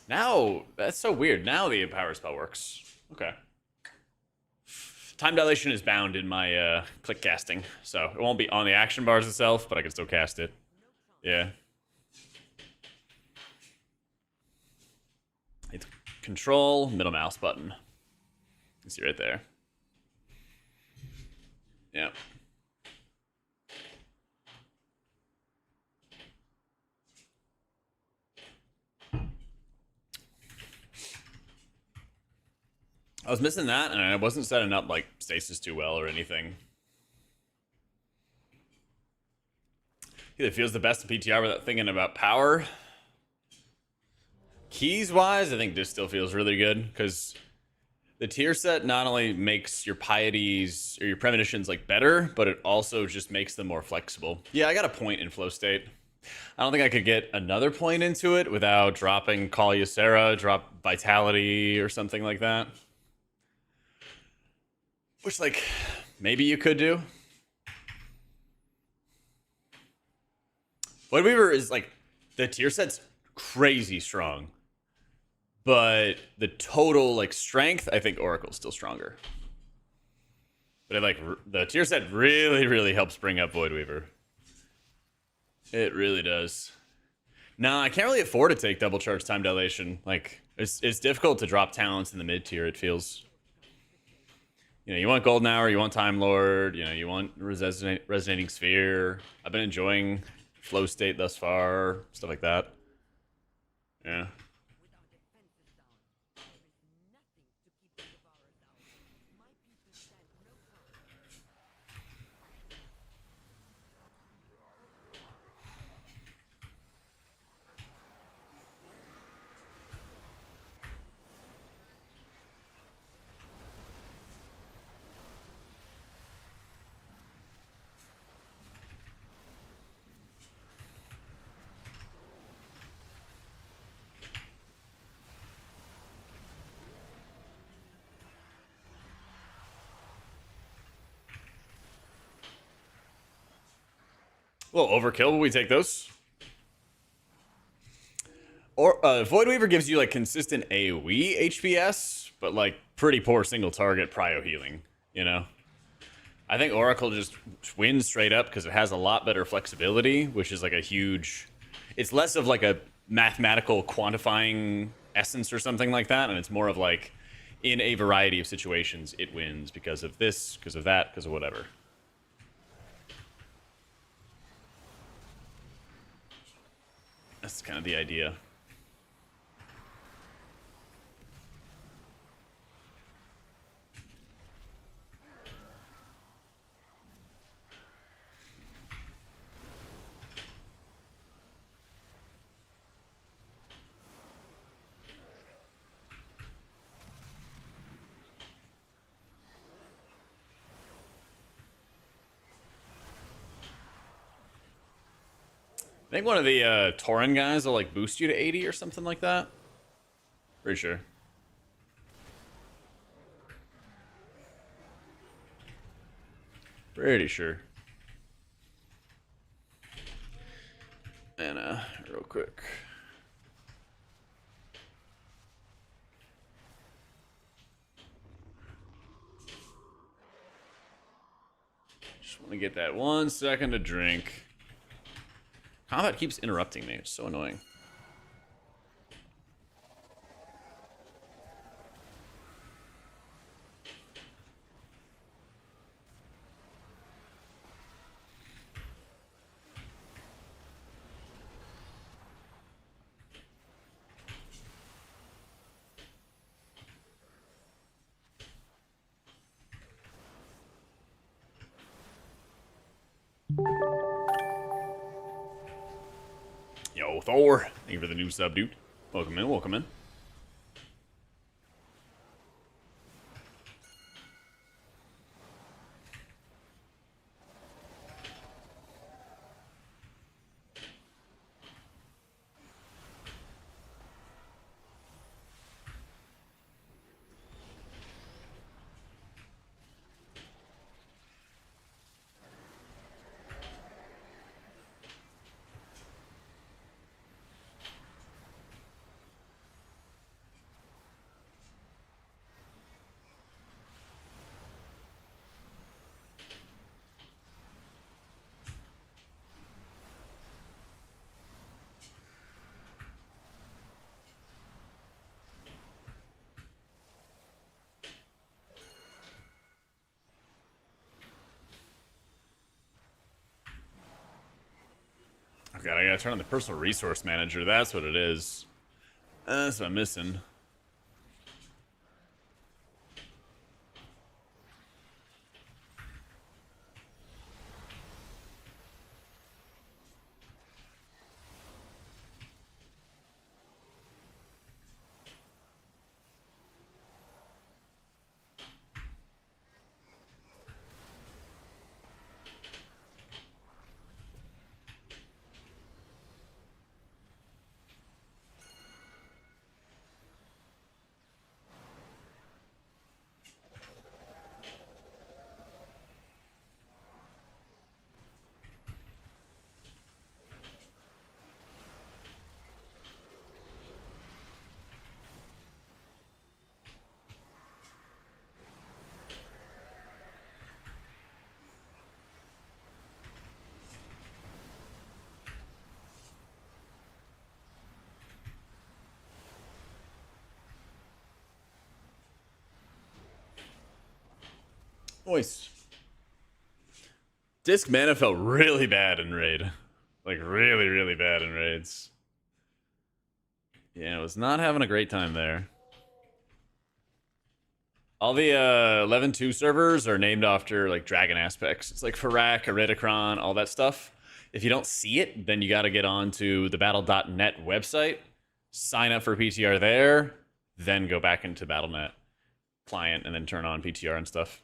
Now, that's so weird. Now the power spell works. Okay. Time dilation is bound in my click casting, so it won't be on the action bars itself, but I can still cast it. Yeah. It's control, middle mouse button. You see right there. Yeah. I was missing that, and I wasn't setting up like stasis too well or anything. It feels the best in PTR without thinking about power. Keys wise, I think this still feels really good because the tier set not only makes your pieties or your premonitions like better, but it also just makes them more flexible. Yeah, I got a point in flow state. I don't think I could get another point into it without dropping Call Ysera, drop Vitality or something like that. Which, like, maybe you could do. Void Weaver is, like, the tier set's crazy strong. But the total, like, strength, I think Oracle's still stronger. But, like, the tier set really, really helps bring up Void Weaver. It really does. No, I can't really afford to take double charge time dilation. Like, it's difficult to drop talents in the mid tier, it feels. You know, you want Golden Hour, you want Time Lord, you know, you want Resonating Sphere. I've been enjoying Flow State thus far, stuff like that. Yeah. Well, overkill. Will we take those? Or Void Weaver gives you like consistent AoE HPS, but like pretty poor single target prio healing. You know, I think Oracle just wins straight up because it has a lot better flexibility, which is like a huge. It's less of like a mathematical quantifying essence or something like that, and it's more of like in a variety of situations it wins because of this, because of that, because of whatever. That's kind of the idea. I think one of the Tauren guys will like boost you to 80 or something like that. Pretty sure. Pretty sure. And real quick. Just want to get that 1 second to drink. Combat keeps interrupting me. It's so annoying. Thor. Thank you for the new sub, dude. Welcome in, welcome in. Oh god, I gotta turn on the personal resource manager. That's what it is. That's what I'm missing. Nice. Disc mana felt really bad in raid. Like, really, really bad in raids. Yeah, I was not having a great time there. All the 11.2 servers are named after, like, dragon aspects. It's like Farak, Eridicron, all that stuff. If you don't see it, then you gotta get on to the battle.net website, sign up for PTR there, then go back into Battle.net client, and then turn on PTR and stuff.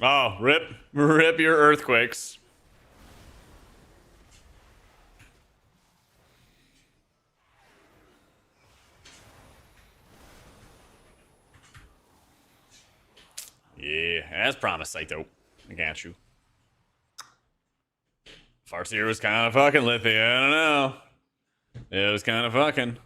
Oh, rip your earthquakes. Yeah, as promised, Saito. I got you. Farseer was kind of fucking Liffy, I don't know. It was kind of fucking.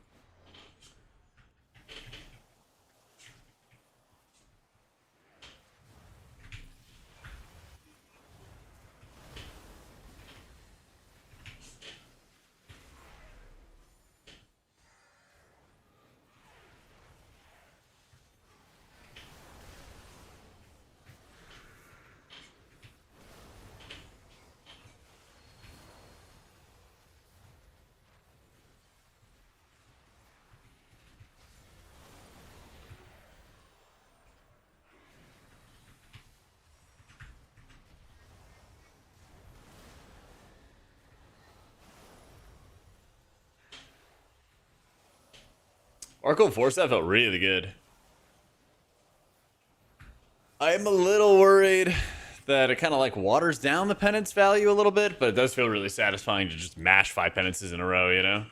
Oracle Force, that felt really good. I'm a little worried that it kind of like waters down the penance value a little bit, but it does feel really satisfying to just mash 5 penances in a row, you know?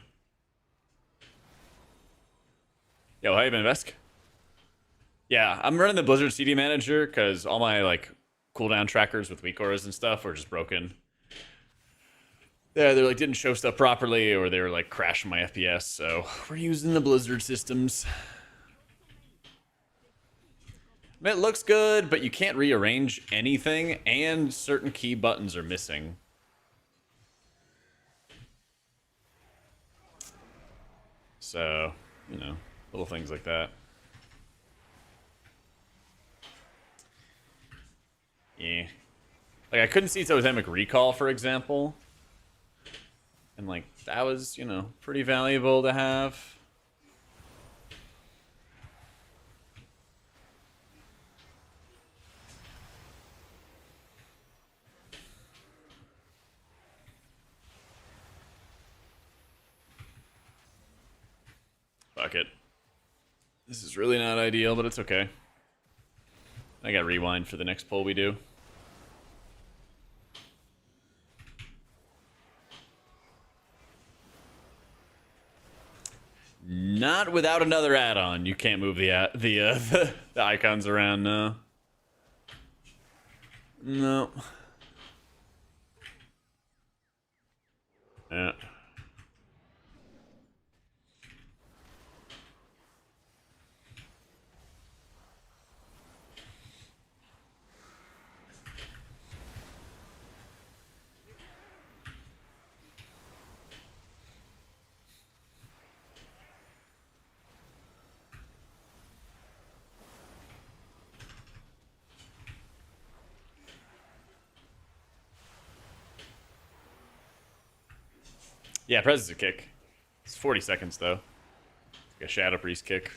Yo, how you been, Vesk? Yeah, I'm running the Blizzard CD manager because all my like cooldown trackers with weak auras and stuff were just broken. Yeah, they like didn't show stuff properly, or they were like crashing my FPS. So we're using the Blizzard systems. I mean, it looks good, but you can't rearrange anything, and certain key buttons are missing. So, you know, little things like that. Yeah. Like, I couldn't see Totemic Recall, for example. And, like, that was, you know, pretty valuable to have. Fuck it. This is really not ideal, but it's okay. I got rewind for the next poll we do. Not without another add-on. You can't move the icons around. No. No. Yeah. Yeah, Prez is a kick. It's 40 seconds, though. It's like a Shadow Priest kick.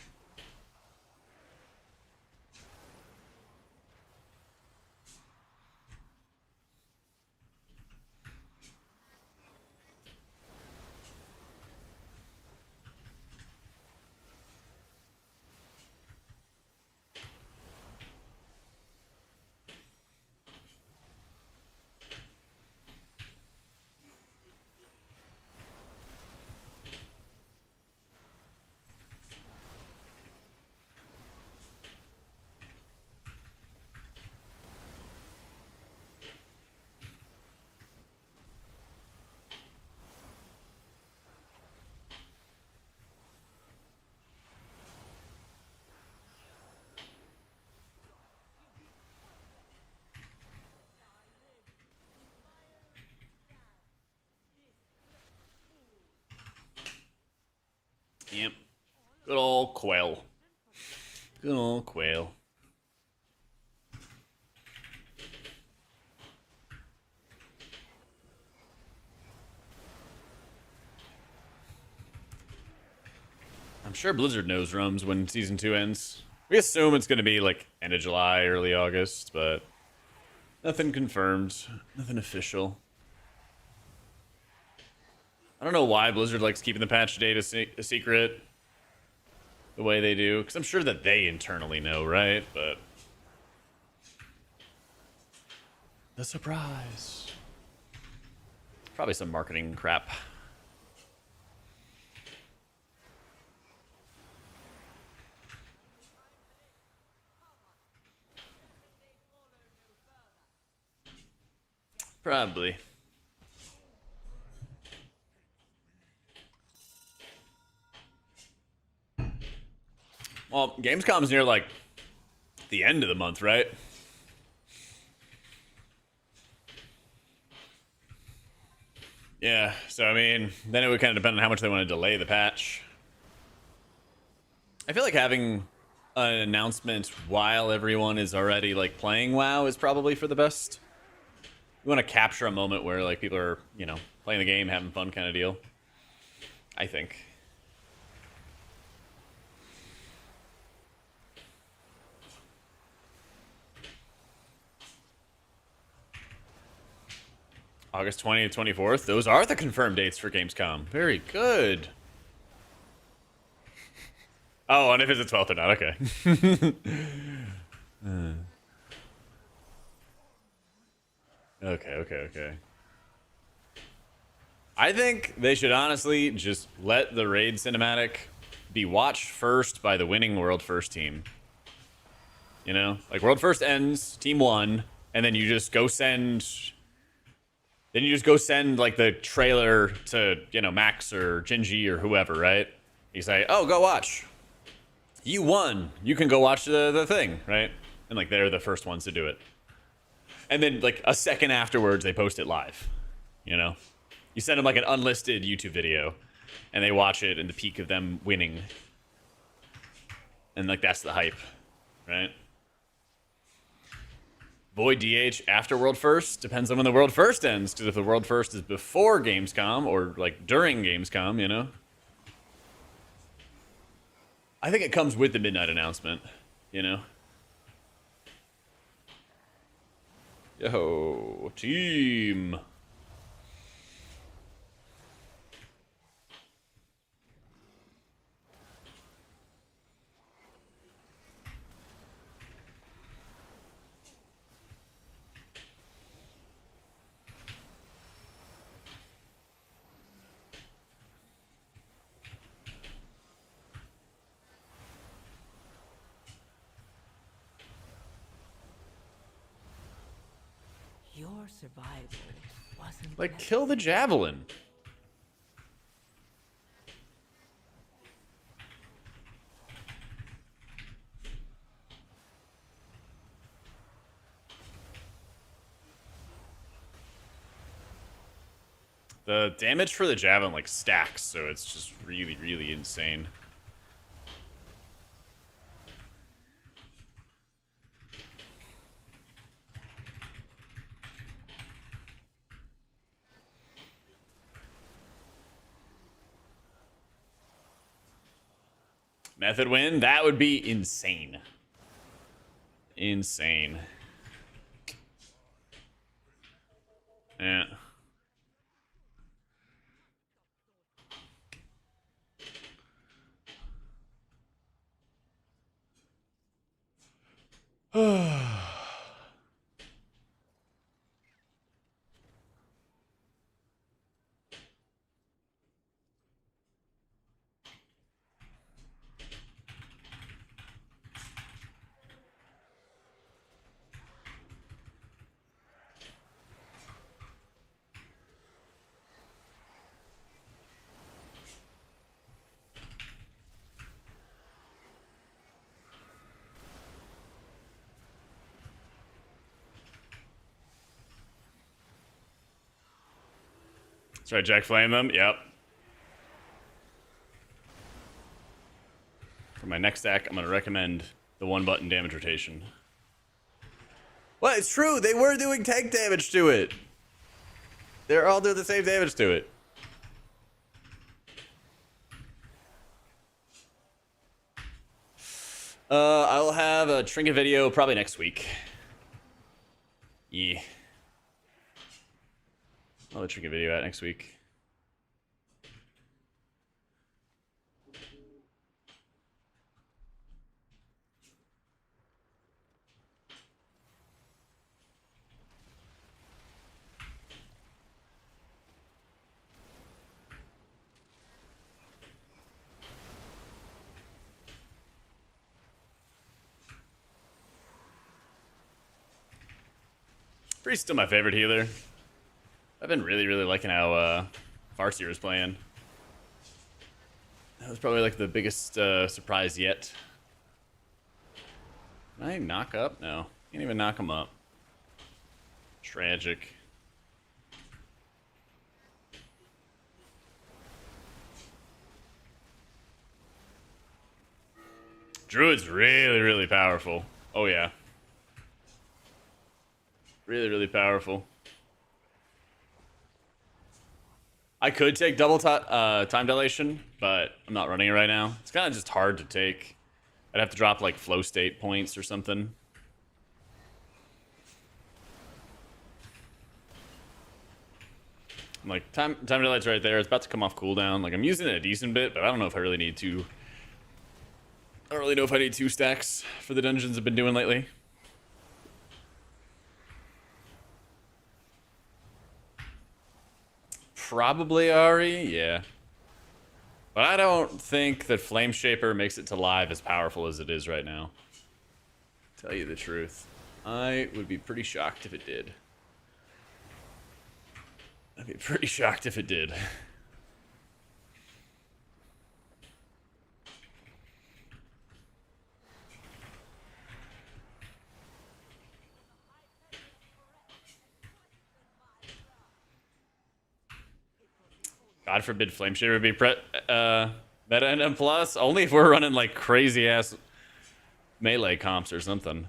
Yep. Good old Quail. Good old Quail. I'm sure Blizzard knows Rums when Season 2 ends. We assume it's going to be like end of July, early August, but nothing confirmed. Nothing official. I don't know why Blizzard likes keeping the patch date a secret the way they do, because I'm sure that they internally know, right? But the surprise. Probably some marketing crap. Probably. Well, Gamescom's near, like, the end of the month, right? Yeah, so, I mean, then it would kind of depend on how much they want to delay the patch. I feel like having an announcement while everyone is already, like, playing WoW is probably for the best. You want to capture a moment where, like, people are, you know, playing the game, having fun kind of deal. I think. August 20th, 24th. Those are the confirmed dates for Gamescom. Very good. Oh, and if it's the 12th or not, okay. Okay. I think they should honestly just let the raid cinematic be watched first by the winning World First team. You know? Like, World First ends, Team 1, and then you just go send... Then you just go send, like, the trailer to, you know, Max or Gingy or whoever, right? You say, oh, go watch. You won. You can go watch the thing, right? And, like, they're the first ones to do it. And then, like, a second afterwards, they post it live, you know? You send them, like, an unlisted YouTube video. and they watch it in the peak of them winning. And, like, that's the hype, right? Void DH after World First depends on when the World First ends, because if the World First is before Gamescom or like during Gamescom, you know, I think it comes with the midnight announcement, you know. Yo, team. Your survival wasn't Like, meant- kill the javelin. The damage for the javelin, like, stacks, so it's just really, really insane. Method win? That would be insane. Insane. Yeah. That's right, Jack Flame them. Yep. For my next deck, I'm going to recommend the one-button damage rotation. Well, it's true. They were doing tank damage to it. They're all doing the same damage to it. I'll have a Trinket video probably next week. Yeah. I'll have a Trinket video out next week. Priest's still my favorite healer. I've been really, really liking how Farseer is playing. That was probably like the biggest surprise yet. Can I knock up? No. Can't even knock him up. Tragic. Druid's really, really powerful. Oh, yeah. Really, really powerful. I could take double time dilation, but I'm not running it right now. It's kind of just hard to take. I'd have to drop like flow state points or something. Like time dilate's right there. It's about to come off cooldown. Like I'm using it a decent bit, but I don't know if I really need to. I don't really know if I need 2 stacks for the dungeons I've been doing lately. Probably Ari, yeah. But I don't think that Flame Shaper makes it to live as powerful as it is right now. Tell you the truth. I would be pretty shocked if it did. I'd be pretty shocked if it did. God forbid Flame Shader would be meta NM plus. Only if we're running like crazy ass melee comps or something.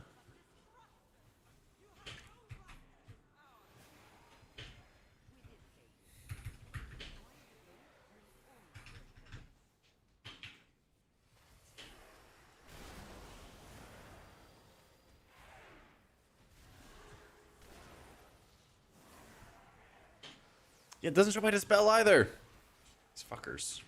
Yeah, it doesn't show my dispel either. These fuckers.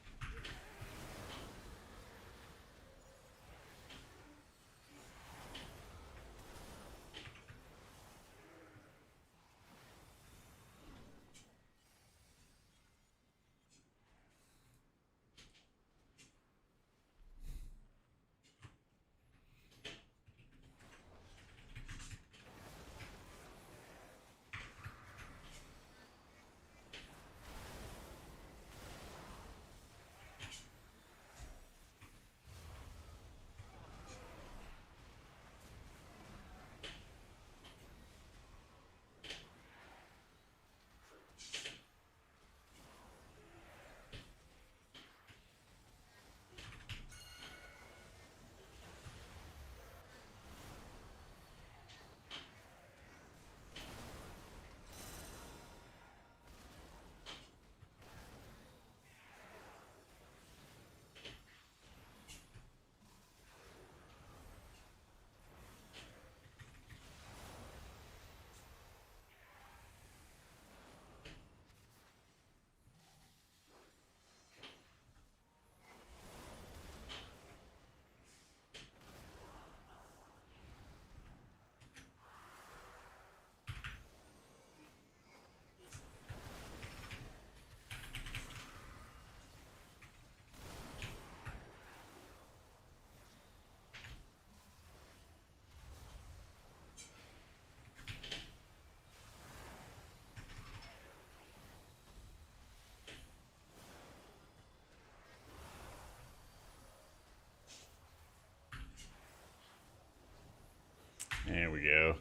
There we go.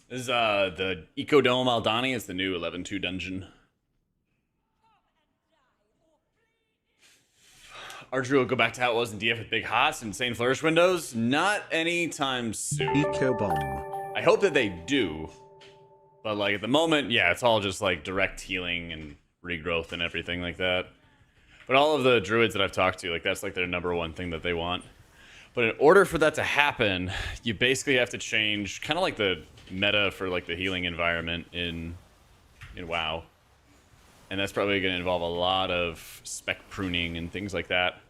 This is the Ecodome Aldani is the new 11-2 dungeon. Our Drew will go back to how it was in DF with Big Hots and Insane Flourish windows? Not anytime soon. Eco Bomb. I hope that they do. But like at the moment, yeah, it's all just like direct healing and regrowth and everything like that. But all of the druids that I've talked to, like that's like their #1 thing that they want. But in order for that to happen, you basically have to change kind of like the meta for like the healing environment in WoW. And that's probably going to involve a lot of spec pruning and things like that.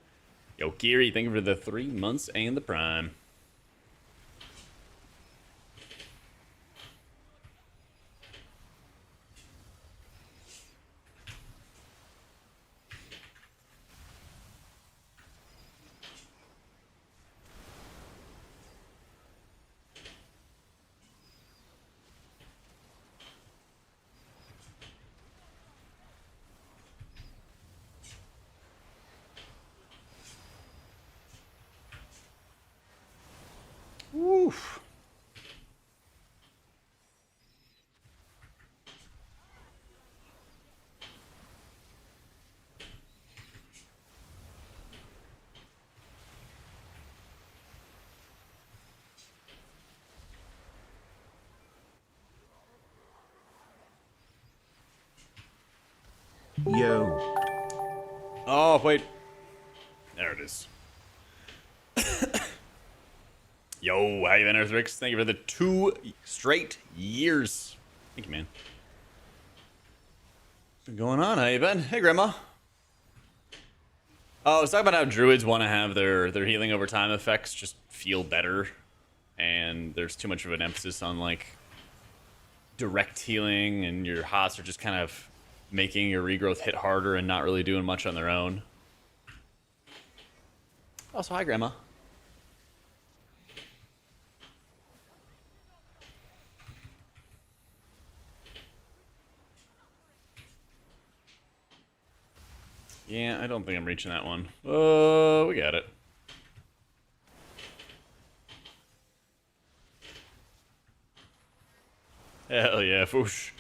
Yo, Geary, thank you for the 3 months and the Prime. Woof. Yo. Oh, wait. There it is. Yo, how you been, Earthrix? Thank you for the 2 straight years. Thank you, man. What's been going on? How you been? Hey, Grandma. Oh, I was talking about how druids want to have their healing over time effects just feel better. And there's too much of an emphasis on, like, direct healing, and your hots are just kind of making your regrowth hit harder and not really doing much on their own. Also, hi, Grandma. Yeah, I don't think I'm reaching that one. We got it. Hell yeah, whoosh.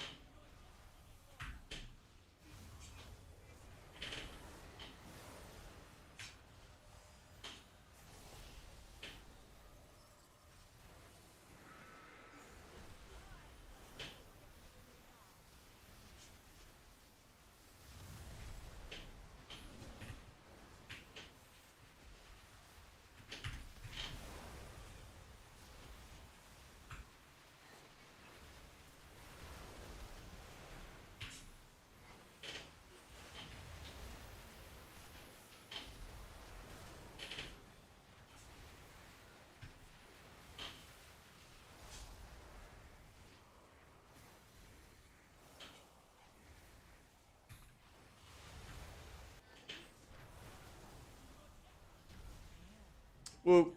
Whoop.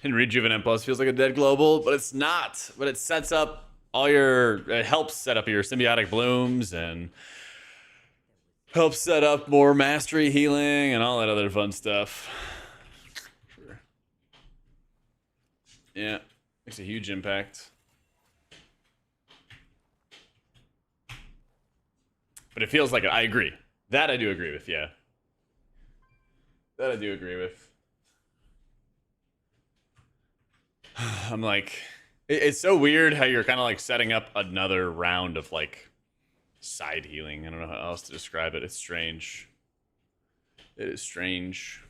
And Rejuvenate Plus feels like a dead global, but it's not. But it sets up all your, it helps set up your symbiotic blooms and helps set up more mastery healing and all that other fun stuff. Sure. Yeah, makes a huge impact. But it feels like I agree. That I do agree with, yeah. That I do agree with. I'm like, it's so weird how you're kind of like setting up another round of like side healing. I don't know how else to describe it. It's strange. It is strange.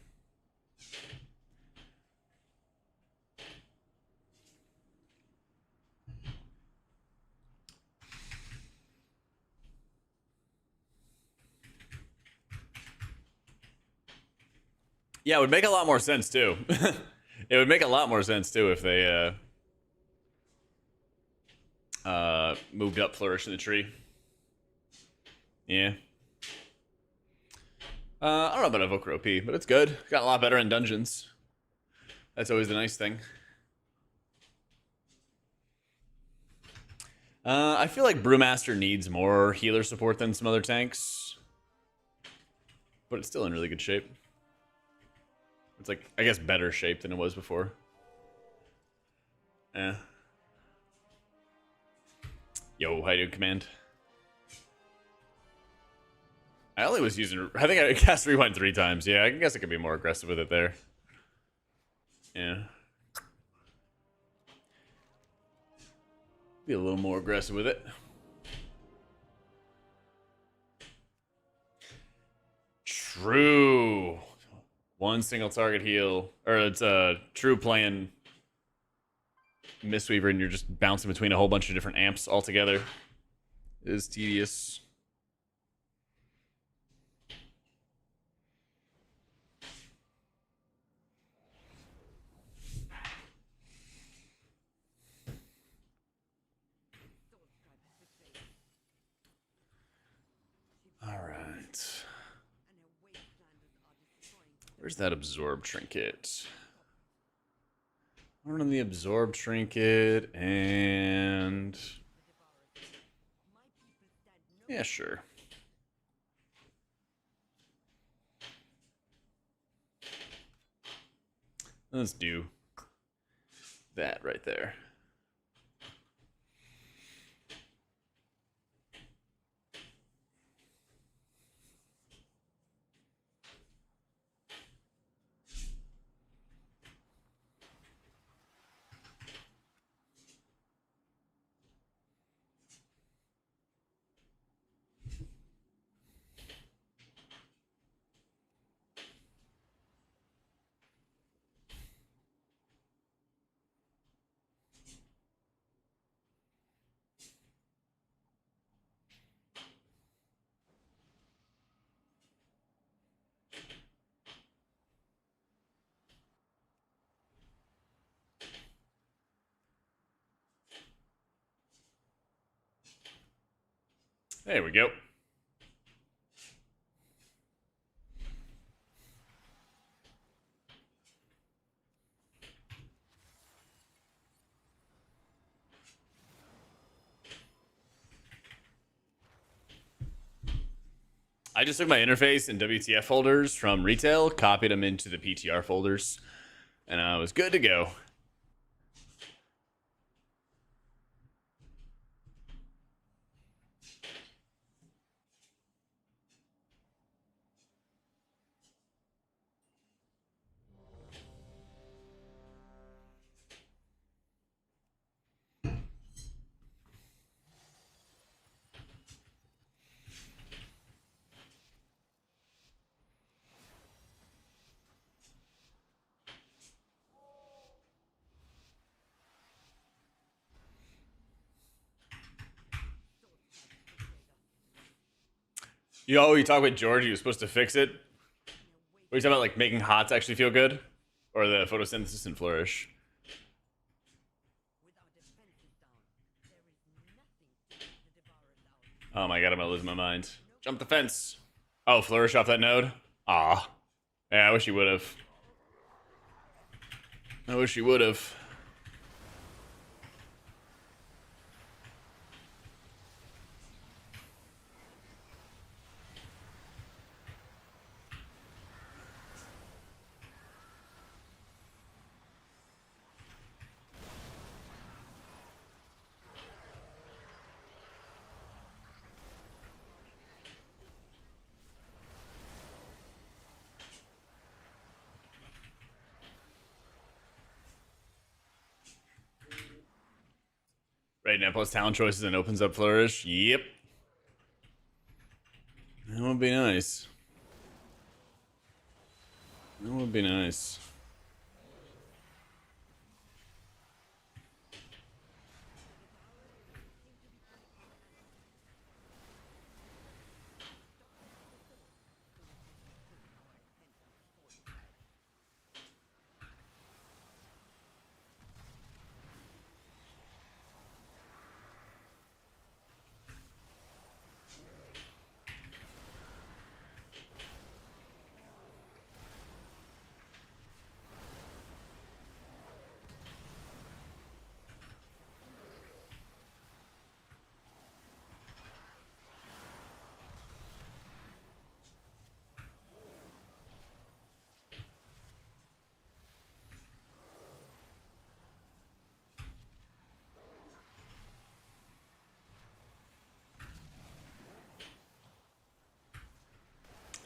Yeah, it would make a lot more sense too. It would make a lot more sense too if they moved up Flourish in the Tree. Yeah. I don't know about Evoker OP, but it's good. Got a lot better in dungeons. That's always the nice thing. I feel like Brewmaster needs more healer support than some other tanks. But it's still in really good shape. It's like, I guess, better shape than it was before. Yeah. Yo, how you doing, Command? I only was using, I think I cast Rewind 3 times. Yeah, I guess I could be more aggressive with it there. Yeah. Be a little more aggressive with it. True. One single target heal. Or it's a true playing Mistweaver and you're just bouncing between a whole bunch of different amps altogether. It is tedious. Alright. Where's that absorb trinket? I on the absorb trinket and yeah, sure. Let's do that right there. There we go. I just took my interface and WTF folders from retail, copied them into the PTR folders, and I was good to go. You talk with George, he was supposed to fix it. What are you talking about, like making HOTS actually feel good? Or the photosynthesis and flourish? Oh my god, I'm gonna lose my mind. Jump the fence. Oh, flourish off that node? Ah. Yeah, I wish you would have. I wish you would have. Right now, plus talent choices and opens up flourish. Yep. That would be nice. That would be nice.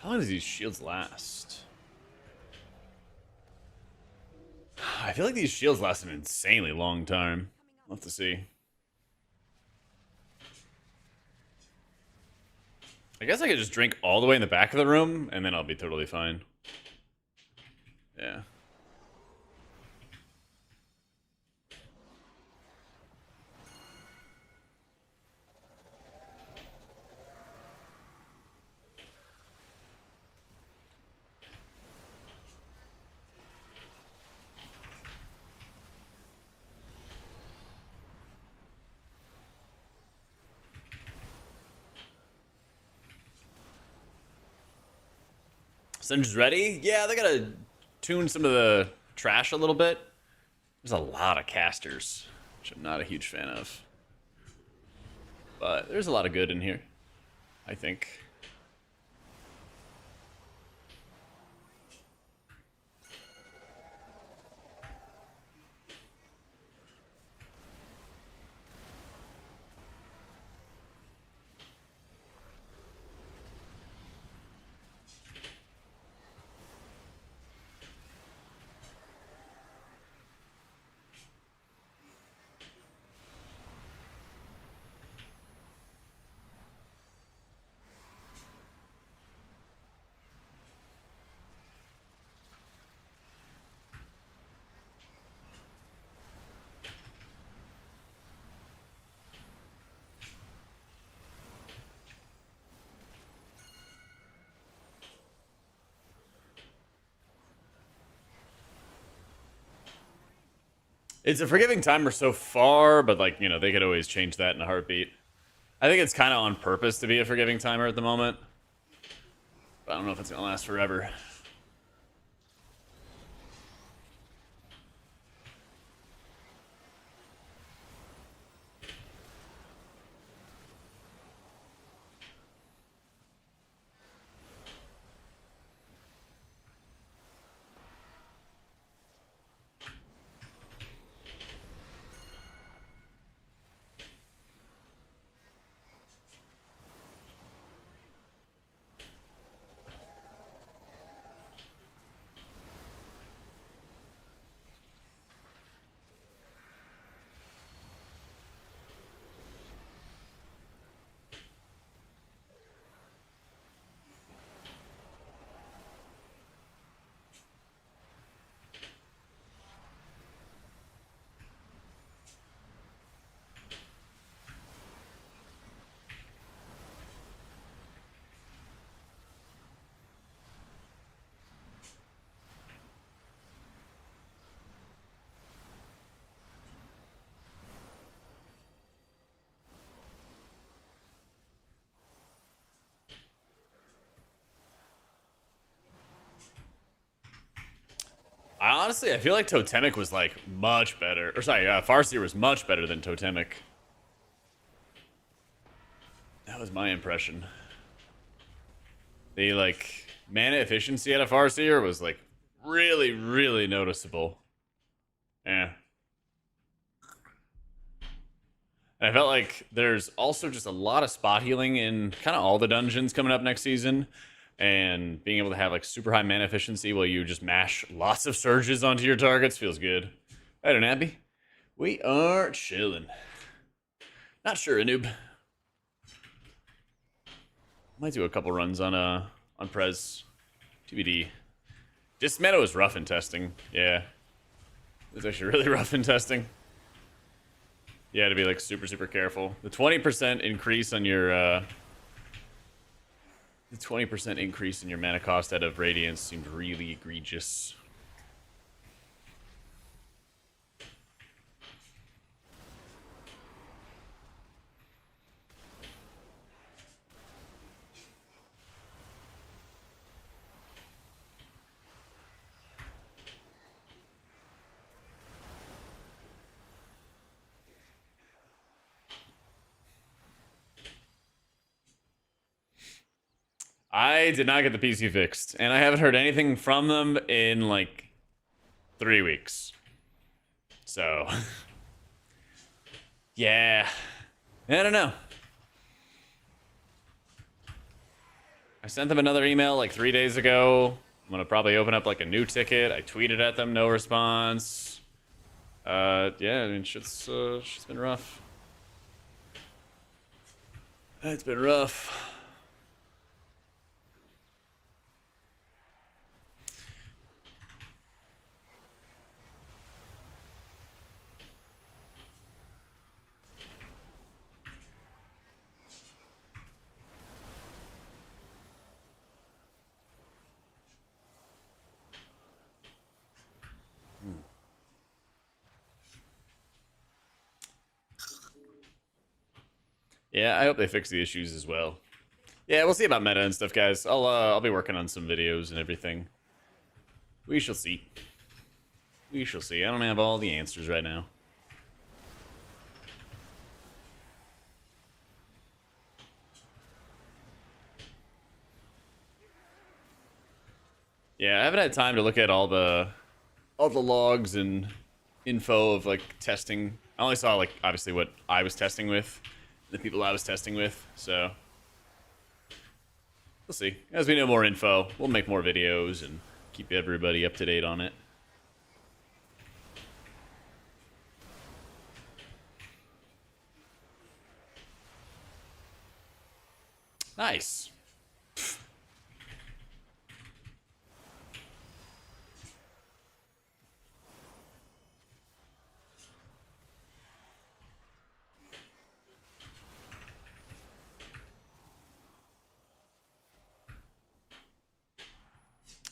How long does these shields last? I feel like these shields last an insanely long time. We'll have to see. I guess I could just drink all the way in the back of the room, and then I'll be totally fine. Yeah. Singe ready? Yeah, they gotta tune some of the trash a little bit. There's a lot of casters, which I'm not a huge fan of. But there's a lot of good in here, I think. It's a forgiving timer so far, but like, you know, they could always change that in a heartbeat. I think it's kind of on purpose to be a forgiving timer at the moment. But I don't know if it's going to last forever. I feel like Totemic was like much better. Or sorry, Farseer was much better than Totemic. That was my impression. The like mana efficiency out of Farseer was like really, really noticeable. Yeah. And I felt like there's also just a lot of spot healing in kind of all the dungeons coming up next season. And being able to have like super high mana efficiency while you just mash lots of surges onto your targets feels good. I don't Abby. We are chilling. Not sure, Anub. Might do a couple runs on Prez. TBD. This meta was rough in testing. Yeah. It was actually really rough in testing. You had to be like super, super careful. The 20% increase on your the 20% increase in your mana cost out of Radiance seemed really egregious. I did not get the PC fixed, and I haven't heard anything from them in like 3 weeks. So, yeah, I don't know. I sent them another email like 3 days ago. I'm gonna probably open up like a new ticket. I tweeted at them, no response. Yeah, I mean, shit's been rough. It's been rough. Yeah, I hope they fix the issues as well. Yeah, we'll see about meta and stuff, guys. I'll be working on some videos and everything. We shall see. We shall see. I don't have all the answers right now. Yeah, I haven't had time to look at all the logs and info of like testing. I only saw like obviously what I was testing with, the people I was testing with, so we'll see. As we know more info, we'll make more videos and keep everybody up to date on it. Nice.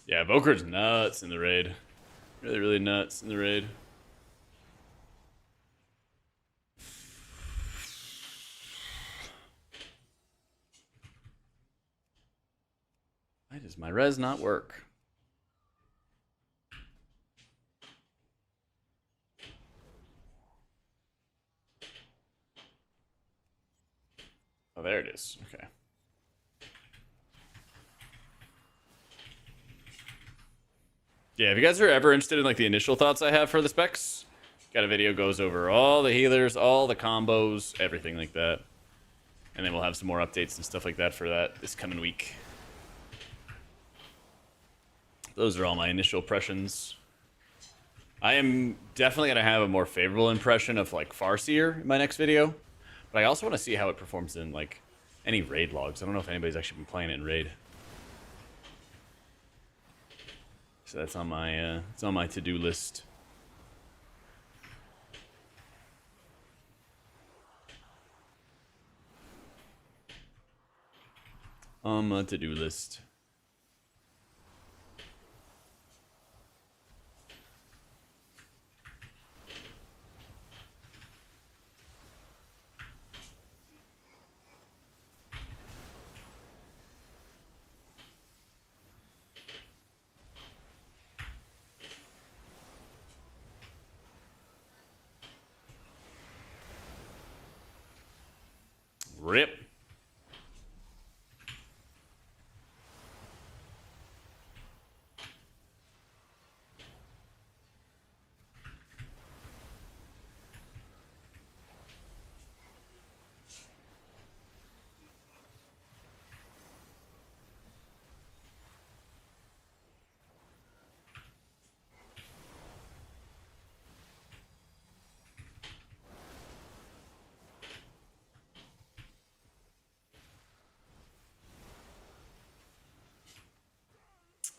Yeah, Voker's nuts in the raid. Really, really nuts in the raid. Why does my res not work? Oh, there it is. Okay. Yeah, if you guys are ever interested in like the initial thoughts I have for the specs, got a video goes over all the healers, all the combos, everything like that. And then we'll have some more updates and stuff like that for that this coming week. Those are all my initial impressions. I am definitely going to have a more favorable impression of like Farseer in my next video. But I also want to see how it performs in like any raid logs. I don't know if anybody's actually been playing it in raid. So that's on my it's on my to-do list. On my to-do list. Rip.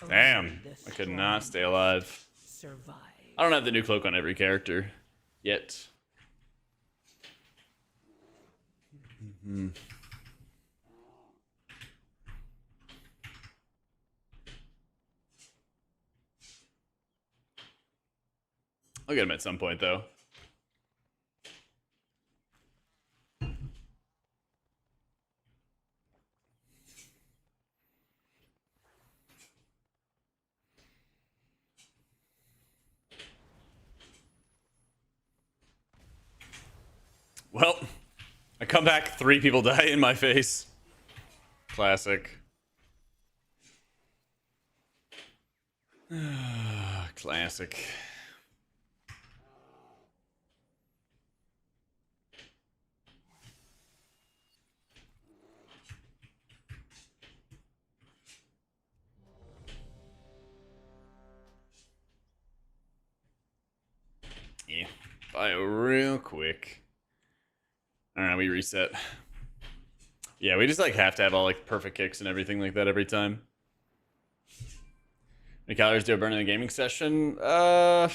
Damn, I could not stay alive. Survive. I don't have the new cloak on every character yet. I'll get him at some point, though. Well, I come back, 3 people die in my face. Classic. Classic. Yeah, bio real quick. Alright, we reset. Yeah, we just like have to have all like perfect kicks and everything like that every time. How many calories do I burn in a gaming session? It's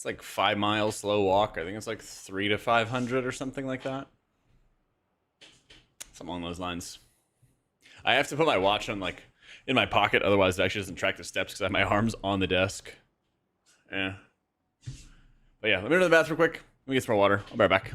like 5 miles slow walk. I think it's like 300 to 500 or something like that. Something along those lines. I have to put my watch on like in my pocket, otherwise it actually doesn't track the steps because I have my arms on the desk. Yeah. But yeah, let me go to the bathroom quick. Let me get some more water. I'll be right back.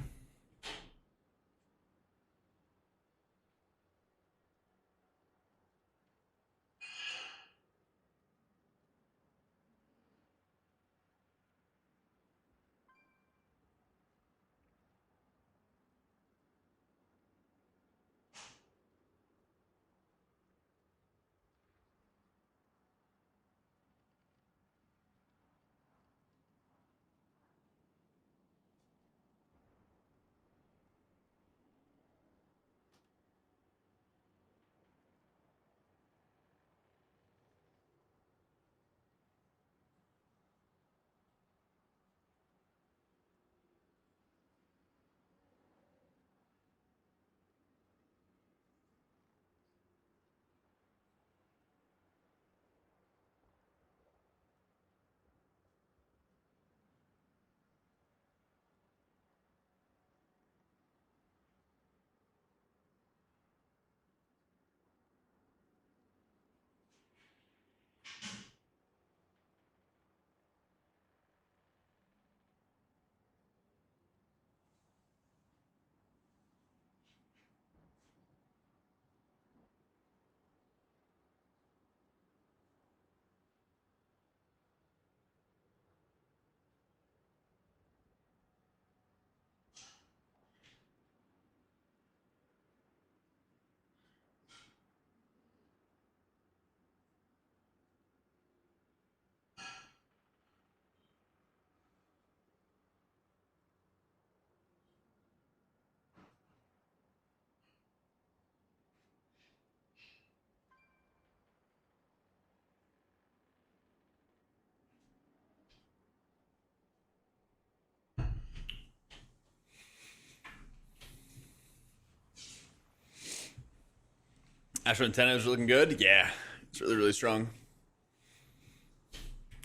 Astro Antenna is looking good. Yeah, it's really, really strong.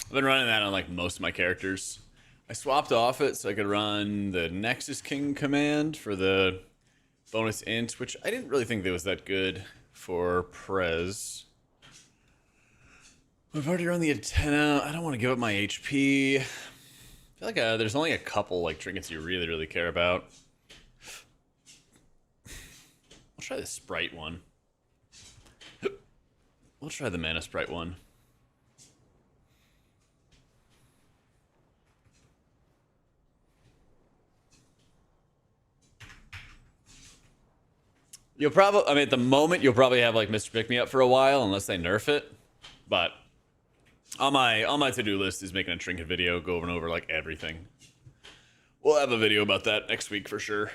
I've been running that on like most of my characters. I swapped off it so I could run the Nexus King command for the bonus int, which I didn't really think that was that good for Prez. I've already run the antenna. I don't want to give up my HP. I feel like there's only a couple like trinkets you really, really care about. I'll try the Sprite one. We'll try the Mana Sprite one. You'll probably, I mean, at the moment, you'll probably have like Mr. Pick Me Up for a while, unless they nerf it. But on my to-do list is making a Trinket video, going over like everything. We'll have a video about that next week for sure.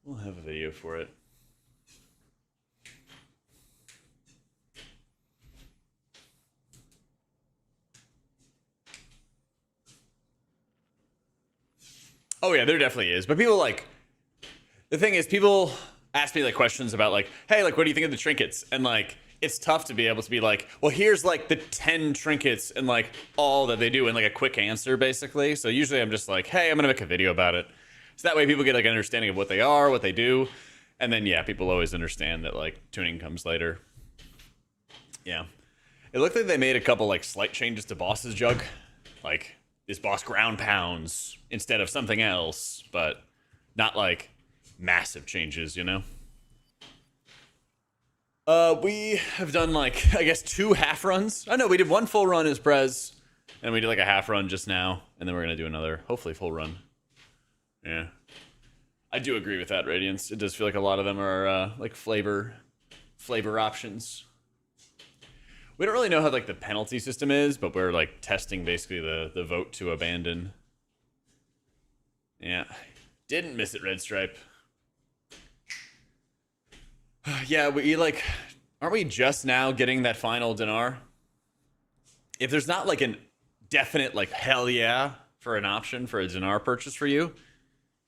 We'll have a video for it. Oh yeah, there definitely is. But people like, the thing is, people ask me like questions about like, hey, like, what do you think of the trinkets? And like, it's tough to be able to be like, well, here's like the 10 trinkets and like all that they do in like a quick answer, basically. So usually I'm just like, hey, I'm gonna make a video about it. So that way people get like an understanding of what they are, what they do. And then yeah, people always understand that like tuning comes later. Yeah. It looked like they made a couple like slight changes to boss's jug. Like, this boss ground pounds instead of something else, but not like massive changes, you know? We have done like, I guess 2 half runs. I know we did 1 full run as Prez, and we did like a half run just now, and then we're gonna do another, hopefully full run. Yeah. I do agree with that, Radiance. It does feel like a lot of them are like flavor options. We don't really know how like the penalty system is, but we're like testing basically the vote to abandon. Yeah. Didn't miss it, Red Stripe. Yeah, we like, aren't we just now getting that final dinar? If there's not like an definite like hell yeah for an option for a dinar purchase for you,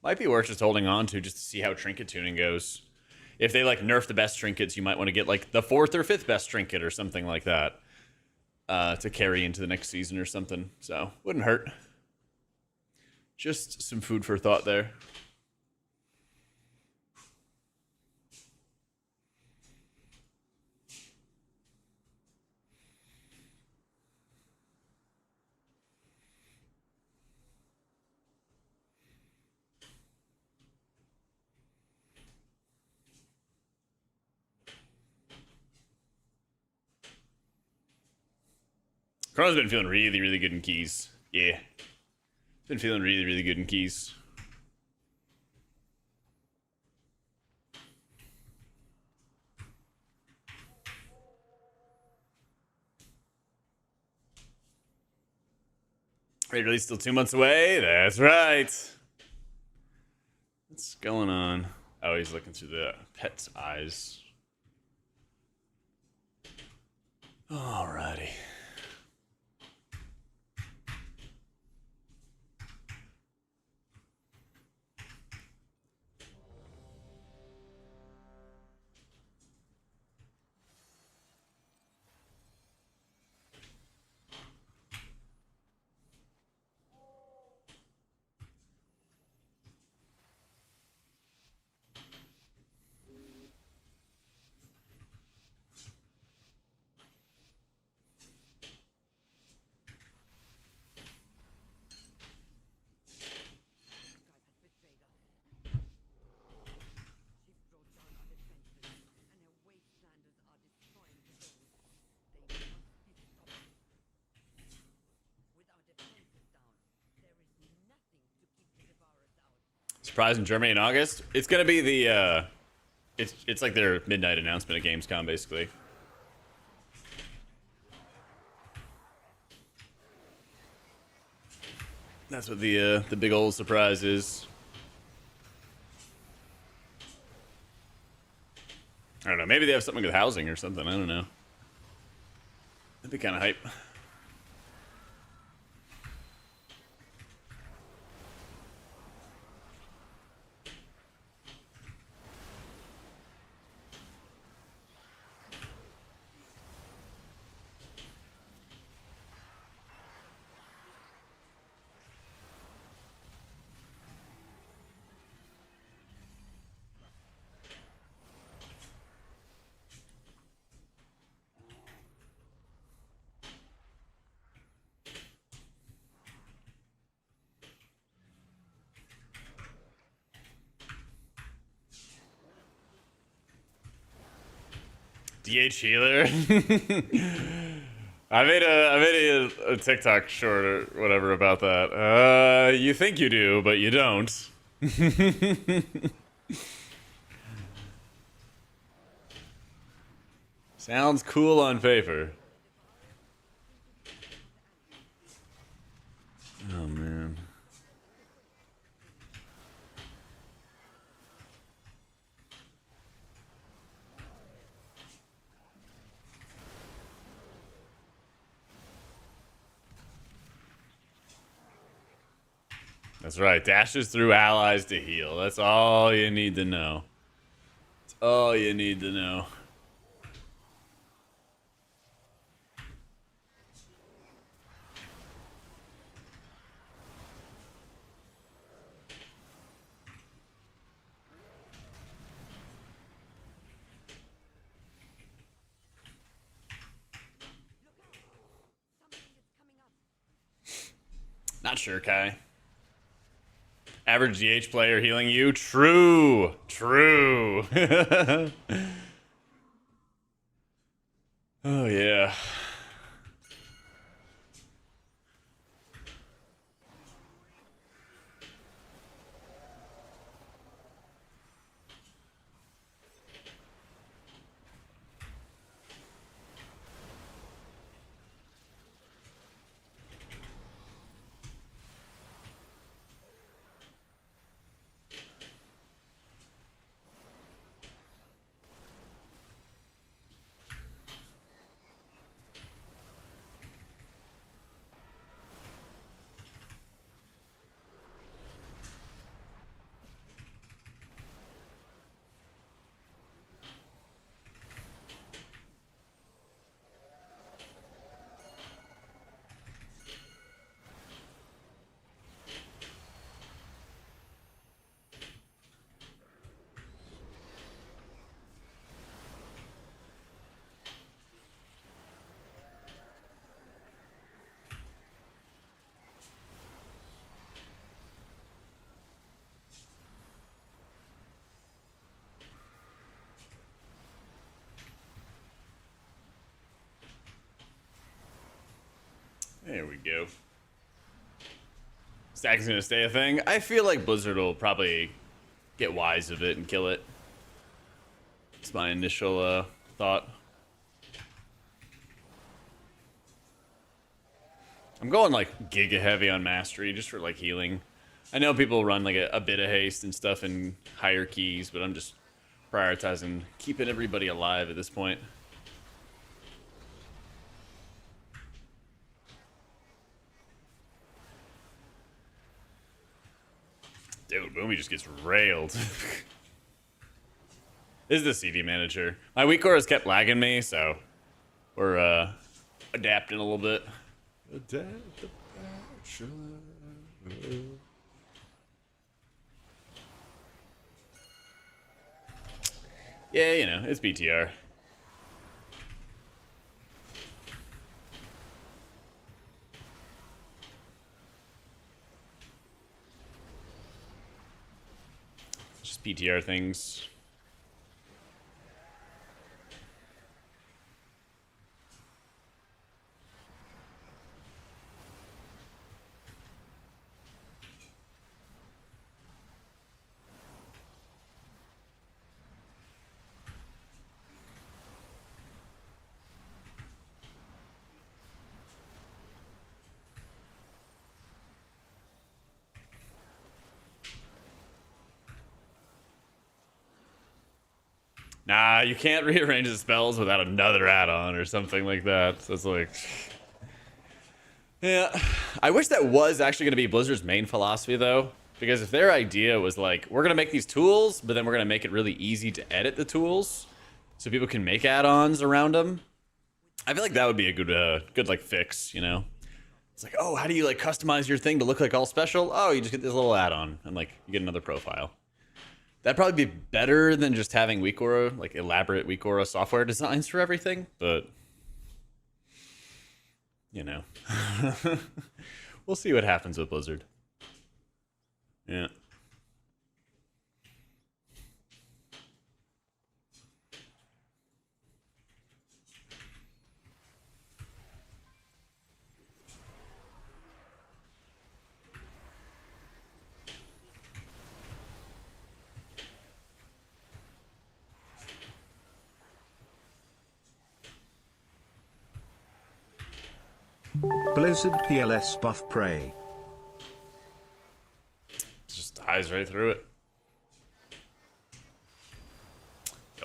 might be worth just holding on to just to see how trinket tuning goes. If they like nerf the best trinkets, you might want to get like the 4th or 5th best trinket or something like that to carry into the next season or something. So wouldn't hurt. Just some food for thought there. Chrono's been feeling really, really good in keys. Yeah. Been feeling really, really good in keys. Raid release still 2 months away? That's right. What's going on? Oh, he's looking through the pet's eyes. Alrighty. Surprise in Germany in August. It's gonna be the it's like their midnight announcement at Gamescom, basically. That's what the big old surprise is. I don't know. Maybe they have something with housing or something. I don't know. That'd be kind of hype. DH healer. I made a TikTok short or whatever about that. You think you do, but you don't. Sounds cool on paper. Oh man. That's right. Dashes through allies to heal. That's all you need to know. That's all you need to know. Not sure, Kai. Average DH player healing you? True. True. Oh, yeah. There we go. Stacking's gonna stay a thing. I feel like Blizzard will probably get wise of it and kill it. It's my initial thought. I'm going like giga heavy on mastery just for like healing. I know people run like a bit of haste and stuff in higher keys, but I'm just prioritizing keeping everybody alive at this point. Dude, Boomy just gets railed. This is the CD manager. My weak core has kept lagging me, so we're adapting a little bit. Yeah, you know, it's PTR. Just PTR things. Nah, you can't rearrange the spells without another add-on or something like that. So it's like... Yeah. I wish that was actually going to be Blizzard's main philosophy, though. Because if their idea was like, we're going to make these tools, but then we're going to make it really easy to edit the tools so people can make add-ons around them, I feel like that would be a good like, fix, you know? It's like, oh, how do you, like, customize your thing to look like all special? Oh, you just get this little add-on, and, like, you get another profile. That'd probably be better than just having WeakAura, like elaborate WeakAura software designs for everything, but you know. We'll see what happens with Blizzard. Yeah. Blizzard PLS buff prey. Just dies right through it.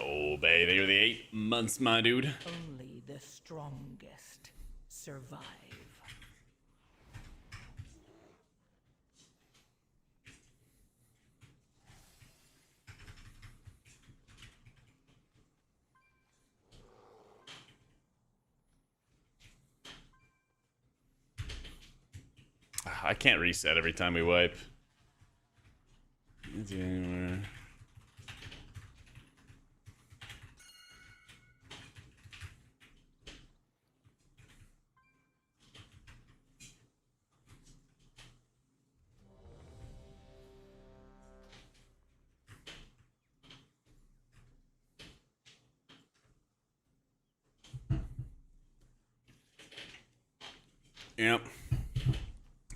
Oh, baby, you're the 8 months, my dude. Only the strongest survive. I can't reset every time we wipe. Yep.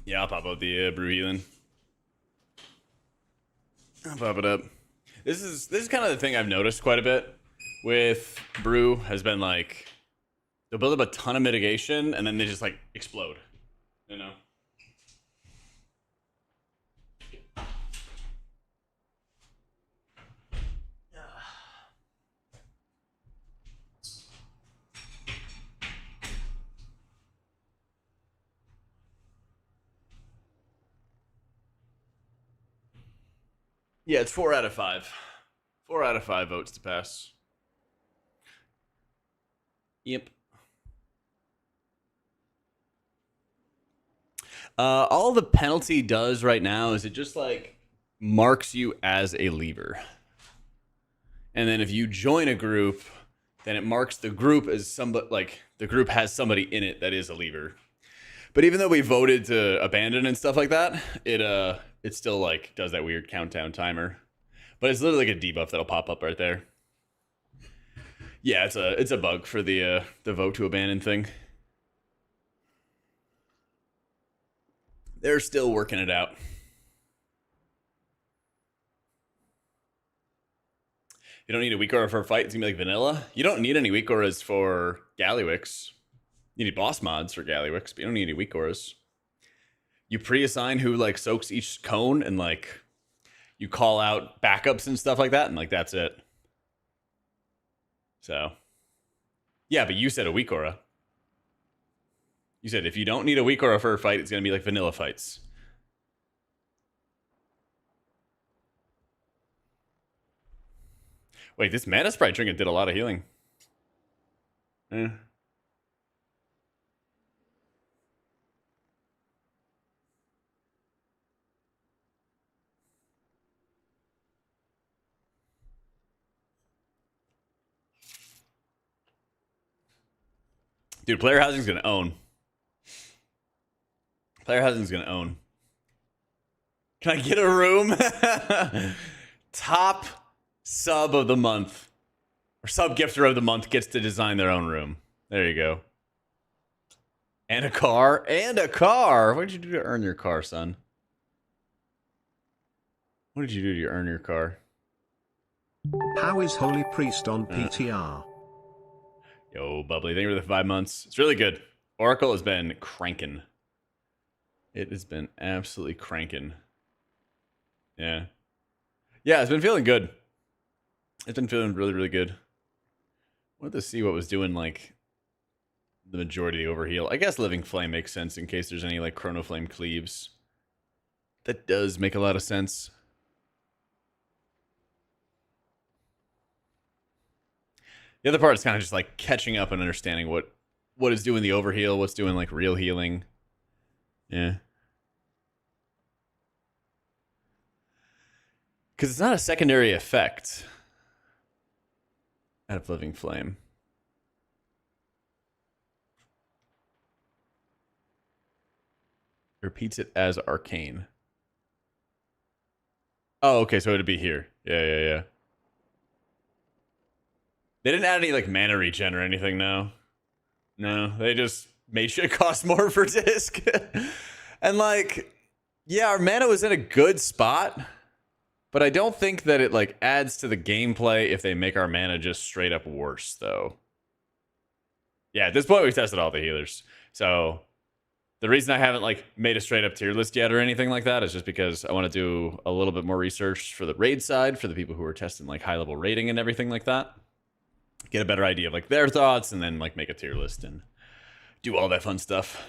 Yeah, I'll pop up the brew healing. I'll pop it up. This is kind of the thing I've noticed quite a bit with brew has been like they'll build up a ton of mitigation and then they just like explode. You know? Yeah, it's 4 out of 5. 4 out of 5 votes to pass. Yep. All the penalty does right now is it just like marks you as a leaver. And then if you join a group, then it marks the group as somebody, like the group has somebody in it that is a leaver. But even though we voted to abandon and stuff like that, it still like does that weird countdown timer. But it's literally like a debuff that'll pop up right there. Yeah, it's a bug for the vote to abandon thing. They're still working it out. You don't need a weak aura for a fight. It's gonna be like vanilla. You don't need any weak auras for Gallywix. You need boss mods for Gallywix, but you don't need any weak auras. You pre-assign who like soaks each cone and like you call out backups and stuff like that, and like that's it. So yeah, but you said a weak aura. You said if you don't need a weak aura for a fight, it's gonna be like vanilla fights. Wait, this Mana Sprite Trinket did a lot of healing. Dude, player housing's gonna own. Player housing's gonna own. Can I get a room? Top sub of the month. Or sub gifter of the month gets to design their own room. There you go. And a car. And a car. What did you do to earn your car, son? What did you do to earn your car? How is Holy Priest on PTR? Yo, Bubbly, thank you for the 5 months. It's really good. Oracle has been cranking. It has been absolutely cranking. Yeah. Yeah, it's been feeling good. It's been feeling really, really good. Wanted to see what was doing, like, the majority of the overheal. I guess Living Flame makes sense in case there's any, like, Chrono Flame cleaves. That does make a lot of sense. The other part is kind of just like catching up and understanding what is doing the overheal, what's doing like real healing. Yeah. Because it's not a secondary effect out of Living Flame. It repeats it as Arcane. Oh, okay, so it'd be here. Yeah. They didn't add any, like, mana regen or anything, no. No, they just made shit cost more for disc. And, like, yeah, our mana was in a good spot, but I don't think that it, like, adds to the gameplay if they make our mana just straight up worse, though. Yeah, at this point, we've tested all the healers. So, The reason I haven't like made a straight up tier list yet or anything like that is just because I want to do a little bit more research for the raid side for the people who are testing like high level rating and everything like that. Get a better idea of like their thoughts and then like make a tier list and do all that fun stuff.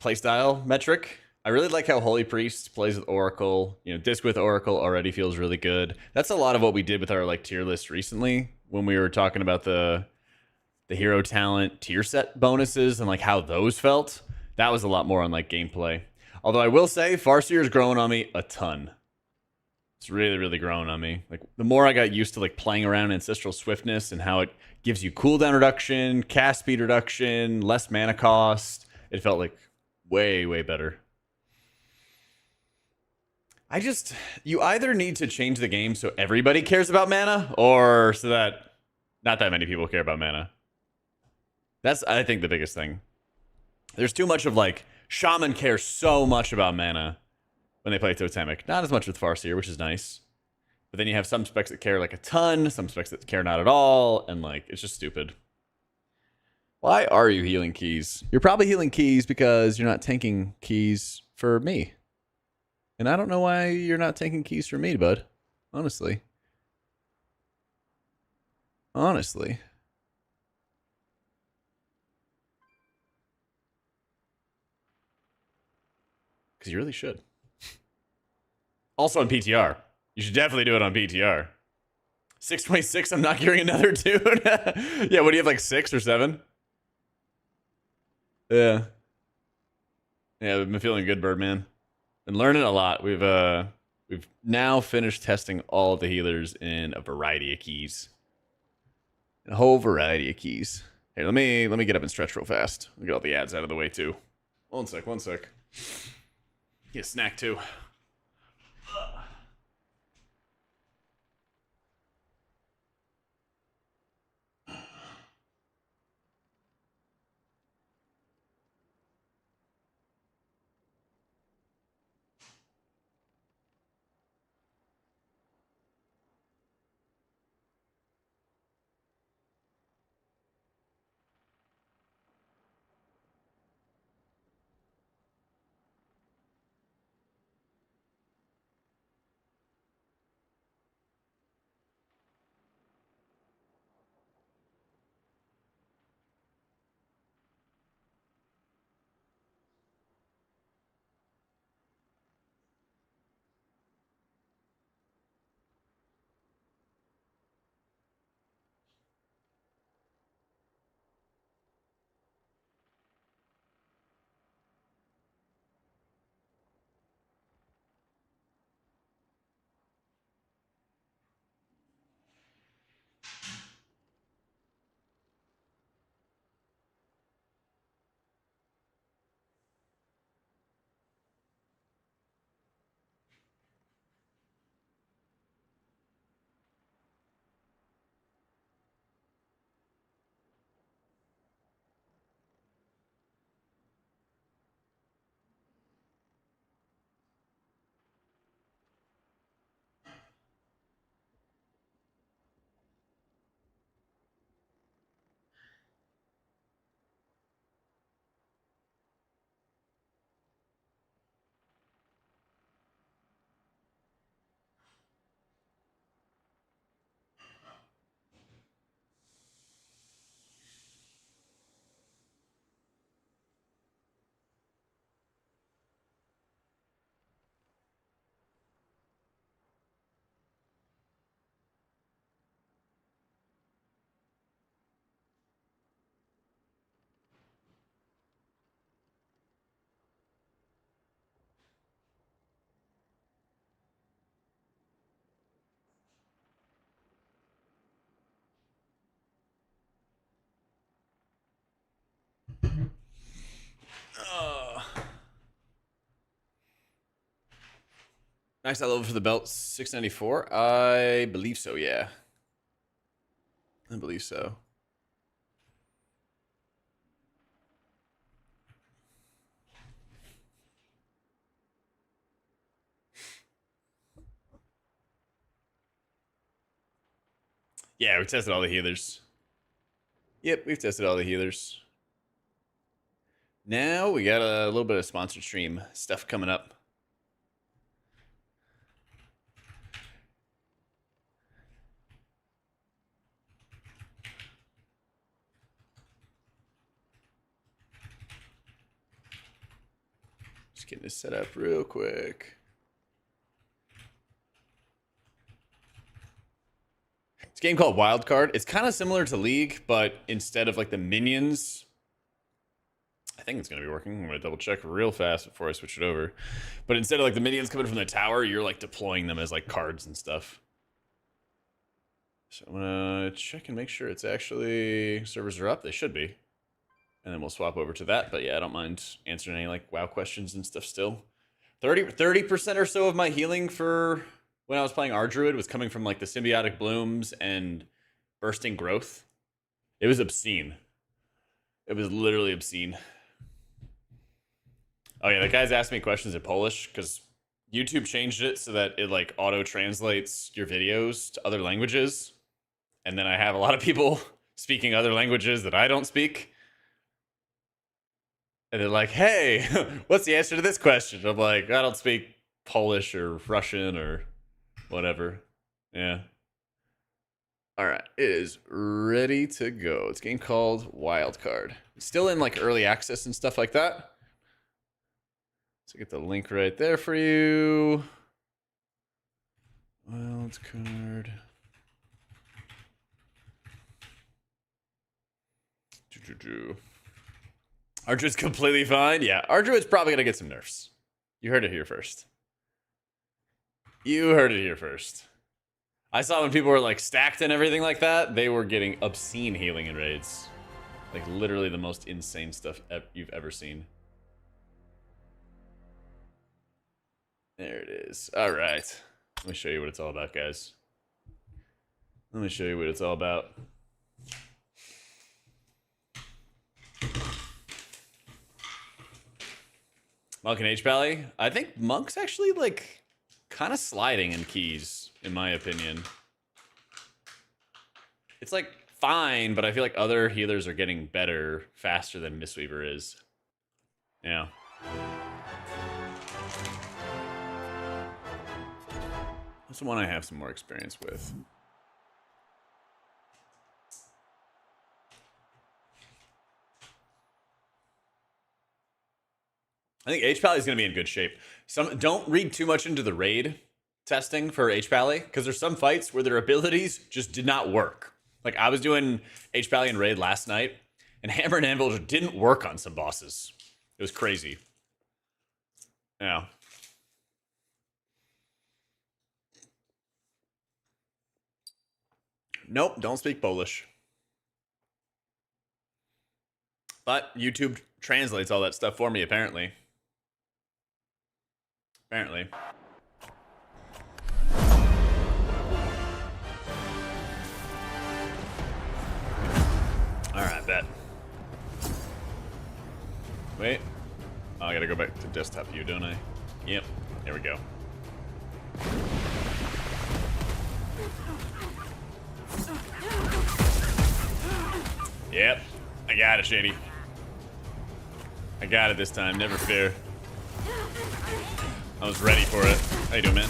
Playstyle metric. I really like how Holy Priest plays with Oracle. You know, Disc with Oracle already feels really good. That's a lot of what we did with our like tier list recently when we were talking about the hero talent tier set bonuses and like how those felt. That was a lot more on like gameplay. Although I will say Farseer is growing on me a ton. It's really, really growing on me. Like the more I got used to like playing around in Ancestral Swiftness and how it gives you cooldown reduction, cast speed reduction, less mana cost, it felt like way, way better. You either need to change the game so everybody cares about mana or so that not that many people care about mana. That's, I think, the biggest thing. There's too much of like, Shaman cares so much about mana when they play Totemic. Not as much with Farseer, which is nice. But then you have some specs that care like a ton, some specs that care not at all, and like, it's just stupid. Why are you healing keys? You're probably healing keys because you're not tanking keys for me. And I don't know why you're not tanking keys for me, bud. Honestly. Honestly. Because you really should. Also on PTR. You should definitely do it on PTR. 626, I'm not gearing another dude. Yeah, what do you have, like 6 or 7? Yeah. Yeah, I've been feeling good, Birdman. Been learning a lot. We've now finished testing all of the healers in a variety of keys. A whole variety of keys. Hey, let me get up and stretch real fast. Let me get all the ads out of the way too. One sec. Get a snack too. Nice level for the belt, 694. I believe so, yeah. I believe so. Yeah, we tested all the healers. Yep, we've tested all the healers. Now we got a little bit of sponsored stream stuff coming up. Just getting this set up real quick. It's a game called Wildcard. It's kind of similar to League, but instead of like the minions, I think it's going to be working. I'm going to double check real fast before I switch it over. But instead of like the minions coming from the tower, you're like deploying them as like cards and stuff. So I'm going to check and make sure it's actually servers are up. They should be. And then we'll swap over to that. But yeah, I don't mind answering any like WoW questions and stuff still. 30% or so of my healing for when I was playing Ardruid was coming from like the symbiotic blooms and bursting growth. It was obscene. It was literally obscene. Oh yeah, that guy's asking me questions in Polish because YouTube changed it so that it like auto translates your videos to other languages. And then I have a lot of people speaking other languages that I don't speak. And they're like, hey, what's the answer to this question? I'm like, I don't speak Polish or Russian or whatever. Yeah. All right, it is ready to go. It's a game called Wildcard. It's still in like early access and stuff like that. So get the link right there for you. Wildcard. Ardruid's completely fine. Yeah, Ardruid's probably gonna get some nerfs. You heard it here first. You heard it here first. I saw when people were like stacked and everything like that, they were getting obscene healing in raids. Like literally the most insane stuff you've ever seen. There it is. All right. Let me show you what it's all about, guys. Let me show you what it's all about. Monk and H-Pally? I think Monk's actually like kind of sliding in keys, in my opinion. It's like fine, but I feel like other healers are getting better faster than Mistweaver is. Yeah. That's the one I have some more experience with. I think H-Pally is going to be in good shape. Don't read too much into the raid testing for H-Pally, because there's some fights where their abilities just did not work. Like, I was doing H-Pally in raid last night, and Hammer and Anvil just didn't work on some bosses. It was crazy. Yeah. Nope, don't speak Polish. But YouTube translates all that stuff for me, apparently. Apparently. Alright, bet. Wait. Oh, I gotta go back to desktop view, don't I? Yep. There we go. Yep. I got it, Shady. I got it this time. Never fear. I was ready for it. How you doing, man?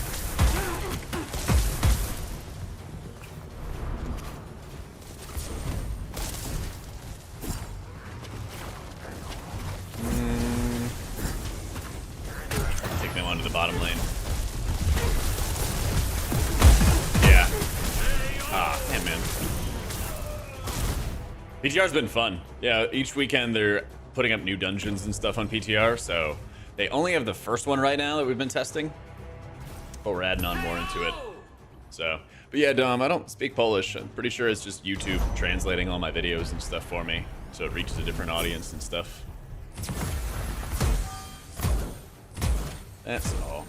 Take them onto the bottom lane. Yeah. Ah, damn, man. PTR's been fun. Yeah, each weekend they're putting up new dungeons and stuff on PTR, so they only have the first one right now that we've been testing, but we're adding on more into it. So, but yeah, Dom, I don't speak Polish. I'm pretty sure it's just YouTube translating all my videos and stuff for me, so it reaches a different audience and stuff. That's all.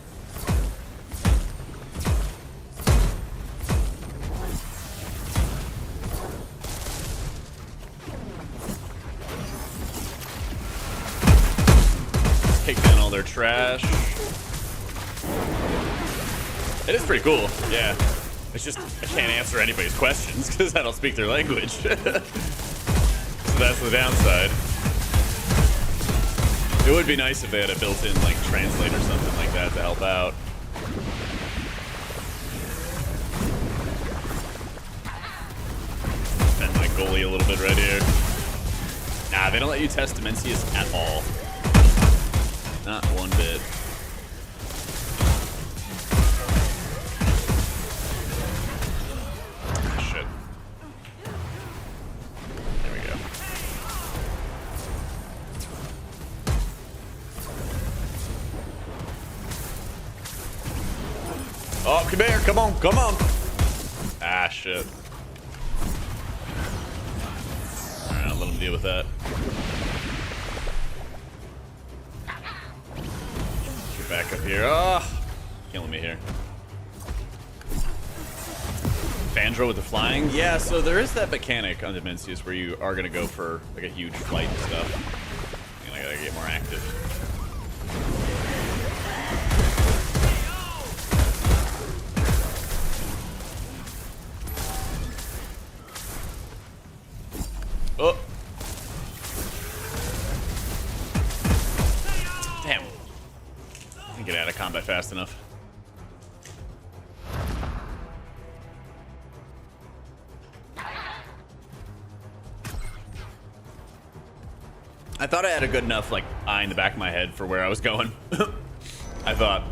Take down all their trash. It is pretty cool, yeah. It's just I can't answer anybody's questions because I don't speak their language. So that's the downside. It would be nice if they had a built-in like translate or something like that to help out. Defend my goalie a little bit right here. Nah, they don't let you test Dimensius at all. Not one bit. Shit. There we go. Oh, come here. Come on. Come on. Ah, shit. Alright, I'll let him deal with that. Get back up here. Oh, killing me here. Fandro with the flying? Yeah, so there is that mechanic on Dimensius where you are going to go for like a huge flight and stuff. And I gotta get more active. Oh. Damn. Can't get out of combat fast enough. I thought I had a good enough, like, eye in the back of my head for where I was going. I thought.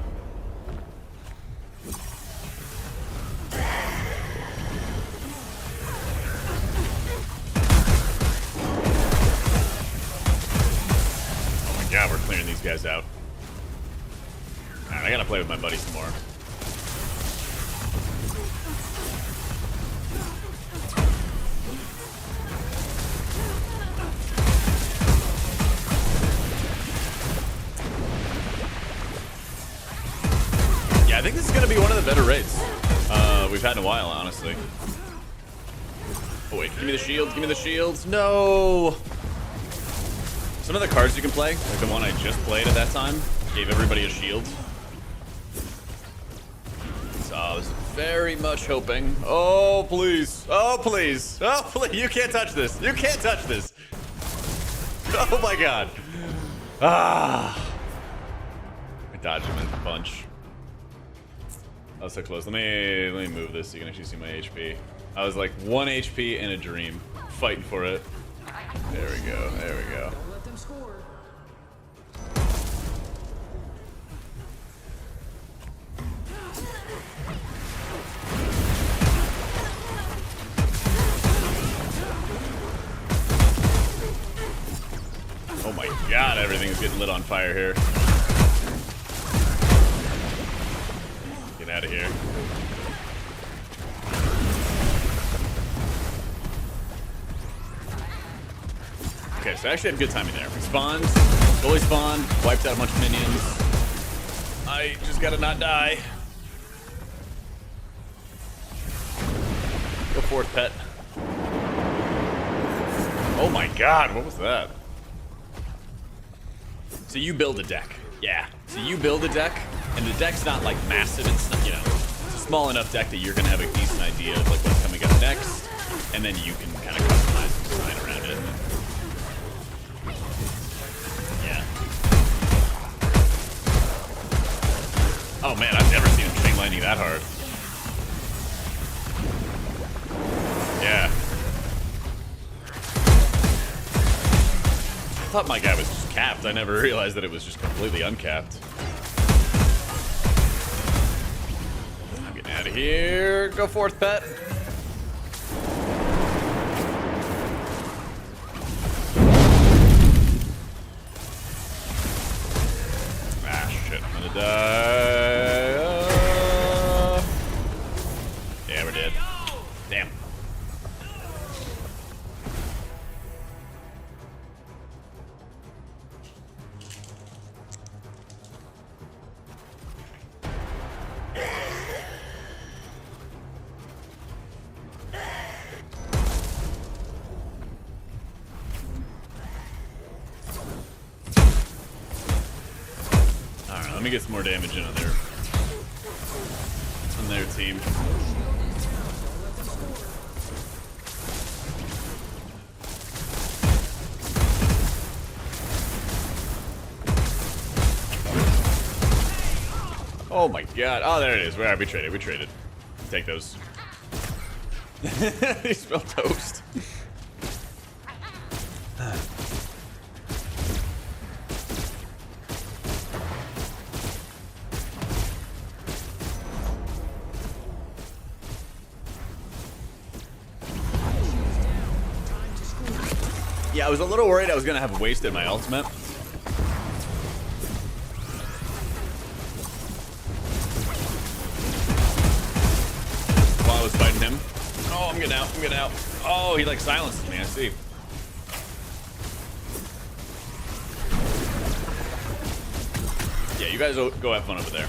Oh my god, we're clearing these guys out. Alright, I gotta play with my buddy some more. I think this is going to be one of the better raids we've had in a while, honestly. Oh, wait. Give me the shields. Give me the shields. No! Some of the cards you can play, like the one I just played at that time, gave everybody a shield. So I was very much hoping. Oh, please. Oh, please. Oh, please. You can't touch this. You can't touch this. Oh, my God. Ah. I dodged him a bunch. I was so close. Let me move this so you can actually see my HP. I was like 1 HP in a dream, fighting for it. There we go. There we go. Don't let them score. Oh my god, everything's getting lit on fire here. Get out of here. Okay, so I actually had good timing there. We spawned, goalie spawned, wiped out a bunch of minions. I just gotta not die. Go forth, pet. Oh my god, what was that? So you build a deck. Yeah. So you build a deck, and the deck's not like massive. It's not, you know, it's a small enough deck that you're gonna have a decent idea of like what's coming up next, and then you can kind of customize and design around it. Yeah. Oh man, I've never seen him chain lightning that hard. Yeah. I thought my guy was just capped. I never realized that it was just completely uncapped. I'm getting out of here. Go forth, pet. Ah, shit. I'm gonna die. Yeah, we're dead. Damn. Alright, let me get some more damage in on their team. Oh my god. Oh, there it is. We traded. We traded. Take those. He spelled toast. Yeah, I was a little worried I was gonna have wasted my ultimate. While I was fighting him. Oh, I'm getting out. I'm getting out. Oh, he like silences me. I see. Yeah, you guys go have fun over there.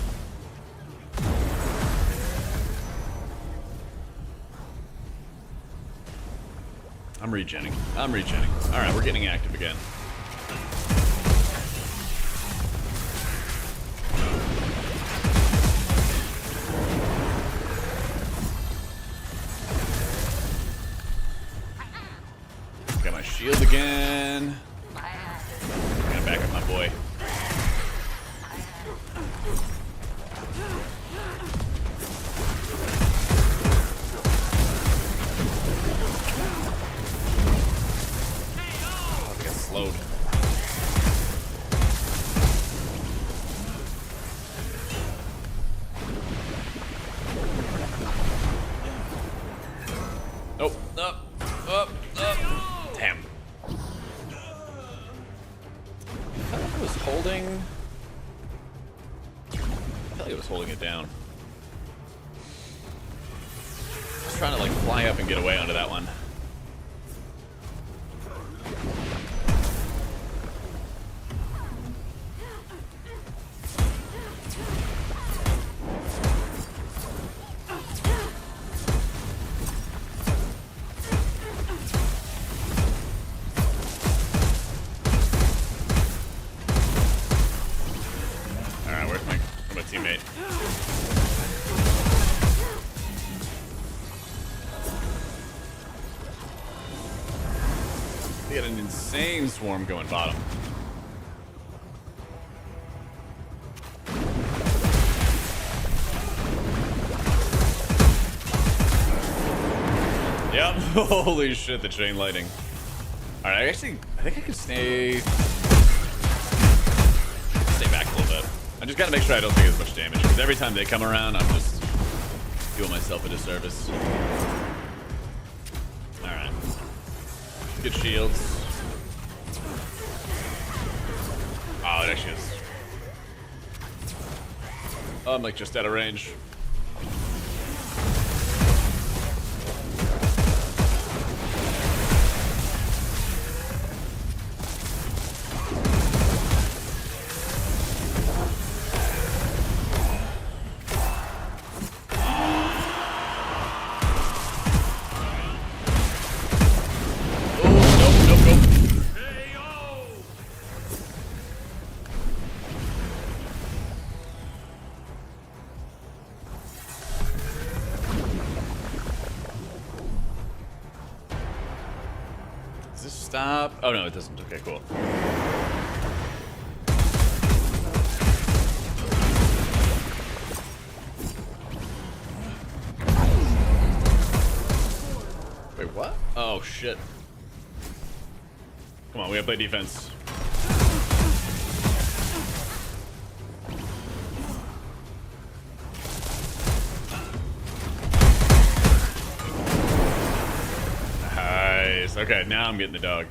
I'm regenning. I'm regenning. All right, we're getting active again. Got my shield again. I'm gonna back up my boy. Slowed. Oh, up, up, up. Damn. I thought I was holding. I felt like it was holding it down. I was trying to like fly up and get away onto that one. Teammate. They got an insane swarm going bottom. Yep. Holy shit, the chain lighting. Alright, I think I can stay back a little bit. I just gotta make sure I don't take as much damage, because every time they come around, I'm just doing myself a disservice. Alright. Good shields. Oh, it actually is. Oh, I'm like just out of range. Stop. Oh no, it doesn't. Okay, cool. Wait, what? Oh shit. Come on, we gotta play defense. Okay, now I'm getting the dog.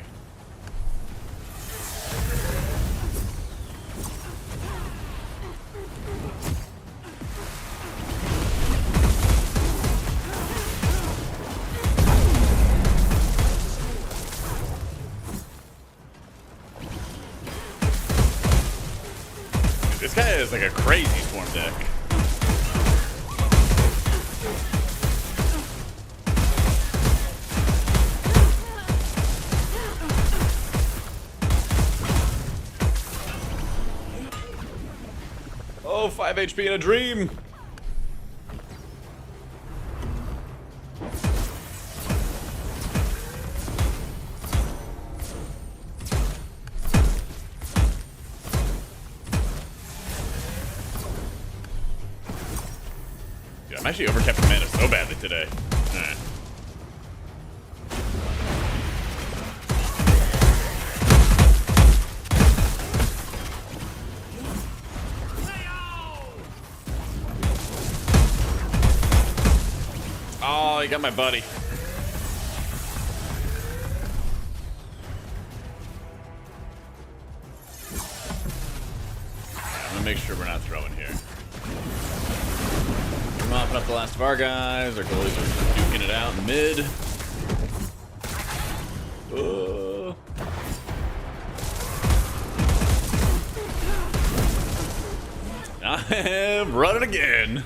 This guy is like a crazy swarm deck. Oh, 5 HP in a dream. I'm actually overcapping mana so badly today. Alright. Oh, you got my buddy. I'm gonna make sure we're not throwing here. We're mopping up the last of our guys. Our goalies are duking it out in mid. I am running again.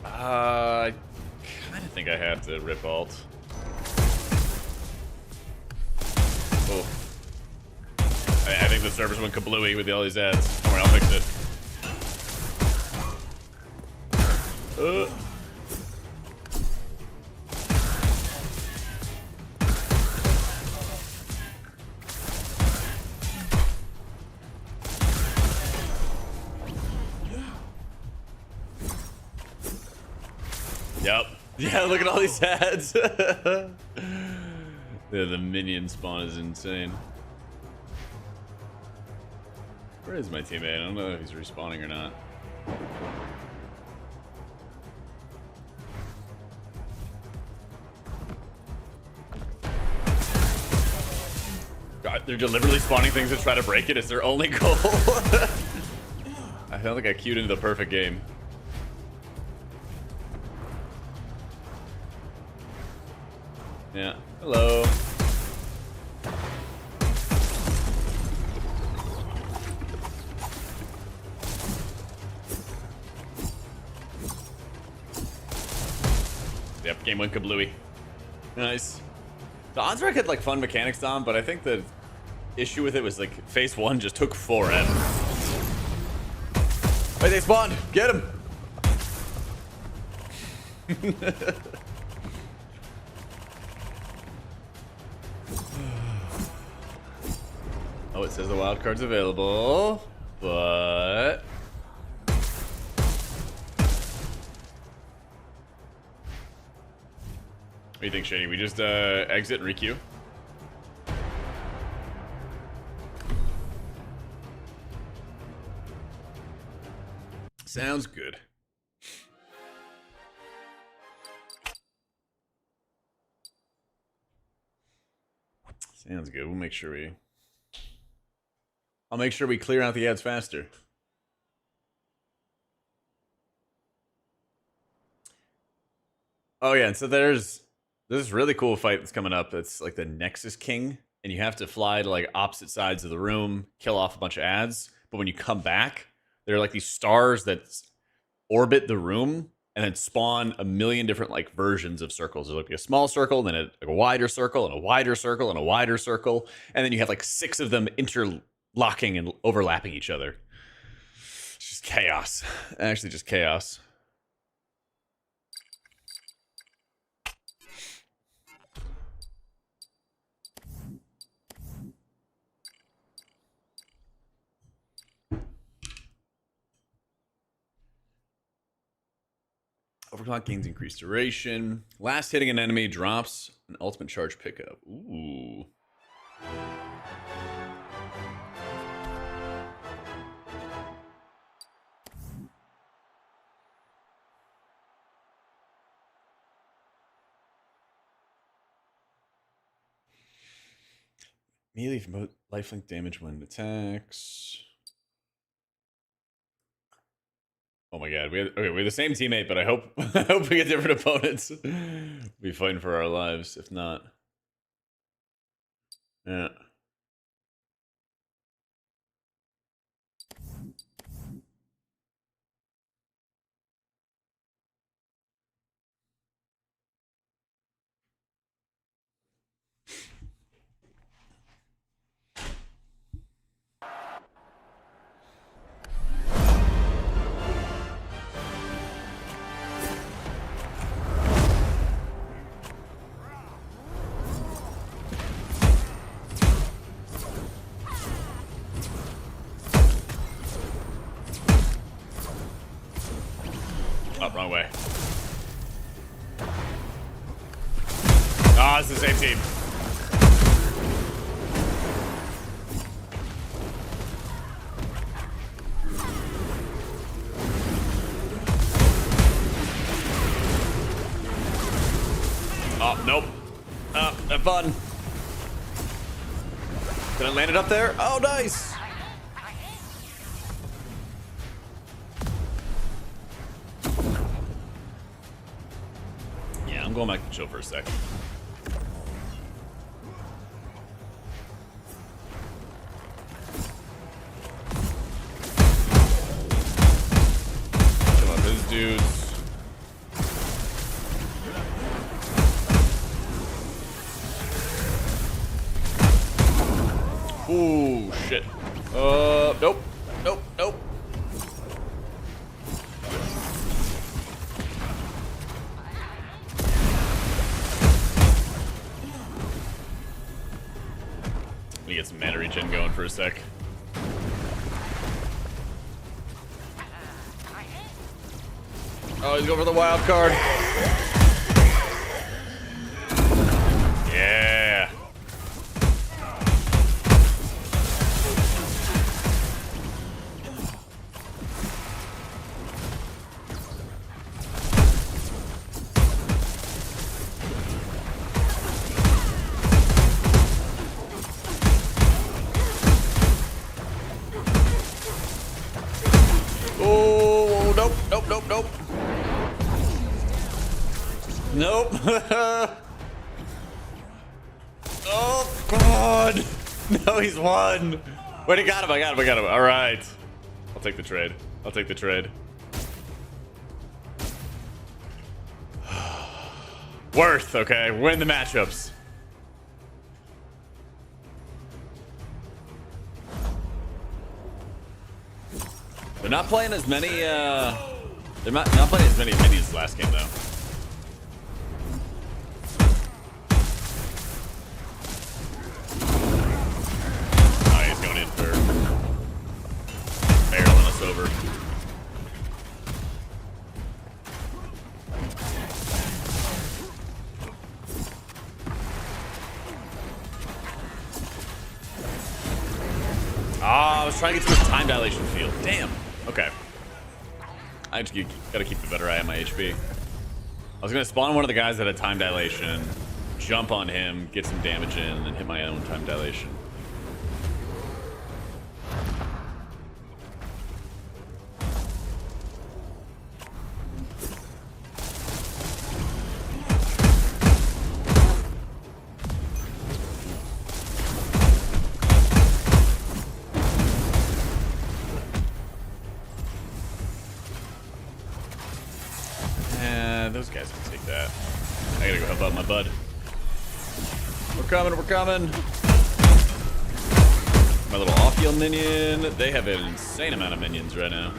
I kind of think I have to rip alt. Oh. I think the servers went kablooey with all these ads. Don't worry, I'll fix it. Yep. Yeah, look at all these ads. Yeah, the minion spawn is insane. Where is my teammate? I don't know if he's respawning or not. God, they're deliberately spawning things to try to break it. It's their only goal. I don't think I queued into the perfect game. Yeah. Hello. Yep, game went kablooey. Nice. The Onsrek had like fun mechanics on, but I think the issue with it was like phase 1 just took forever. Wait, they spawned! Get him! Oh, it says the wild card's available, but what do you think, Shady? We just exit and requeue? Sounds good. Sounds good. We'll make sure we... I'll make sure we clear out the ads faster. Oh yeah, and so there's this really cool fight that's coming up. It's like the Nexus King, and you have to fly to like opposite sides of the room, kill off a bunch of ads. But when you come back, there are like these stars that orbit the room and then spawn a million different like versions of circles. There's like a small circle, then like a wider circle, and a wider circle, and a wider circle, and then you have like 6 of them interlocking and overlapping each other. It's just chaos. Actually, just chaos. Overclock gains increased duration. Last hitting an enemy drops an ultimate charge pickup. Ooh. Melee from lifelink damage when attacks. Oh my god, we have the same teammate, but I hope we get different opponents. We'll be fighting for our lives, if not. Yeah. Ah, it's the same team. Oh, nope. Have fun. Did I land it up there? Oh, nice. Yeah, I'm going back to chill for a sec. Chill out those dudes. Ooh, shit. Nope. Nope, nope. Let me get some mana regen going for a sec. Oh, he's going for the wild card. Yeah. Oh, nope, nope, nope, nope. Nope. Oh, God. No, he's won. Wait, I got him, I got him, I got him. All right. I'll take the trade. I'll take the trade. Worth, okay. Win the matchups. They're not playing as many, they're not playing as many minions last game, though. Oh, he's going in for barreling us over. Ah, I was trying to get to his time dilation field. Damn. Okay. I just gotta keep a better eye on my HP. I was gonna spawn one of the guys that had time dilation, jump on him, get some damage in, and then hit my own time dilation. Those guys can take that. I gotta go help out my bud. We're coming, we're coming. My little off-heal minion. They have an insane amount of minions right now.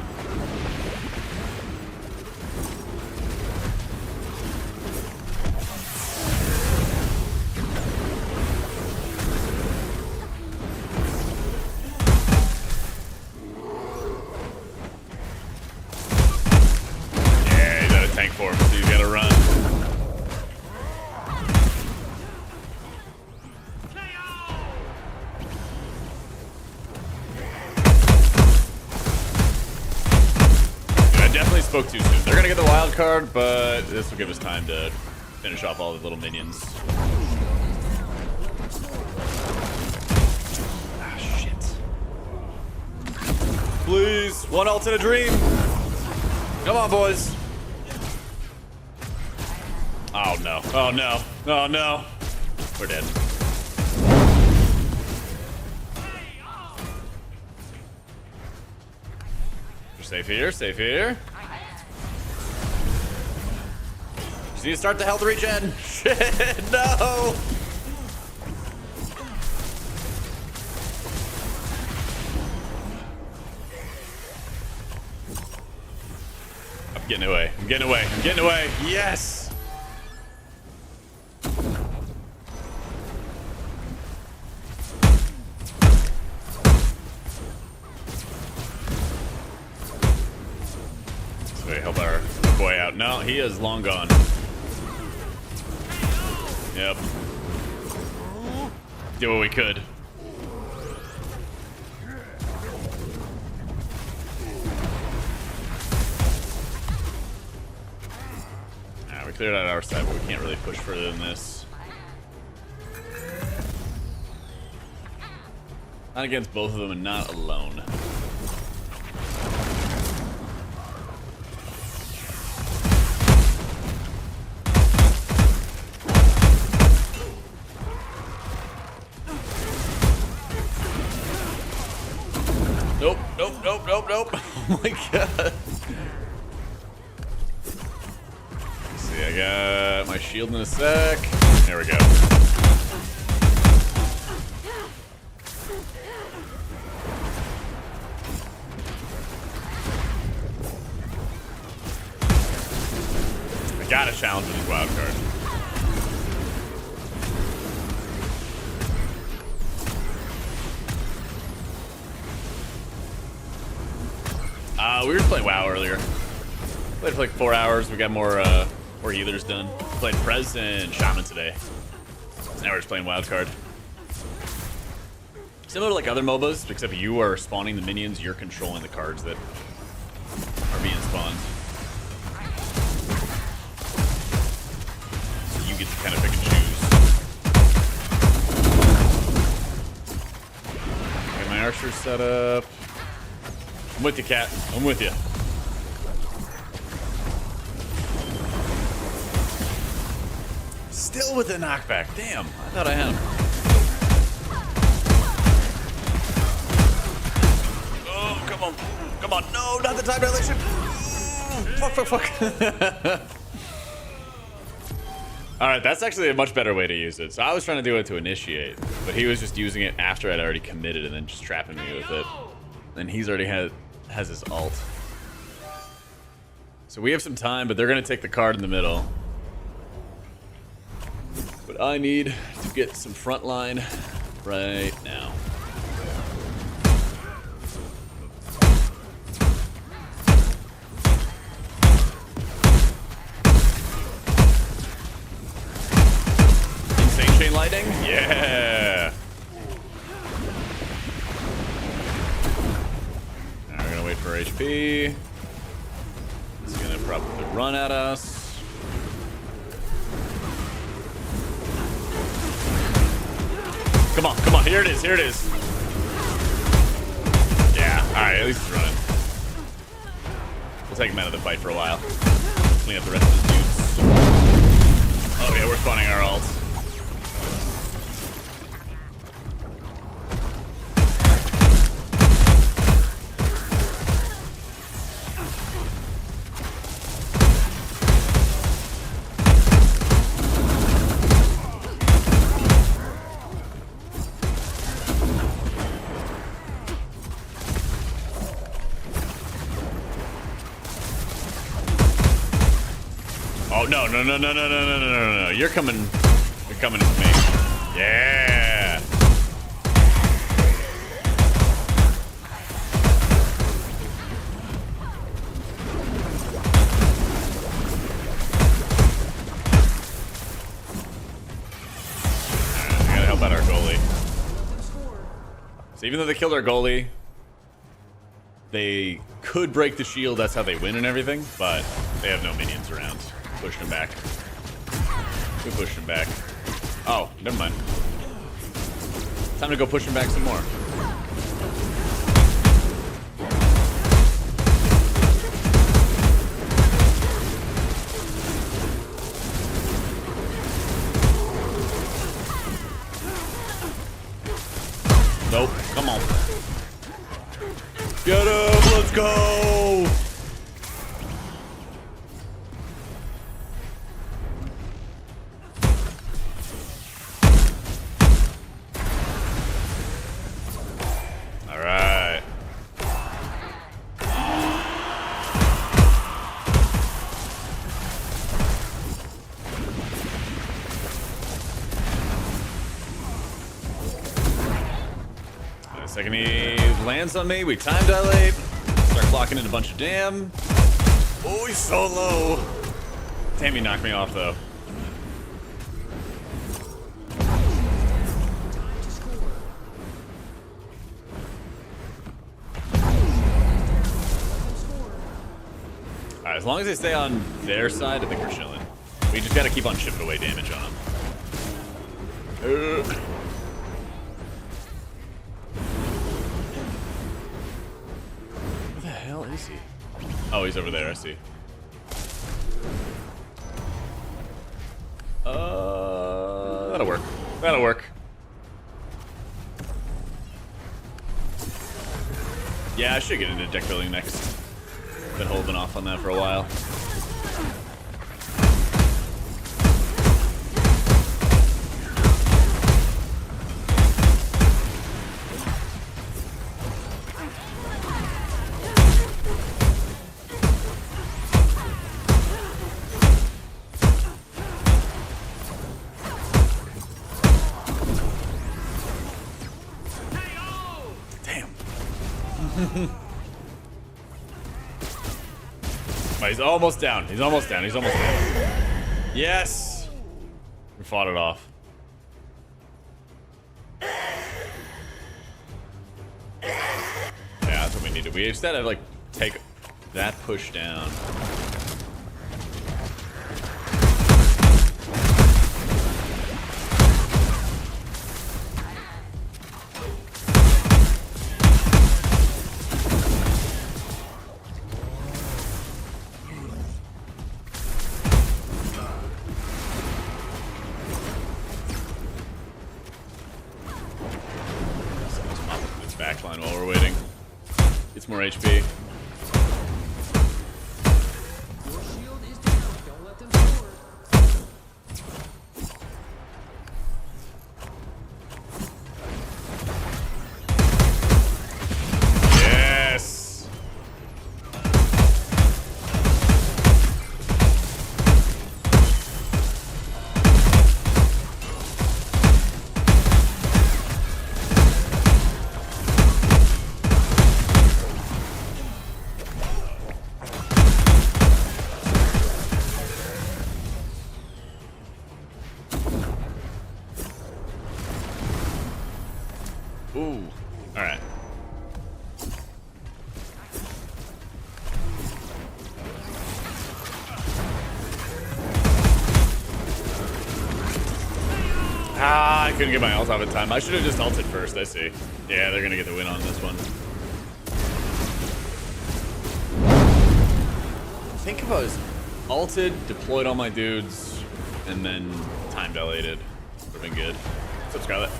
Tank for him, so you gotta run. I definitely spoke too soon. They're gonna get the wild card, but this will give us time to finish off all the little minions. Ah, shit. Please, one ult in a dream. Come on, boys. Oh no, oh no, oh no. We're dead. We're safe here, safe here. Just need to start the health regen. Shit, no! I'm getting away, I'm getting away, I'm getting away. Yes! Help our boy out. No, he is long gone. Yep. Did what we could. We cleared out our side, but we can't really push further than this. Not against both of them and not alone. Nope, nope, nope, nope, nope. Oh my god. I got my shield in a sec. There we go. I gotta challenge with these wild cards. We were just playing WoW earlier. Played for like 4 hours. We got more healers done. Played Prez and Shaman today. So now we're just playing wildcard. Similar to like other MOBAs, except you are spawning the minions, you're controlling the cards that are being spawned. So you get to kind of pick and choose. Get my archer set up. I'm with you, Cat. I'm with you. Still with a knockback. Damn, I thought I had him. Oh, come on. Come on. No, not the time dilation. Fuck, fuck, fuck. Alright, that's actually a much better way to use it. So I was trying to do it to initiate, but he was just using it after I'd already committed and then just trapping me with it. And he's already has his ult. So we have some time, but they're going to take the card in the middle. But I need to get some front line right now. Insane chain lightning? Yeah! Now we're gonna wait for HP. He's gonna probably run at us. Come on, come on, here it is, here it is. Yeah, alright, at least he's running. We'll take him out of the fight for a while. Clean up the rest of the dudes. Oh yeah, we're spawning our ults. Oh no no no no no no no no no no! You're coming with me. Yeah. Alright, we gotta help out our goalie. So even though they killed our goalie, they could break the shield. That's how they win and everything. But they have no minions around. Pushed him back. We pushed him back. Oh, never mind. Time to go push him back some more. Nope. Come on. Get him. Let's go. Second he lands on me, we time dilate. Start clocking in a bunch of dam. Oh, he's so low. Damn, he knocked me off though. As long as they stay on their side, I think we're chilling. We just gotta keep on chipping away damage on them. Where the hell is he? Oh, he's over there, I see. That'll work. That'll work. Yeah, I should get into deck building next. Been holding off on that for a while. He's almost down. He's almost down. He's almost down. Yes! We fought it off. Yeah, that's what we needed. We instead of like take that push down. Backline while we're waiting. It's more HP. Your shield is down. Don't let them forward. Yes. Ooh. All right. Ah, I couldn't get my ult off in time. I should have just ulted first, I see. Yeah, they're gonna get the win on this one. I think if I was ulted, deployed all my dudes, and then time dilated, would have been good. What's up, Scarlet?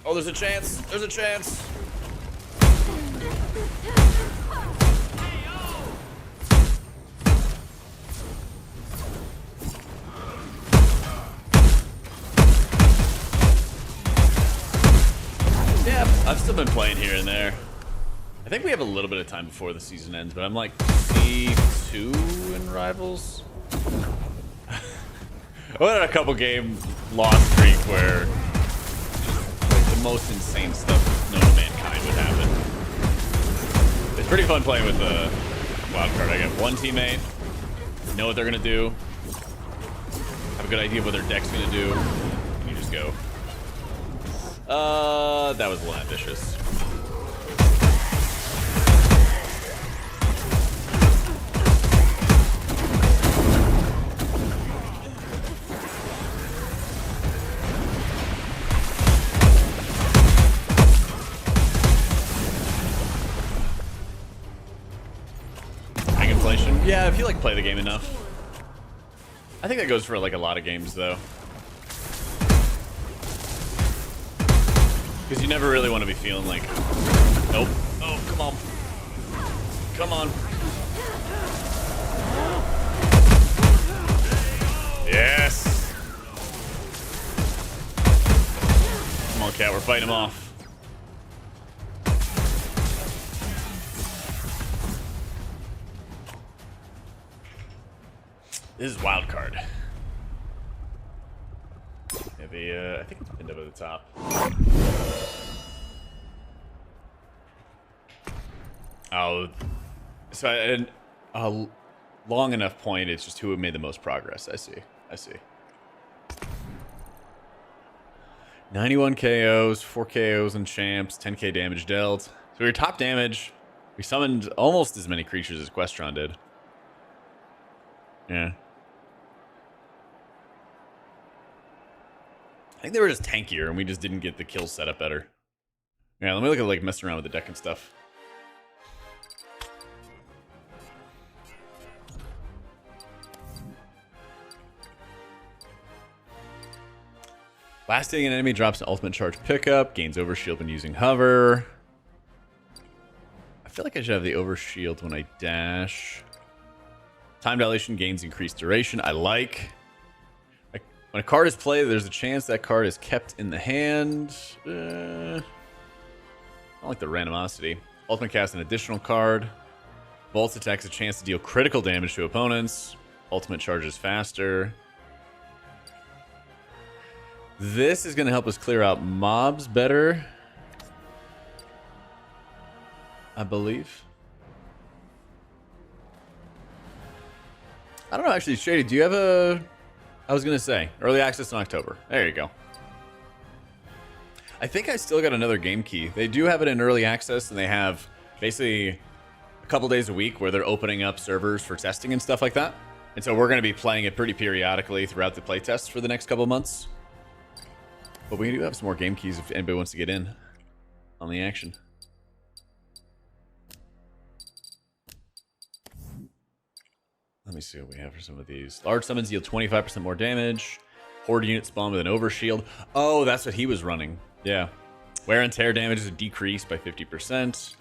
Oh, there's a chance. There's a chance. Yeah, I've still been playing here and there. I think we have a little bit of time before the season ends, but I'm like C2 in Rivals. I went on a couple game loss streak where the most insane stuff known to mankind would happen. It's pretty fun playing with the wild card. I got one teammate, know what they're gonna do, have a good idea of what their deck's gonna do, and you just go. That was a little ambitious. Yeah, if you like play the game enough. I think that goes for like a lot of games though. Because you never really want to be feeling like, nope. Oh, come on. Come on. Yes. Come on, Cat, we're fighting him off. This is wild card. Yeah, I think it's pinned up at the top. Oh, so a long enough point. It's just who made the most progress. I see. I see. 91 KOs, 4 KOs and champs, 10k damage dealt. So your top damage We summoned almost as many creatures as Questron did. Yeah. I think they were just tankier and we just didn't get the kill setup better. Yeah, let me look at like messing around with the deck and stuff. Last hitting an enemy drops an ultimate charge pickup, gains overshield when using hover. I feel like I should have the overshield when I dash. Time dilation gains increased duration. I like. When a card is played, there's a chance that card is kept in the hand. I don't like the randomosity. Ultimate cast an additional card. Bolts attacks a chance to deal critical damage to opponents. Ultimate charges faster. This is going to help us clear out mobs better, I believe. I don't know, actually, Shady, do you have a... I was going to say, early access in October. There you go. I think I still got another game key. They do have it in early access, and they have basically a couple days a week where they're opening up servers for testing and stuff like that. And so we're going to be playing it pretty periodically throughout the playtests for the next couple months. But we do have some more game keys if anybody wants to get in on the action. Let me see what we have for some of these. Large summons deal 25% more damage. Horde unit spawn with an overshield. Oh, that's what he was running. Yeah. Wear and tear damage is decreased by 50%.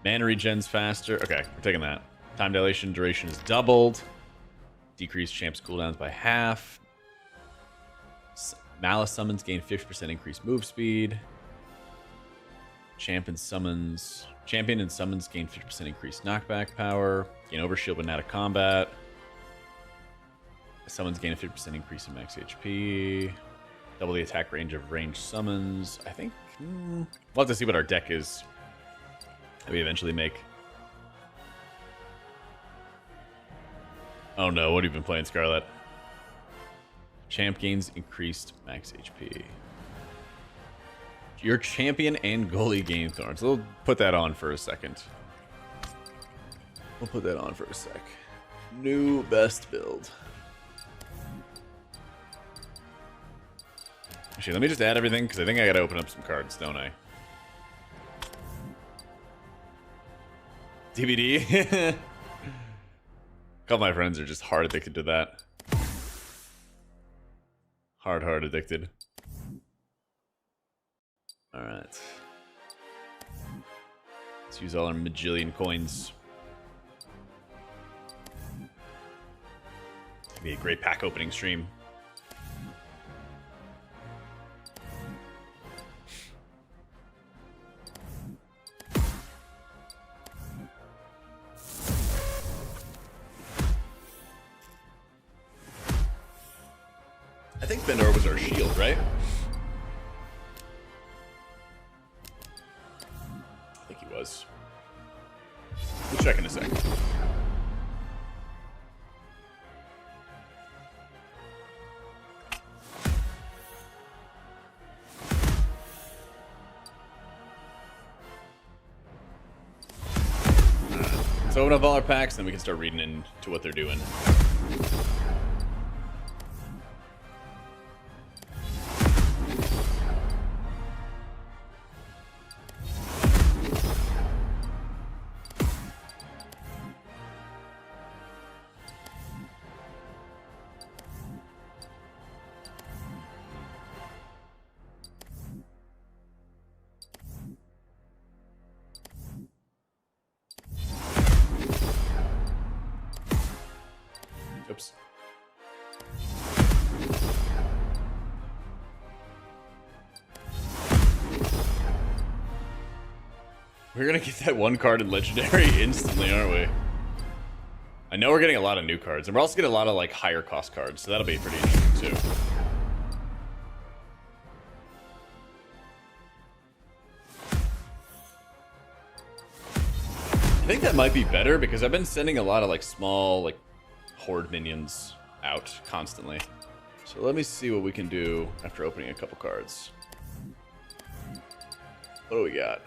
Mana regens faster. Okay, we're taking that. Time dilation duration is doubled. Decreased champs cooldowns by half. Malice summons gain 50% increased move speed. Champion and summons gain 50% increased knockback power. Gain overshield when out of combat. Summons gain a 50% increase in max HP. Double the attack range of ranged summons. I think we'll have to see what our deck is that we eventually make. Oh no, what have you been playing, Scarlet? Champ gains increased max HP. Your champion and goalie gain thorns. We'll put that on for a second. We'll put that on for a sec. New best build. Actually, let me just add everything because I think I gotta open up some cards, don't I? DVD? A couple of my friends are just hard addicted to that. Hard addicted. Alright. Let's use all our majillion coins. It'll be a great pack opening stream. I think Bendor was our shield, right? I think he was. We'll check in a sec. Let's open up all our packs, then we can start reading into what they're doing. Oops. We're gonna get that one card in Legendary instantly, aren't we? I know we're getting a lot of new cards, and we're also getting a lot of like higher cost cards, so that'll be pretty interesting too. I think that might be better because I've been sending a lot of like small like horde minions out constantly. So let me see what we can do after opening a couple cards. What do we got?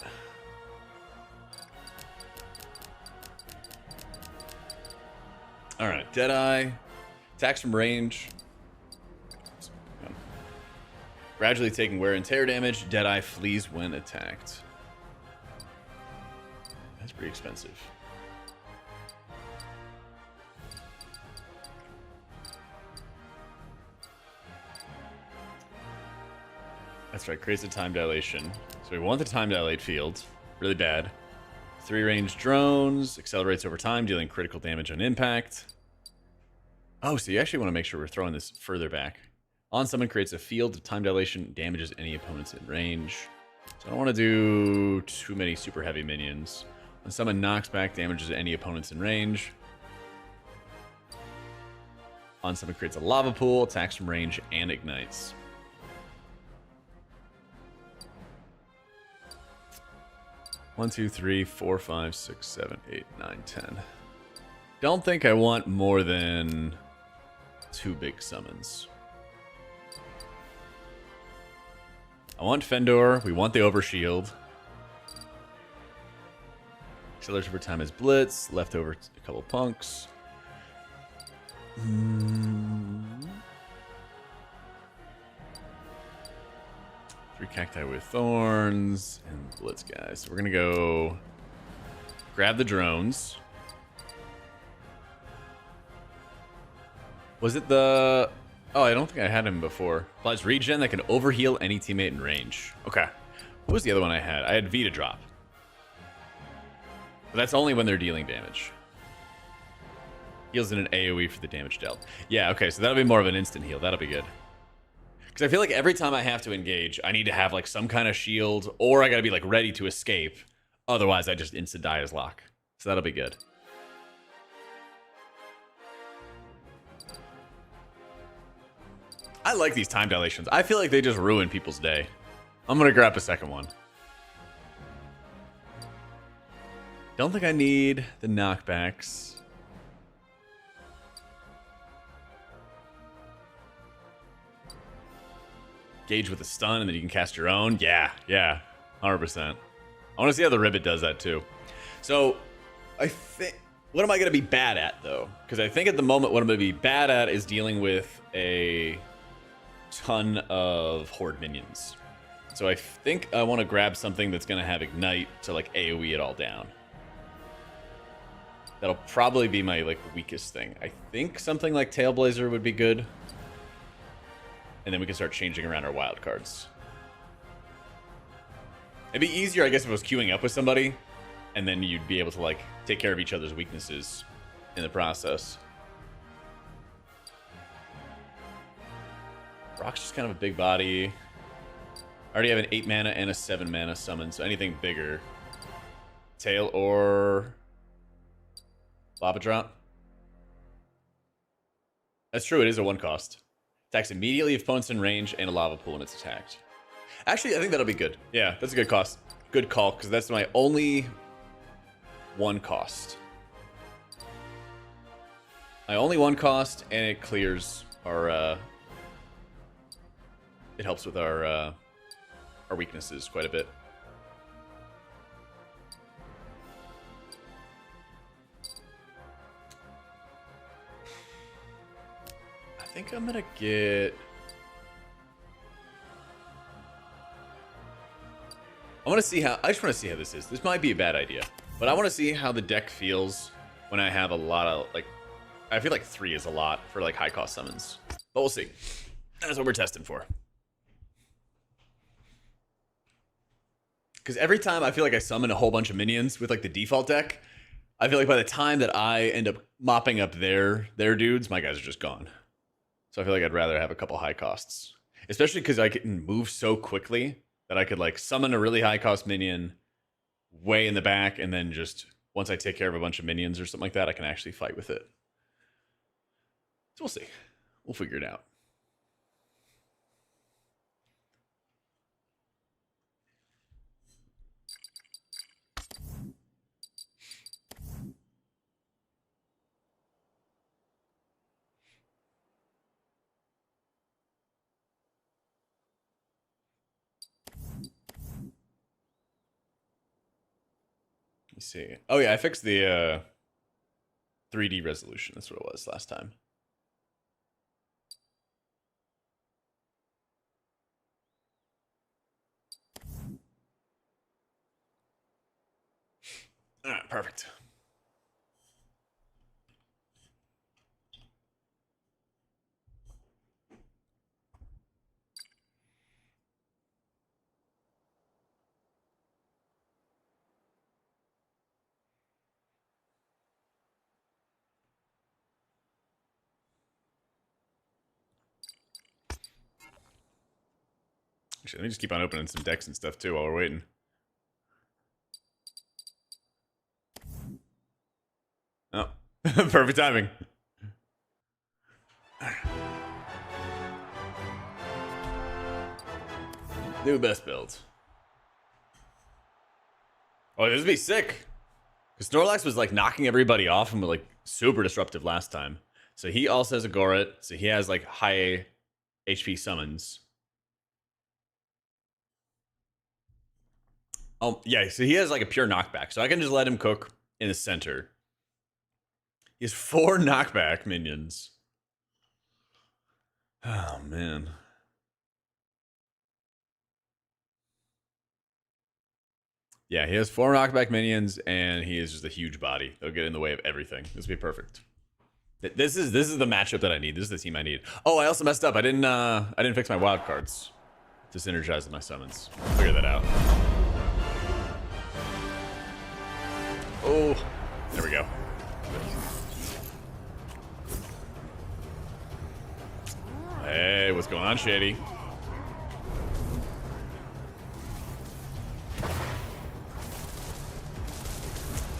All right, Deadeye. Attacks from range. Gradually taking wear and tear damage. Deadeye flees when attacked. That's pretty expensive. That's right, creates a time dilation. So we want the time dilate field. Really bad. 3 range drones. Accelerates over time, dealing critical damage on impact. Oh, so you actually want to make sure we're throwing this further back. On summon creates a field of time dilation, damages any opponents in range. So I don't want to do too many super heavy minions. On summon knocks back, damages any opponents in range. On summon creates a lava pool, attacks from range, and ignites. One, two, three, 4, 5, 6, 7, 8, 9, 10. Don't think I want more than 2 big summons. I want Fendor. We want the Overshield. Accelerates over time as Blitz. Left over a couple punks. 3 cacti with thorns and Blitz guys. So we're gonna go grab the drones. Was it the... Oh, I don't think I had him before. Applies regen that can overheal any teammate in range. Okay. What was the other one I had? I had Vita drop. But that's only when they're dealing damage. Heals in an AoE for the damage dealt. Yeah, okay, so that'll be more of an instant heal. That'll be good. Because I feel like every time I have to engage, I need to have like some kind of shield, or I gotta be like ready to escape. Otherwise, I just instant die as lock. So that'll be good. I like these time dilations. I feel like they just ruin people's day. I'm gonna grab a second one. Don't think I need the knockbacks. Gauge with a stun and then you can cast your own. Yeah, 100%. I want to see how the Ribbit does that too. So, I think... What am I going to be bad at, though? Because I think at the moment what I'm going to be bad at is dealing with a ton of Horde minions. So I think I want to grab something that's going to have Ignite to, like, AoE it all down. That'll probably be my, like, weakest thing. I think something like Tailblazer would be good. And then we can start changing around our wild cards. It'd be easier, I guess, if I was queuing up with somebody, and then you'd be able to, like, take care of each other's weaknesses in the process. Rock's just kind of a big body. I already have an 8 mana and a 7 mana summon, so anything bigger. Tail or Lava Drop. That's true, it is a 1 cost. Attacks immediately if opponent's in range and a lava pool when it's attacked. Actually, I think that'll be good. Yeah, that's a good cost. Good call, because that's my only 1 cost. My only 1 cost, and it clears our... It helps with our weaknesses quite a bit. I think I'm gonna get... I want to see how... I just want to see how this is. This might be a bad idea. But I want to see how the deck feels when I have a lot of, like... I feel like 3 is a lot for, like, high-cost summons. But we'll see. That's what we're testing for. Because every time I feel like I summon a whole bunch of minions with, like, the default deck, I feel like by the time that I end up mopping up their dudes, my guys are just gone. So I feel like I'd rather have a couple high costs. Especially because I can move so quickly that I could, like, summon a really high-cost minion way in the back, and then just, once I take care of a bunch of minions or something like that, I can actually fight with it. So we'll see. We'll figure it out. Let me see. Oh yeah, I fixed the 3D resolution. That's what it was last time. All right, perfect. Actually, let me just keep on opening some decks and stuff too while we're waiting. Oh, perfect timing. New best builds. Oh, this would be sick. Because Snorlax was like knocking everybody off and was like super disruptive last time. So he also has a Goret. So he has like high HP summons. Oh, yeah. So he has like a pure knockback. So I can just let him cook in the center. He has 4 knockback minions. Oh, man. Yeah, he has 4 knockback minions, and he is just a huge body. They'll get in the way of everything. This will be perfect. This is the matchup that I need. This is the team I need. Oh, I also messed up. I didn't fix my wild cards to synergize with my summons. Figure that out. Oh, there we go. Hey, what's going on, Shady?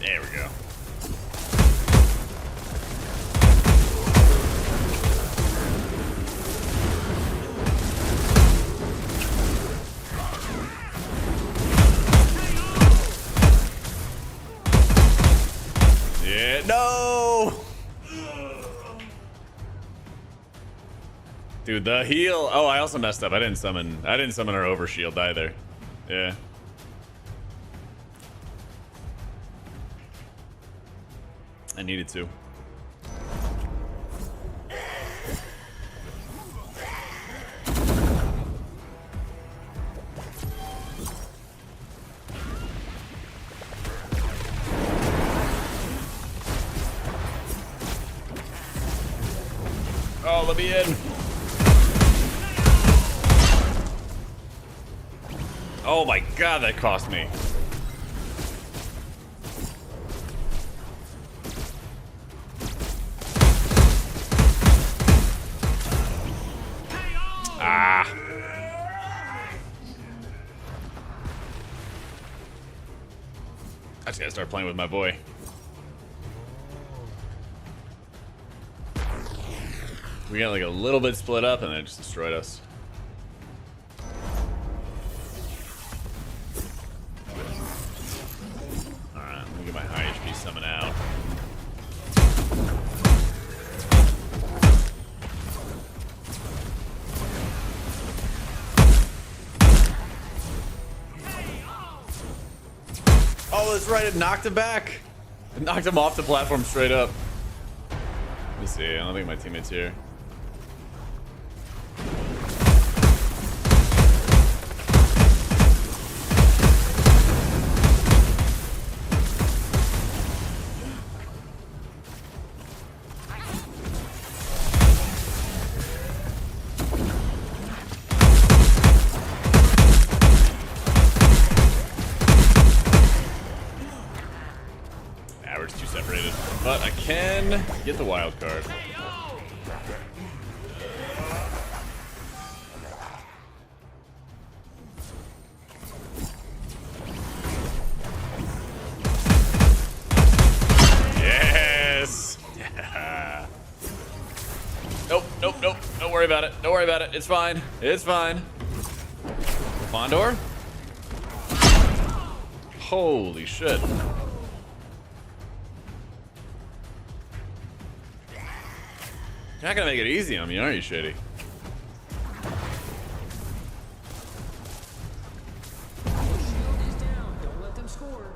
There we go. Yeah, no! Dude, the heal. Oh, I also messed up. I didn't summon our overshield either. Yeah. I needed to. Oh, let me in. Oh my god, that cost me. Ah. I just gotta start playing with my boy. We got like a little bit split up and then it just destroyed us. Alright, let me get my high HP summon out. Oh, that's right, it knocked him back. It knocked him off the platform straight up. Let me see, I don't think my teammate's here. But I can get the wild card. Yes! Yeah. Nope, nope, nope. Don't worry about it. Don't worry about it. It's fine. It's fine. Fondor? Holy shit. You're not gonna make it easy on me, are you, Shady? Shield is down. Don't let them score.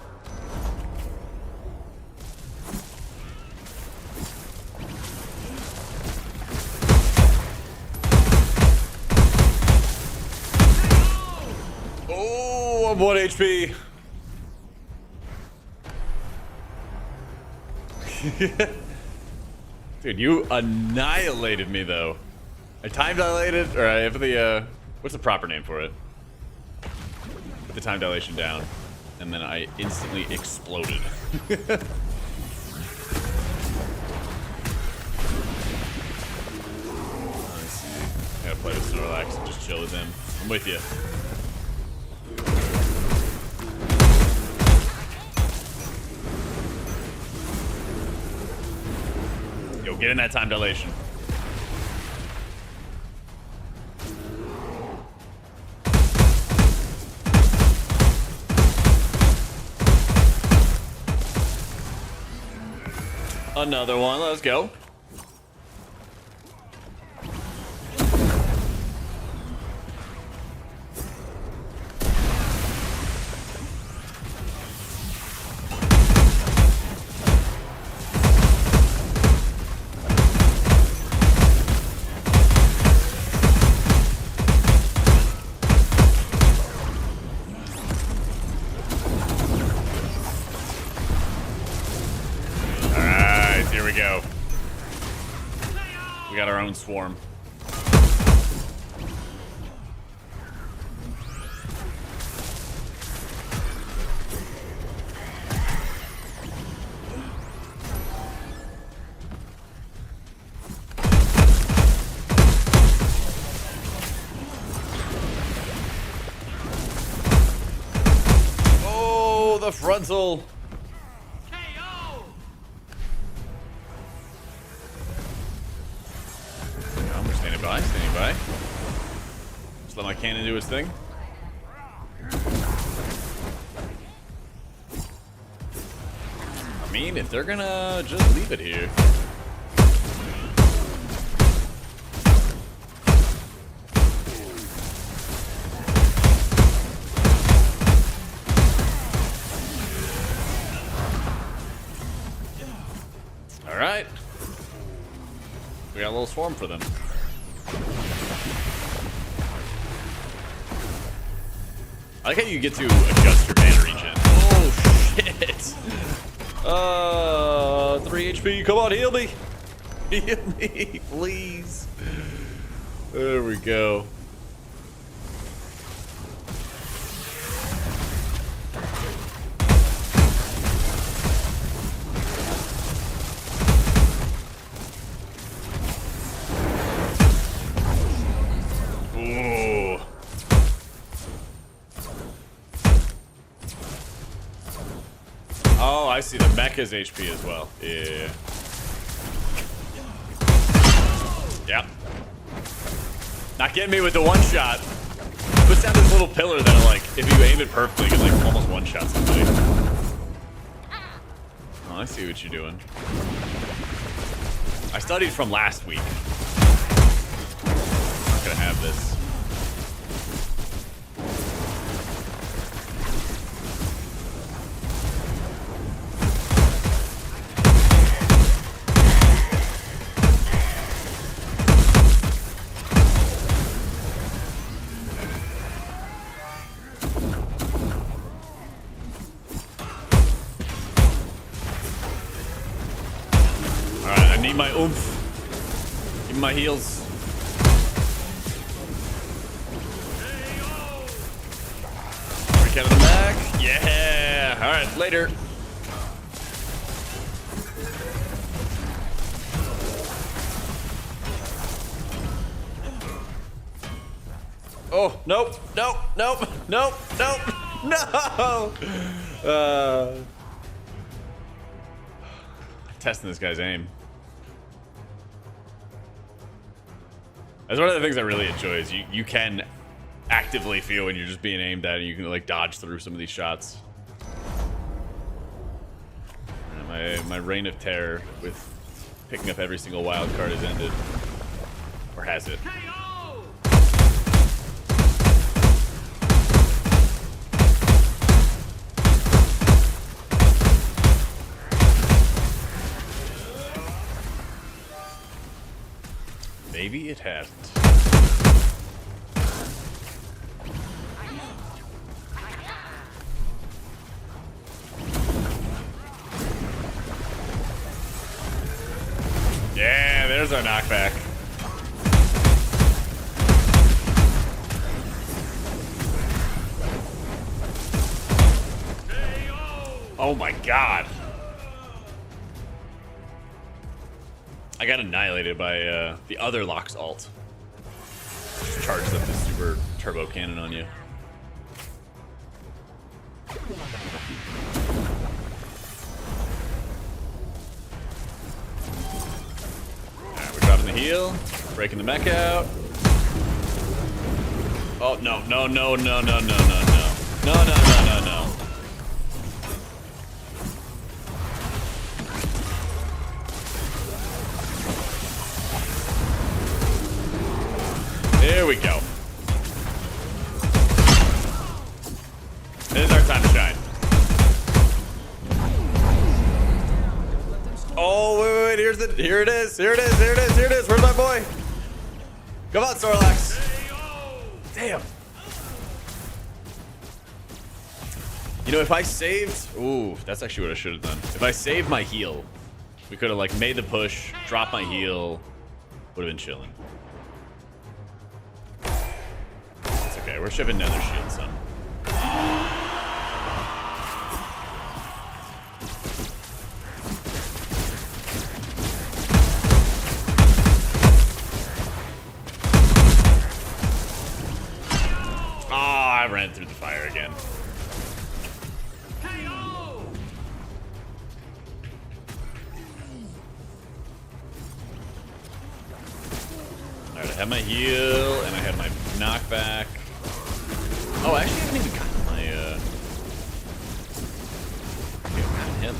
I'm 1 HP. Dude, you annihilated me though. I time dilated, or I have the what's the proper name for it? Put the time dilation down, and then I instantly exploded. Let's see. I gotta play with Snorlax and just chill with him. I'm with you. Yo, get in that time dilation. Another one, let's go. We got our own swarm. Oh, the frontal. Standing by. Just let my cannon do its thing. I mean, if they're gonna just leave it here. All right. We got a little swarm for them. I like how you get to adjust your mana regen. Oh shit! 3 HP. Come on, heal me. Heal me, please. There we go. Ooh. Oh, I see the mecha's HP as well. Yeah. Yep. Not getting me with the one shot. Puts down this little pillar that, like, if you aim it perfectly, you can, like, almost one shot somebody. Oh, I see what you're doing. I studied from last week. I'm not gonna have this. Need my oomph. Give me my heals. Break out of the back. Yeah. All right, later. Oh, nope, nope, nope, nope, nope, no. Testing this guy's aim. That's one of the things I really enjoy is you can actively feel when you're just being aimed at and you can like dodge through some of these shots. My reign of terror with picking up every single wild card has ended. Or has it? Maybe it hasn't. there's our knockback. Oh my god. I got annihilated by the other Locke's ult. Just charges up this super turbo cannon on you. Alright, we're dropping the heal. Breaking the mech out. Oh, no, no, no, no, no, no, no, no. No, no, no, no, no. There we go. This is our time to shine. Oh, wait, here it is. Here it is. Where's my boy? Come on, Sorlax. Damn. You know, if I saved... Ooh, that's actually what I should have done. If I saved my heal, we could have, like, made the push, dropped my heal, would have been chilling. It's okay. We're shipping Nether Shield some. I ran through the fire again. Alright, I have my heal, and I have my knockback. Oh, actually, I haven't even gotten my, okay, I've gotten him.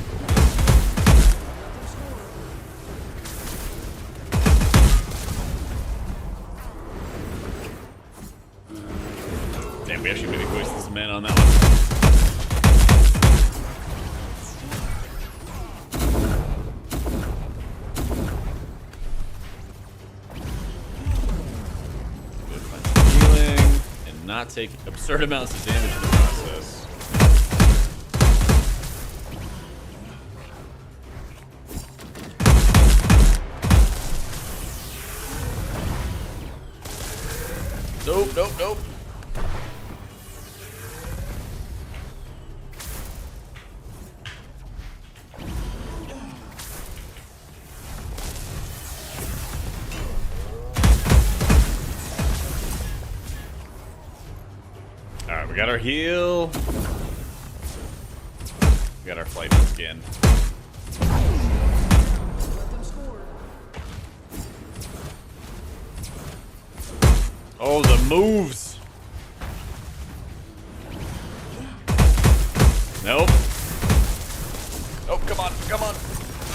Damn, we actually really wasted some mana on that one. Good, find some healing and not take absurd amounts of damage in the process. Nope, nope, nope. Alright, we got our heal. We got our flight skin. Oh, the moves. Nope. Oh, come on, come on.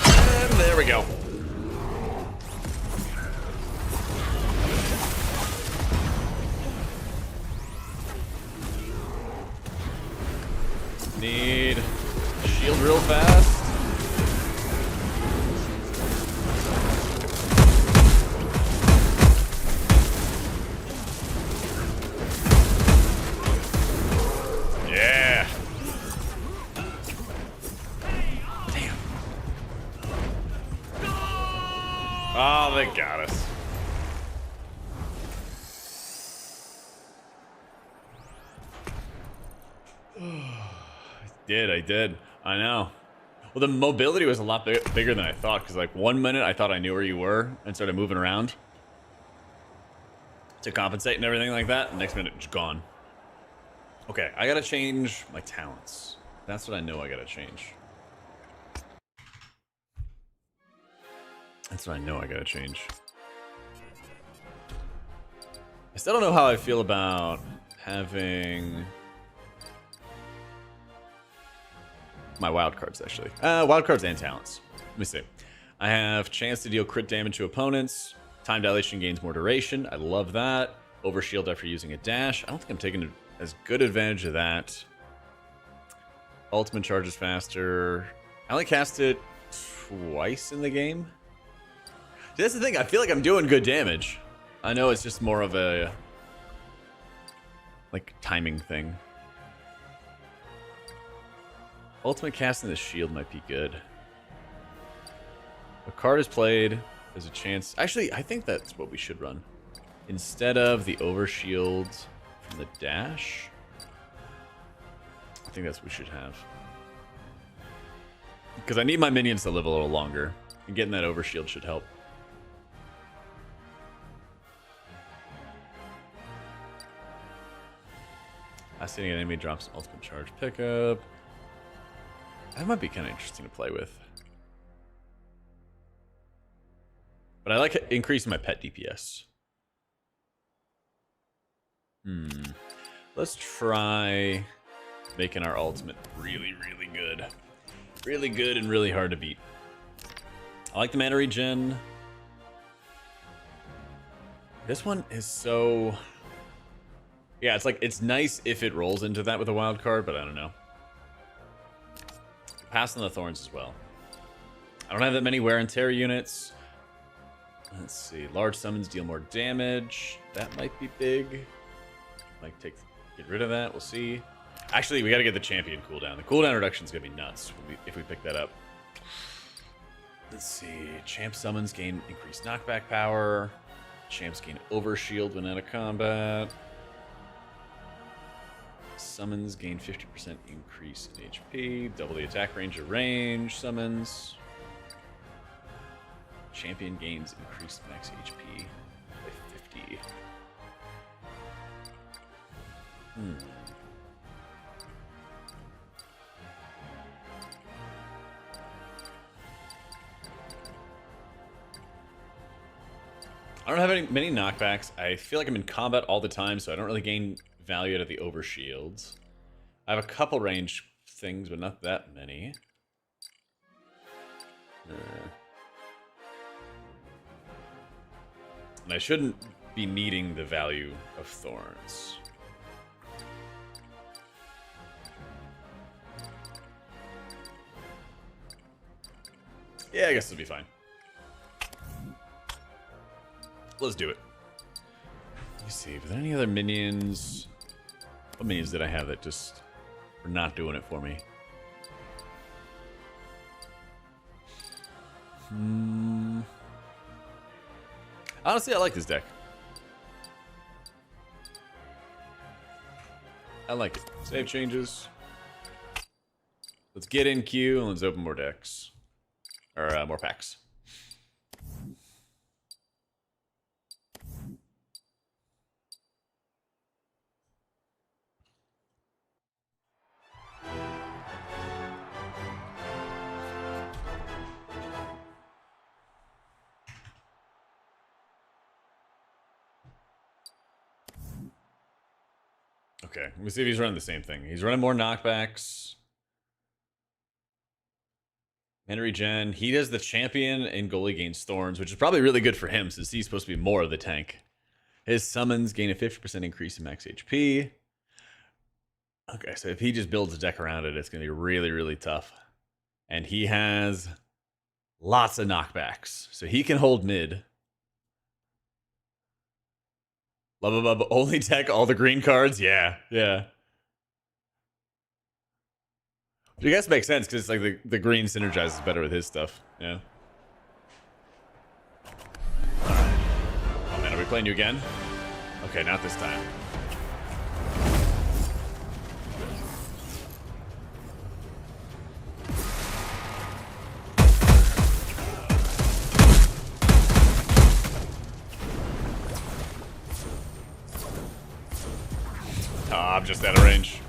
And there we go. Need shield real fast. Yeah. Damn. Oh, they got us. I did. I know. Well, the mobility was a lot bigger than I thought, because like 1 minute I thought I knew where you were and started moving around to compensate and everything like that. Next minute, just gone. Okay, I gotta change my talents. That's what I know I gotta change. That's what I know I gotta change. I still don't know how I feel about having my wild cards, actually. Wild cards and talents. Let me see. I have chance to deal crit damage to opponents. Time dilation gains more duration. I love that. Overshield after using a dash. I don't think I'm taking as good advantage of that. Ultimate charges faster. I only cast it twice in the game. See, that's the thing. I feel like I'm doing good damage. I know it's just more of a like timing thing. Ultimate casting the shield might be good. A card is played. there's a chance. Actually, I think that's what we should run. Instead of the overshield from the dash, I think that's what we should have. Because I need my minions to live a little longer. And getting that overshield should help. Last hitting an enemy drops an ultimate charge pickup. That might be kind of interesting to play with. But I like increasing my pet DPS. Let's try making our ultimate really, really good. Really good and really hard to beat. I like the mana regen. This one is so... Yeah, it's like, it's nice if it rolls into that with a wild card, but I don't know. Pass on the thorns as well. I don't have that many wear and tear units. Let's see. Large summons deal more damage. That might be big. Might get rid of that. We'll see. Actually, we got to get the champion cooldown. The cooldown reduction is going to be nuts if we pick that up. Let's see. Champ summons gain increased knockback power. Champs gain overshield when out of combat. Summons gain 50% increase in HP. Double the attack range of range summons. Champion gains increased max HP by 50. I don't have many knockbacks. I feel like I'm in combat all the time, so I don't really gain value out of the overshields. I have a couple range things, but not that many. And I shouldn't be needing the value of thorns. Yeah, I guess it'll be fine. Let's do it. Let me see. Were there any other minions? What minions did I have that just were not doing it for me? Honestly, I like this deck. I like it. Save changes. Let's get in queue and let's open more decks. Or more packs. Okay, let me see if he's running the same thing. He's running more knockbacks. Mana regen. He does the champion and goalie gains thorns, which is probably really good for him since he's supposed to be more of the tank. His summons gain a 50% increase in max HP. Okay, so if he just builds a deck around it, it's going to be really, really tough. And he has lots of knockbacks, so he can hold mid. Love only deck all the green cards? Yeah, yeah. Which I guess makes sense because it's like the green synergizes better with his stuff. Yeah. Alright. Oh man, are we playing you again? Okay, not this time. I'm just out of range.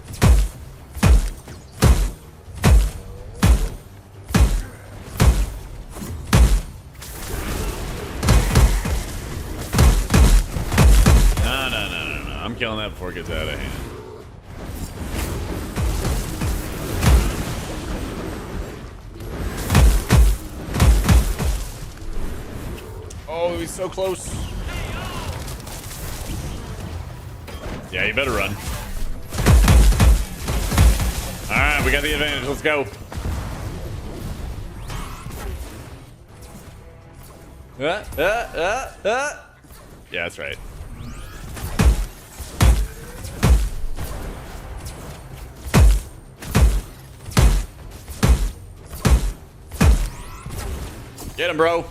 No. I'm killing that before it gets out of hand. Oh, he's so close. Yeah, you better run. Alright, we got the advantage. Let's go. Yeah, that's right. Get him, bro.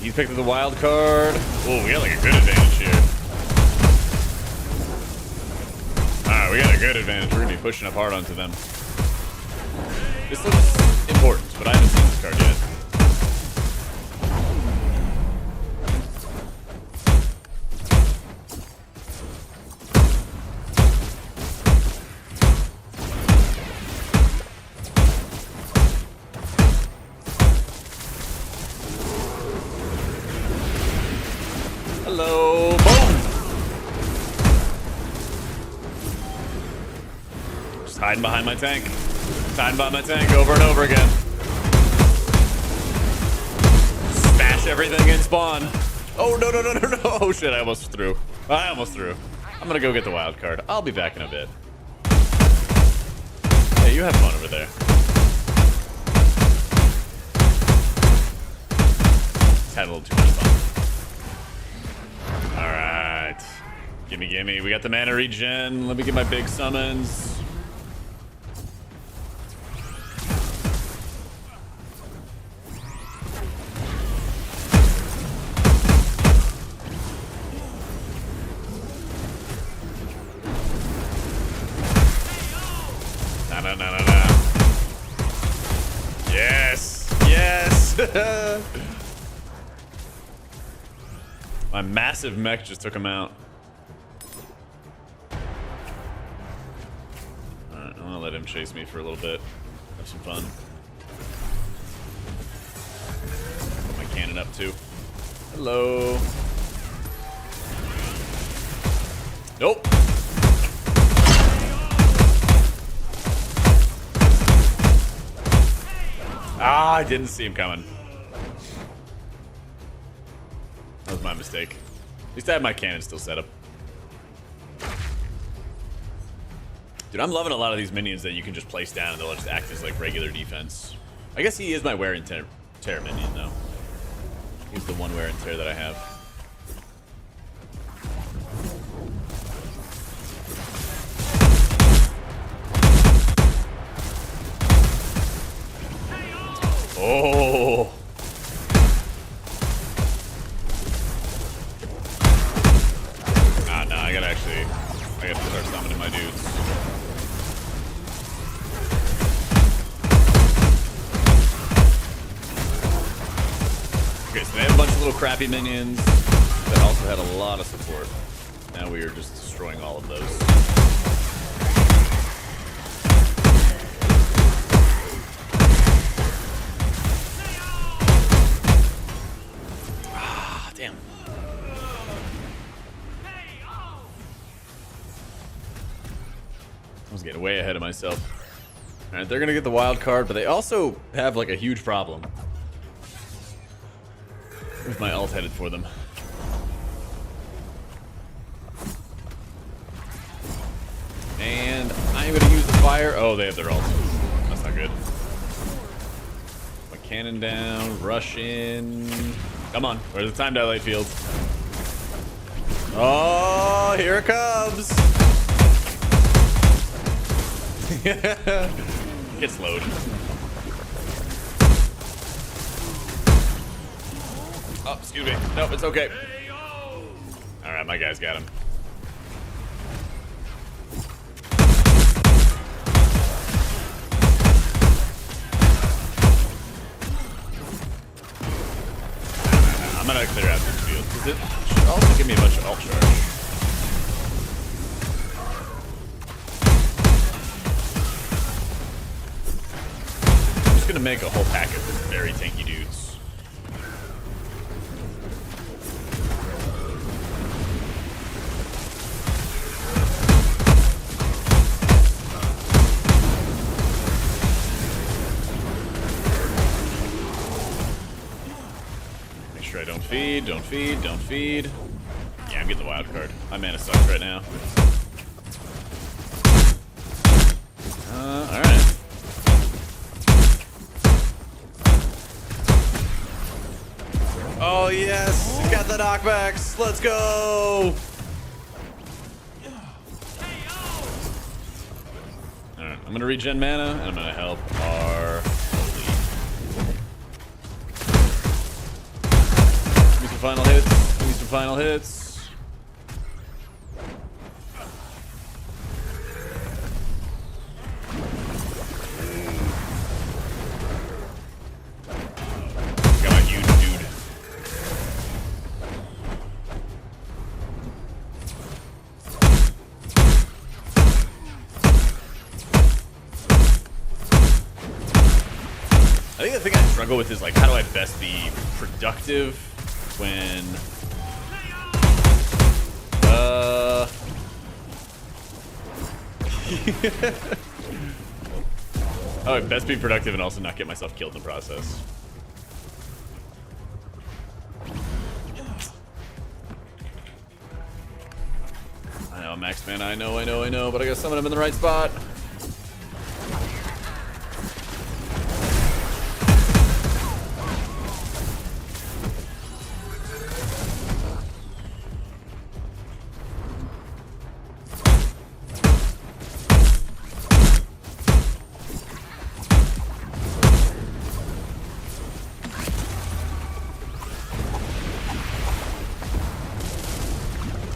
He picked up the wild card. Oh, we got like a good advantage here. Alright, we got a good advantage. We're gonna be pushing up hard onto them. This looks important, but I haven't seen this card yet. Hello, boom! Just hiding behind my tank. Just hiding behind my tank over and over again. Smash everything in spawn. Oh, no, no, no, no, no. Oh, shit, I almost threw. I almost threw. I'm gonna go get the wild card. I'll be back in a bit. Hey, you have fun over there. Just had a little too much fun. Alright. Gimme, gimme. We got the mana regen. Let me get my big summons. No, no, no, no, no. Yes! Yes! My massive mech just took him out. Alright, I'm gonna let him chase me for a little bit. Have some fun. Put my cannon up too. Hello. Nope. Ah, I didn't see him coming. That was my mistake. At least I have my cannon still set up. Dude, I'm loving a lot of these minions that you can just place down and they'll just act as like regular defense. I guess he is my wear and tear minion though. He's the one wear and tear that I have. Oh. Ah, no, I gotta start summoning my dudes. Okay, so they have a bunch of little crappy minions that also had a lot of support. Now we are just destroying all of those. Damn. I was getting way ahead of myself. Alright, they're gonna get the wild card, but they also have like a huge problem. Where's my ult headed for them? And I'm gonna use the fire. Oh, they have their ult. That's not good. My cannon down, rush in. Come on, where's the time dilate field? Oh, here it comes. Get slowed. Oh, excuse me. Nope, it's okay. All right, my guys got him. I'm gonna clear out this field because it should also give me a bunch of ult charge. I'm just gonna make a whole pack of very tanky dudes. I don't feed, don't feed, don't feed. Yeah, I'm getting the wild card. My mana sucks right now. Alright. Oh yes! We got the knockbacks! Let's go! Alright, I'm gonna regen mana and I'm gonna help our some final hits. Give me some final hits. Got my huge dude. I think the thing I struggle with is like, how do I best be productive when how do I best be productive and also not get myself killed in the process? I know, Max, man, I know, but I gotta summon him in the right spot.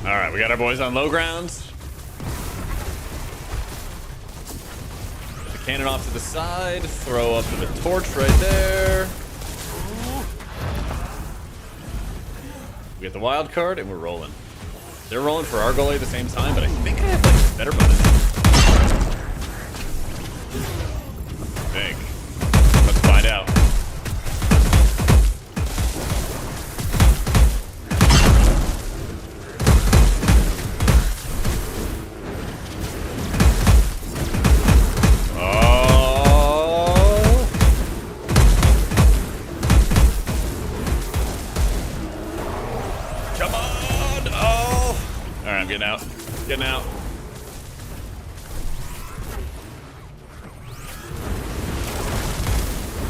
Alright, we got our boys on low ground. Put the cannon off to the side. Throw up to the torch right there. We get the wild card and we're rolling. They're rolling for our goalie at the same time, but I think I have like better bonus. I think. Let's find out. Getting out.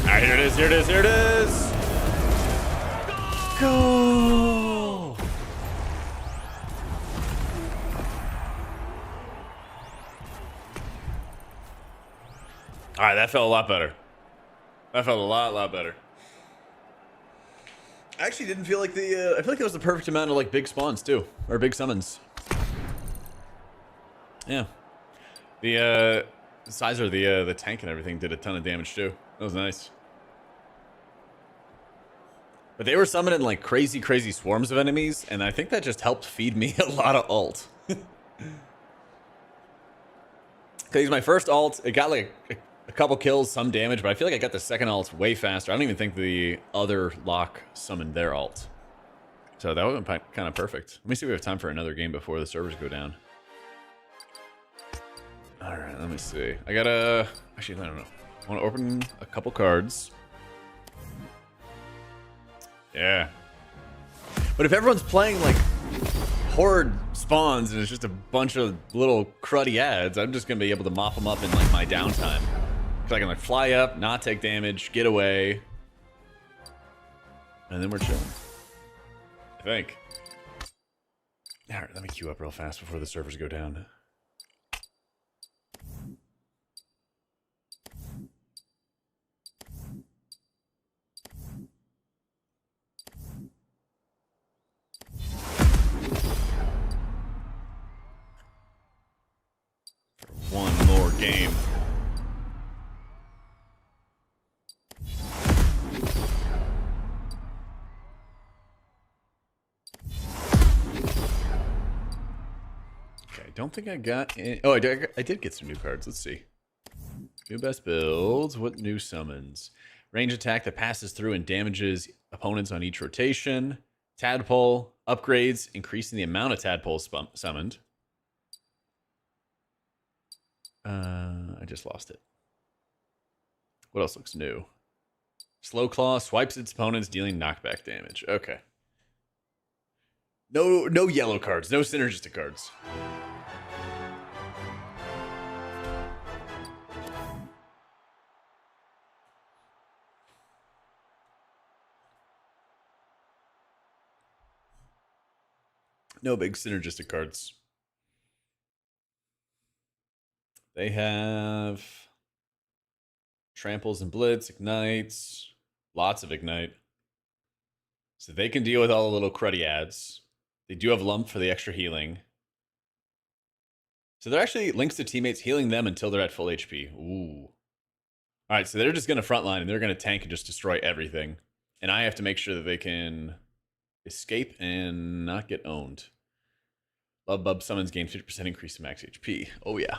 Alright, here it is, here it is, here it is. Go! Alright, that felt a lot better. That felt a lot better. I actually didn't feel like the, I feel like it was the perfect amount of like big spawns too, or big summons. Yeah, the sizer of the tank and everything did a ton of damage too. That was nice. But they were summoning like crazy swarms of enemies, and I think that just helped feed me a lot of ult. Because my first ult, it got like a couple kills, some damage, but I feel like I got the second ult way faster. I don't even think the other lock summoned their ult. So that would have been kind of perfect. Let me see if we have time for another game before the servers go down. All right, let me see. I gotta, actually, I don't know. I want to open a couple cards. Yeah. But if everyone's playing like horde spawns and it's just a bunch of little cruddy ads, I'm just gonna be able to mop them up in like my downtime. Cause I can like fly up, not take damage, get away, and then we're chilling. I think. All right, let me queue up real fast before the servers go down. One more game. Okay, I don't think I got any. Oh, I did get some new cards. Let's see. New best builds. What new summons? Range attack that passes through and damages opponents on each rotation. Tadpole. Upgrades, increasing the amount of tadpoles summoned. I just lost it. What else looks new? Slow Claw swipes its opponents, dealing knockback damage. Okay. No yellow cards. No synergistic cards. No big synergistic cards. They have tramples and blitz, ignites, lots of ignite. So they can deal with all the little cruddy ads. They do have lump for the extra healing. So they're actually links to teammates healing them until they're at full HP. Ooh. Alright, so they're just going to frontline and they're going to tank and just destroy everything. And I have to make sure that they can escape and not get owned. Love Bub summons gain 50% increase in max HP. Oh yeah.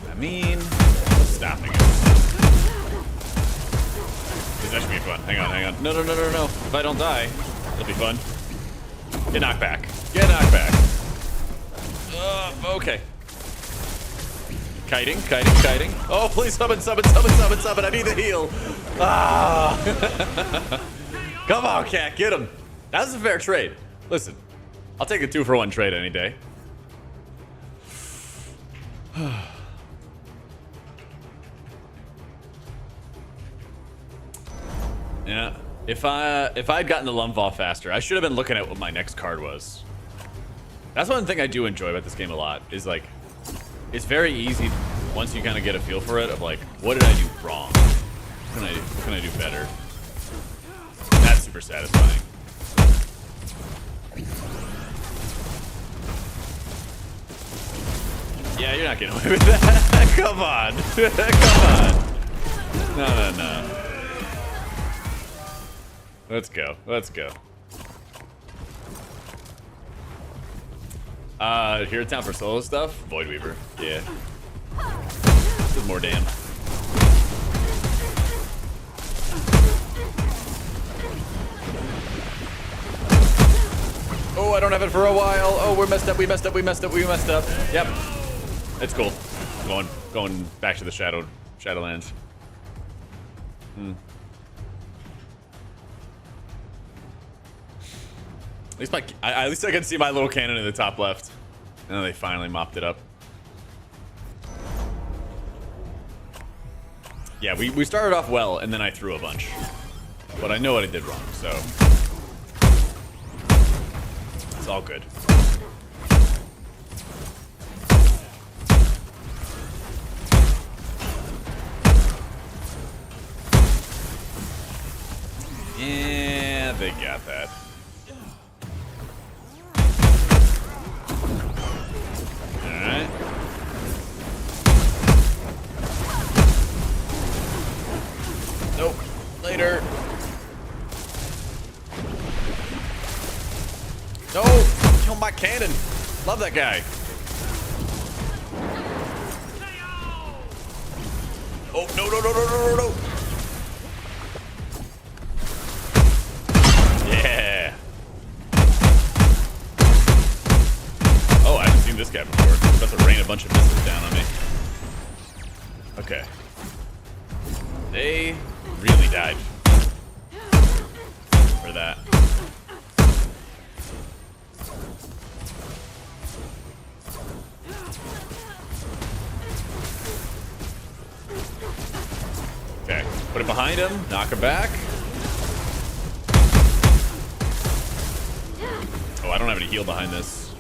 I mean, stopping it. That should be fun. Hang on, hang on. No. If I don't die, it'll be fun. Get knocked back. Get knocked back. Okay. Kiting. Oh, please summon. I need the heal. Ah. Come on, cat. Get him. That was a fair trade. Listen, I'll take a 2-for-1 trade any day. Yeah, if I'd gotten the lump off faster, I should have been looking at what my next card was. That's one thing I do enjoy about this game a lot, is like, it's very easy once you kind of get a feel for it of like, what did I do wrong? What can I do better? That's super satisfying. Yeah, you're not getting away with that. Come on. Come on. No. Let's go. Here in town for solo stuff? Void Weaver. Yeah. Does more damn. Oh, I don't have it for a while. Oh, we messed up. Yep. It's cool. Going back to the Shadowlands. At least I can see my little cannon in the top left. And they finally mopped it up. Yeah, we started off well, and then I threw a bunch. But I know what I did wrong, so it's all good. Yeah, they got that. Alright. Nope. Later. No! Kill my cannon! Love that guy. Oh, no. Yeah. Oh, I haven't seen this guy before. He's about to rain a bunch of missiles down on me. Okay. They really died for that. Okay, put it behind him, knock him back. Oh, I don't have any heal behind this.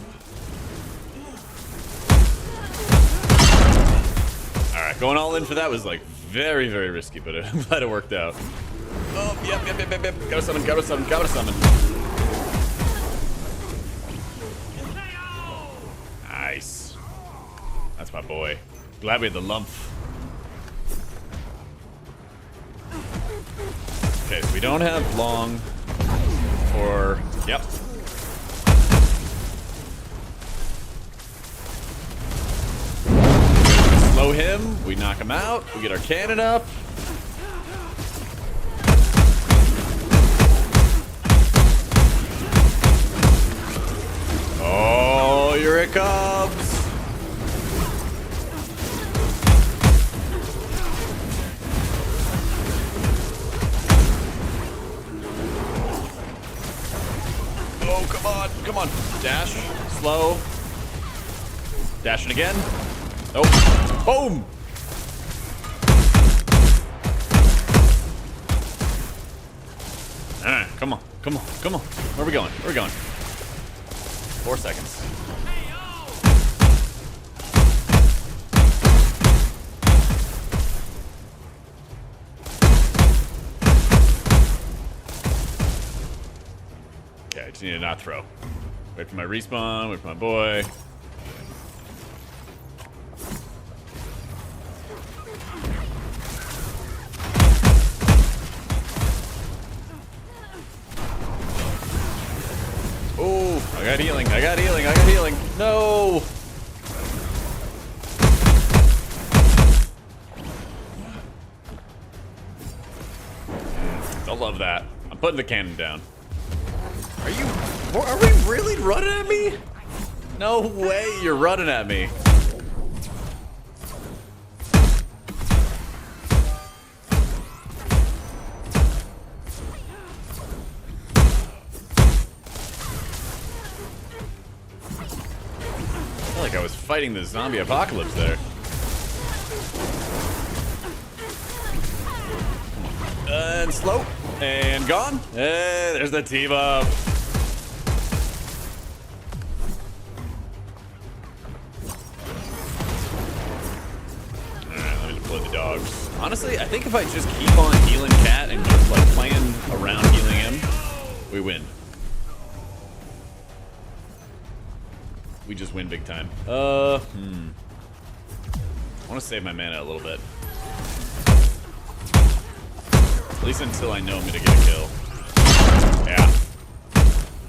Alright, going all in for that was like very, very risky, but I'm glad it worked out. Oh, yep. Gotta summon. Nice. That's my boy. Glad we had the lump. Okay, so we don't have long for... Yep. Slow him, we knock him out, we get our cannon up. Oh, here it comes. Oh, come on. Dash, slow. Dashing again. Nope. Boom! Alright, come on. Where are we going? 4 seconds. Okay, I just need to not throw. Wait for my respawn, wait for my boy. Oh, I got healing, I got healing, I got healing. No! I love that. I'm putting the cannon down. Are we really running at me? No way you're running at me. I feel like I was fighting the zombie apocalypse there. And slow. And gone. Hey, there's the team up. Alright, let me deploy the dogs. Honestly, I think if I just keep on healing Cat and just like playing around healing him, we win. We just win big time. I want to save my mana a little bit. At least until I know I'm gonna get a kill. Yeah.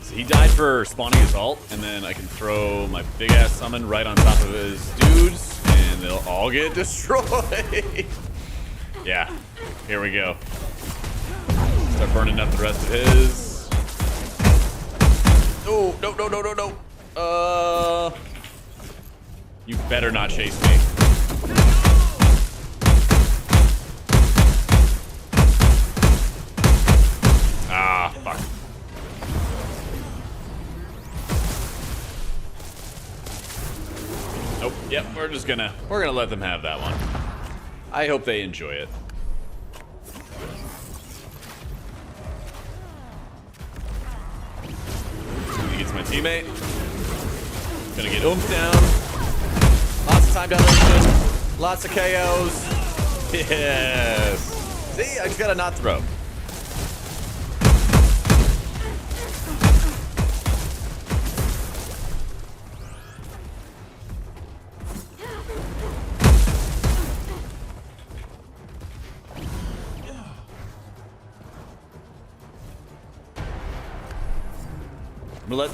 So he died for spawning his ult, and then I can throw my big ass summon right on top of his dudes, and they'll all get destroyed. Yeah. Here we go. Start burning up the rest of his. Oh, no, no, no, no, no. You better not chase me. Ah, fuck. Nope. Yep, we're gonna let them have that one. I hope they enjoy it. He gets my teammate. Gonna get oomphed down. Lots of time dilation. Lots of KOs. Yes. See, I just gotta not throw.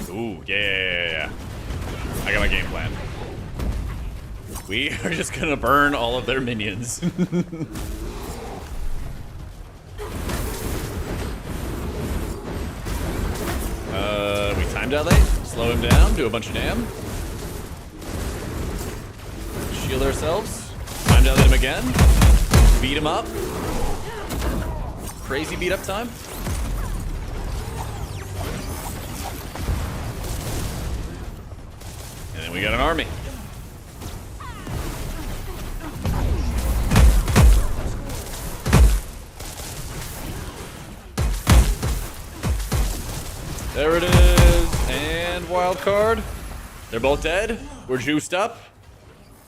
Ooh, yeah. I got my game plan. We are just gonna burn all of their minions. We time dilate, slow him down, do a bunch of dam. Shield ourselves, time dilate him again, beat him up. Crazy beat up time. And then we got an army. There it is. And wild card. They're both dead. We're juiced up.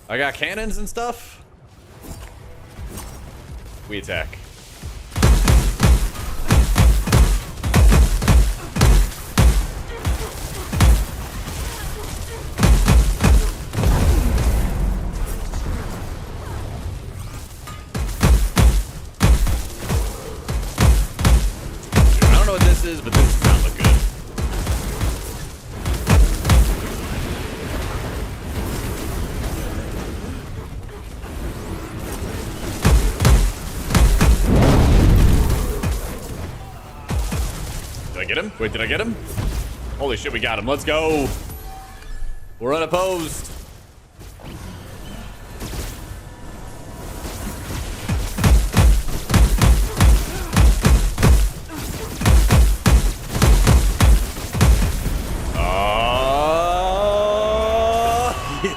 I got cannons and stuff. We attack. I don't know what this is, but this does not look good. Did I get him? Wait, did I get him? Holy shit, we got him. Let's go. We're unopposed.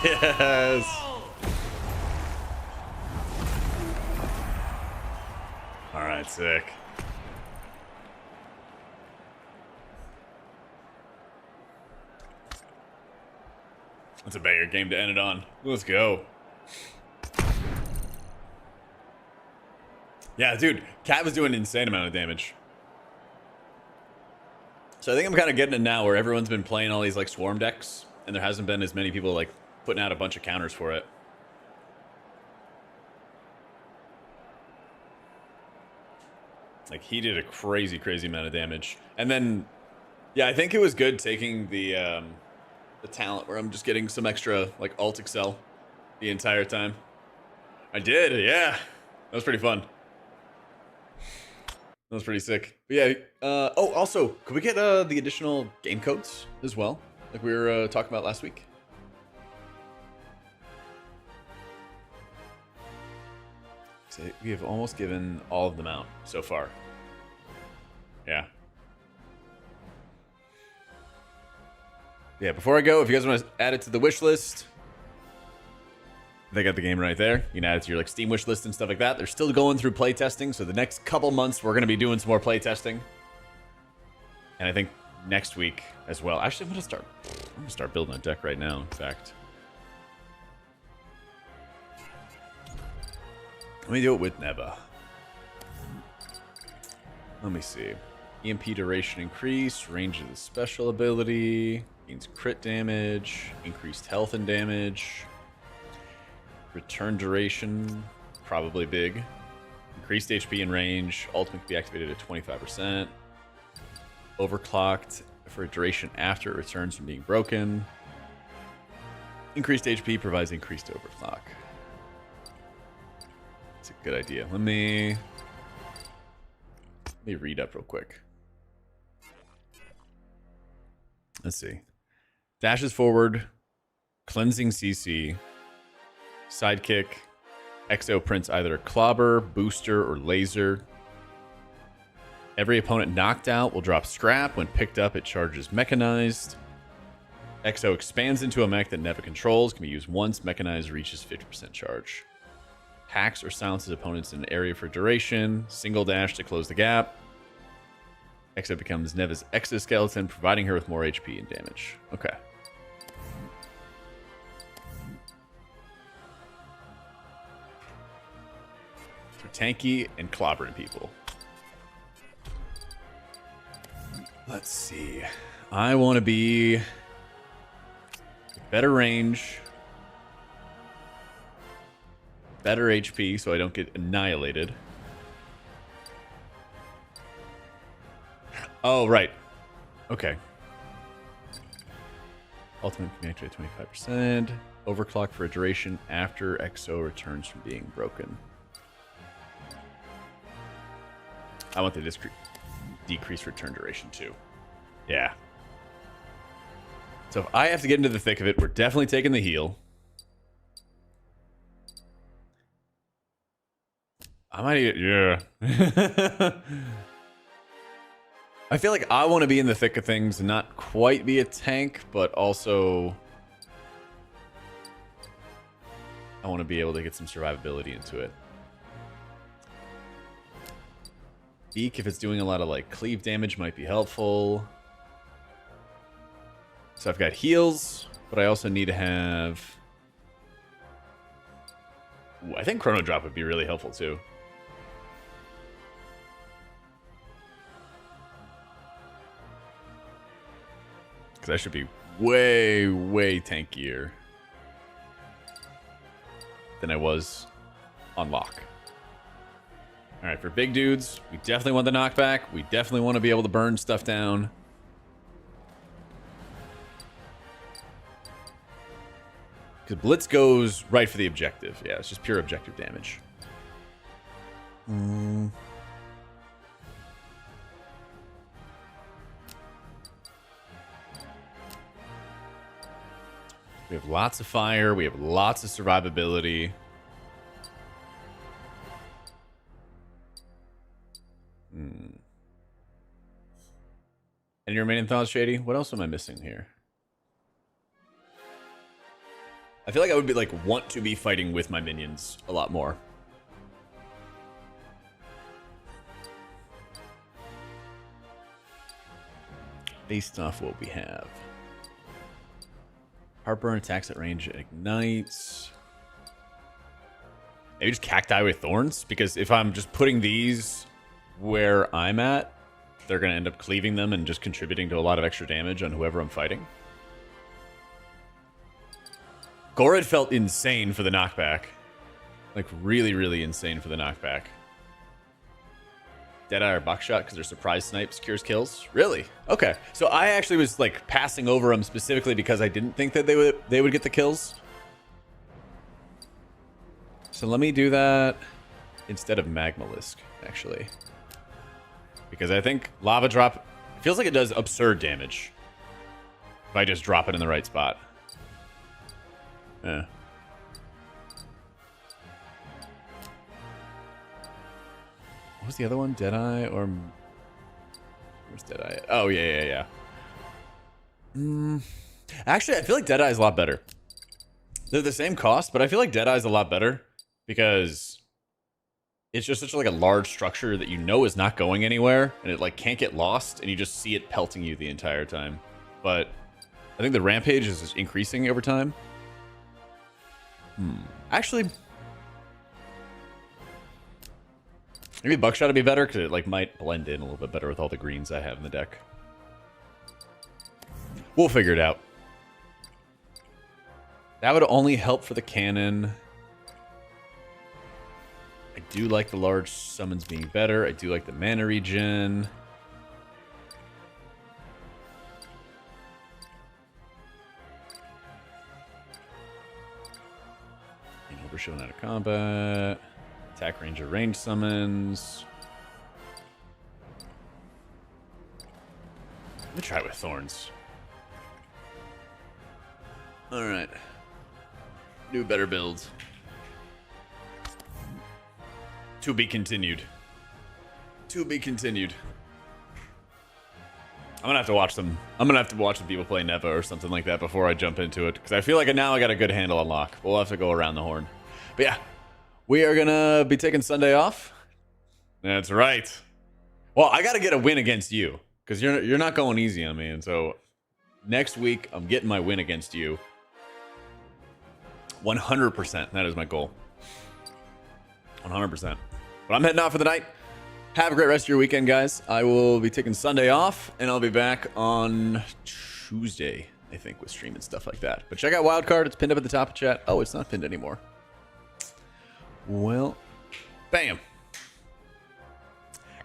Yes. All right, sick. That's a banger game to end it on. Let's go. Yeah, dude, Cat was doing an insane amount of damage. So I think I'm kind of getting it now where everyone's been playing all these like swarm decks and there hasn't been as many people like putting out a bunch of counters for it. Like he did a crazy amount of damage. And then yeah, I think it was good taking the talent where I'm just getting some extra like alt excel the entire time. I did, yeah. That was pretty fun. That was pretty sick. But yeah, oh, also, could we get the additional game codes as well? Like we were talking about last week? So we have almost given all of them out so far. Yeah. Yeah, before I go, if you guys want to add it to the wish list, they got the game right there. You can add it to your like Steam wish list and stuff like that. They're still going through playtesting, so the next couple months we're going to be doing some more playtesting. And I think next week as well. Actually, I'm going to start building a deck right now, in fact. Let me do it with Neva. Let me see. EMP duration increase, range of the special ability, gains crit damage, increased health and damage, return duration, probably big, increased HP and range, ultimate can be activated at 25%, overclocked for a duration after it returns from being broken, increased HP provides increased overclock. That's a good idea. Let me read up real quick. Let's see. Dashes forward, cleansing CC, sidekick, Exo prints either a clobber, booster, or laser. Every opponent knocked out will drop scrap. When picked up, it charges mechanized. Exo expands into a mech that Neva controls. Can be used once. Mechanized reaches 50% charge. Hacks or silences opponents in an area for duration. Single dash to close the gap. Exo becomes Neva's exoskeleton, providing her with more HP and damage. Okay. For tanky and clobbering people. Let's see. I want to be better range, better HP so I don't get annihilated. Oh, right. Okay. Ultimate can be activated 25%. Overclock for a duration after Exo returns from being broken. I want the decrease return duration too. Yeah. So if I have to get into the thick of it, we're definitely taking the heal. I might even, yeah. I feel like I want to be in the thick of things and not quite be a tank, but also I want to be able to get some survivability into it. Beak, if it's doing a lot of like cleave damage, might be helpful. So I've got heals, but I also need to have... Ooh, I think Chrono Drop would be really helpful too. Because I should be way, way tankier than I was on lock. All right, for big dudes, we definitely want the knockback. We definitely want to be able to burn stuff down. Because Blitz goes right for the objective. Yeah, it's just pure objective damage. We have lots of fire. We have lots of survivability. Any remaining thoughts, Shady? What else am I missing here? I feel like I would be like want to be fighting with my minions a lot more. Based off what we have. Heartburn attacks at range ignites. Maybe just cacti with thorns, because if I'm just putting these where I'm at, they're going to end up cleaving them and just contributing to a lot of extra damage on whoever I'm fighting. Gorod felt insane for the knockback. Like, really, really insane for the knockback. Deadeye or Buckshot because their surprise snipes cures kills? Really? Okay. So I actually was, like, passing over them specifically because I didn't think that they would get the kills. So let me do that instead of Magmalisk, actually. Because I think Lava Drop feels like it does absurd damage if I just drop it in the right spot. Yeah. What was the other one? Deadeye or... Where's Deadeye? Oh, yeah. Actually, I feel like Deadeye is a lot better. They're the same cost, but I feel like Deadeye is a lot better because it's just such like a large structure that you know is not going anywhere, and it like can't get lost, and you just see it pelting you the entire time. But I think the Rampage is increasing over time. Actually, maybe Buckshot would be better because it like might blend in a little bit better with all the greens I have in the deck. We'll figure it out. That would only help for the cannon. I do like the large summons being better. I do like the mana regen. Showing out of combat. Attack range or range summons. Let me try it with thorns. Alright. New better builds. To be continued. To be continued. I'm gonna have to watch them. I'm gonna have to watch some people play Neva or something like that before I jump into it. Because I feel like now I got a good handle on lock. We'll have to go around the horn. But yeah, we are gonna be taking Sunday off. That's right. Well, I gotta get a win against you because you're not going easy on me, and so next week I'm getting my win against you. 100%. That is my goal. 100%. But I'm heading out for the night. Have a great rest of your weekend, guys. I will be taking Sunday off, and I'll be back on Tuesday, I think, with stream and stuff like that. But check out Wildcard. It's pinned up at the top of chat. Oh, it's not pinned anymore. Well, bam.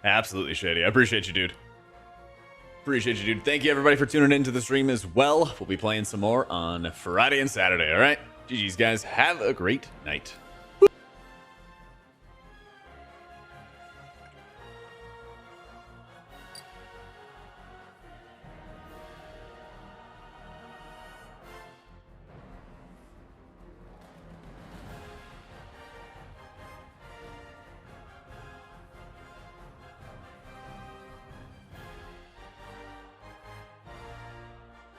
Absolutely shady. I appreciate you, dude. Appreciate you, dude. Thank you, everybody, for tuning into the stream as well. We'll be playing some more on Friday and Saturday, all right? GG's, guys. Have a great night.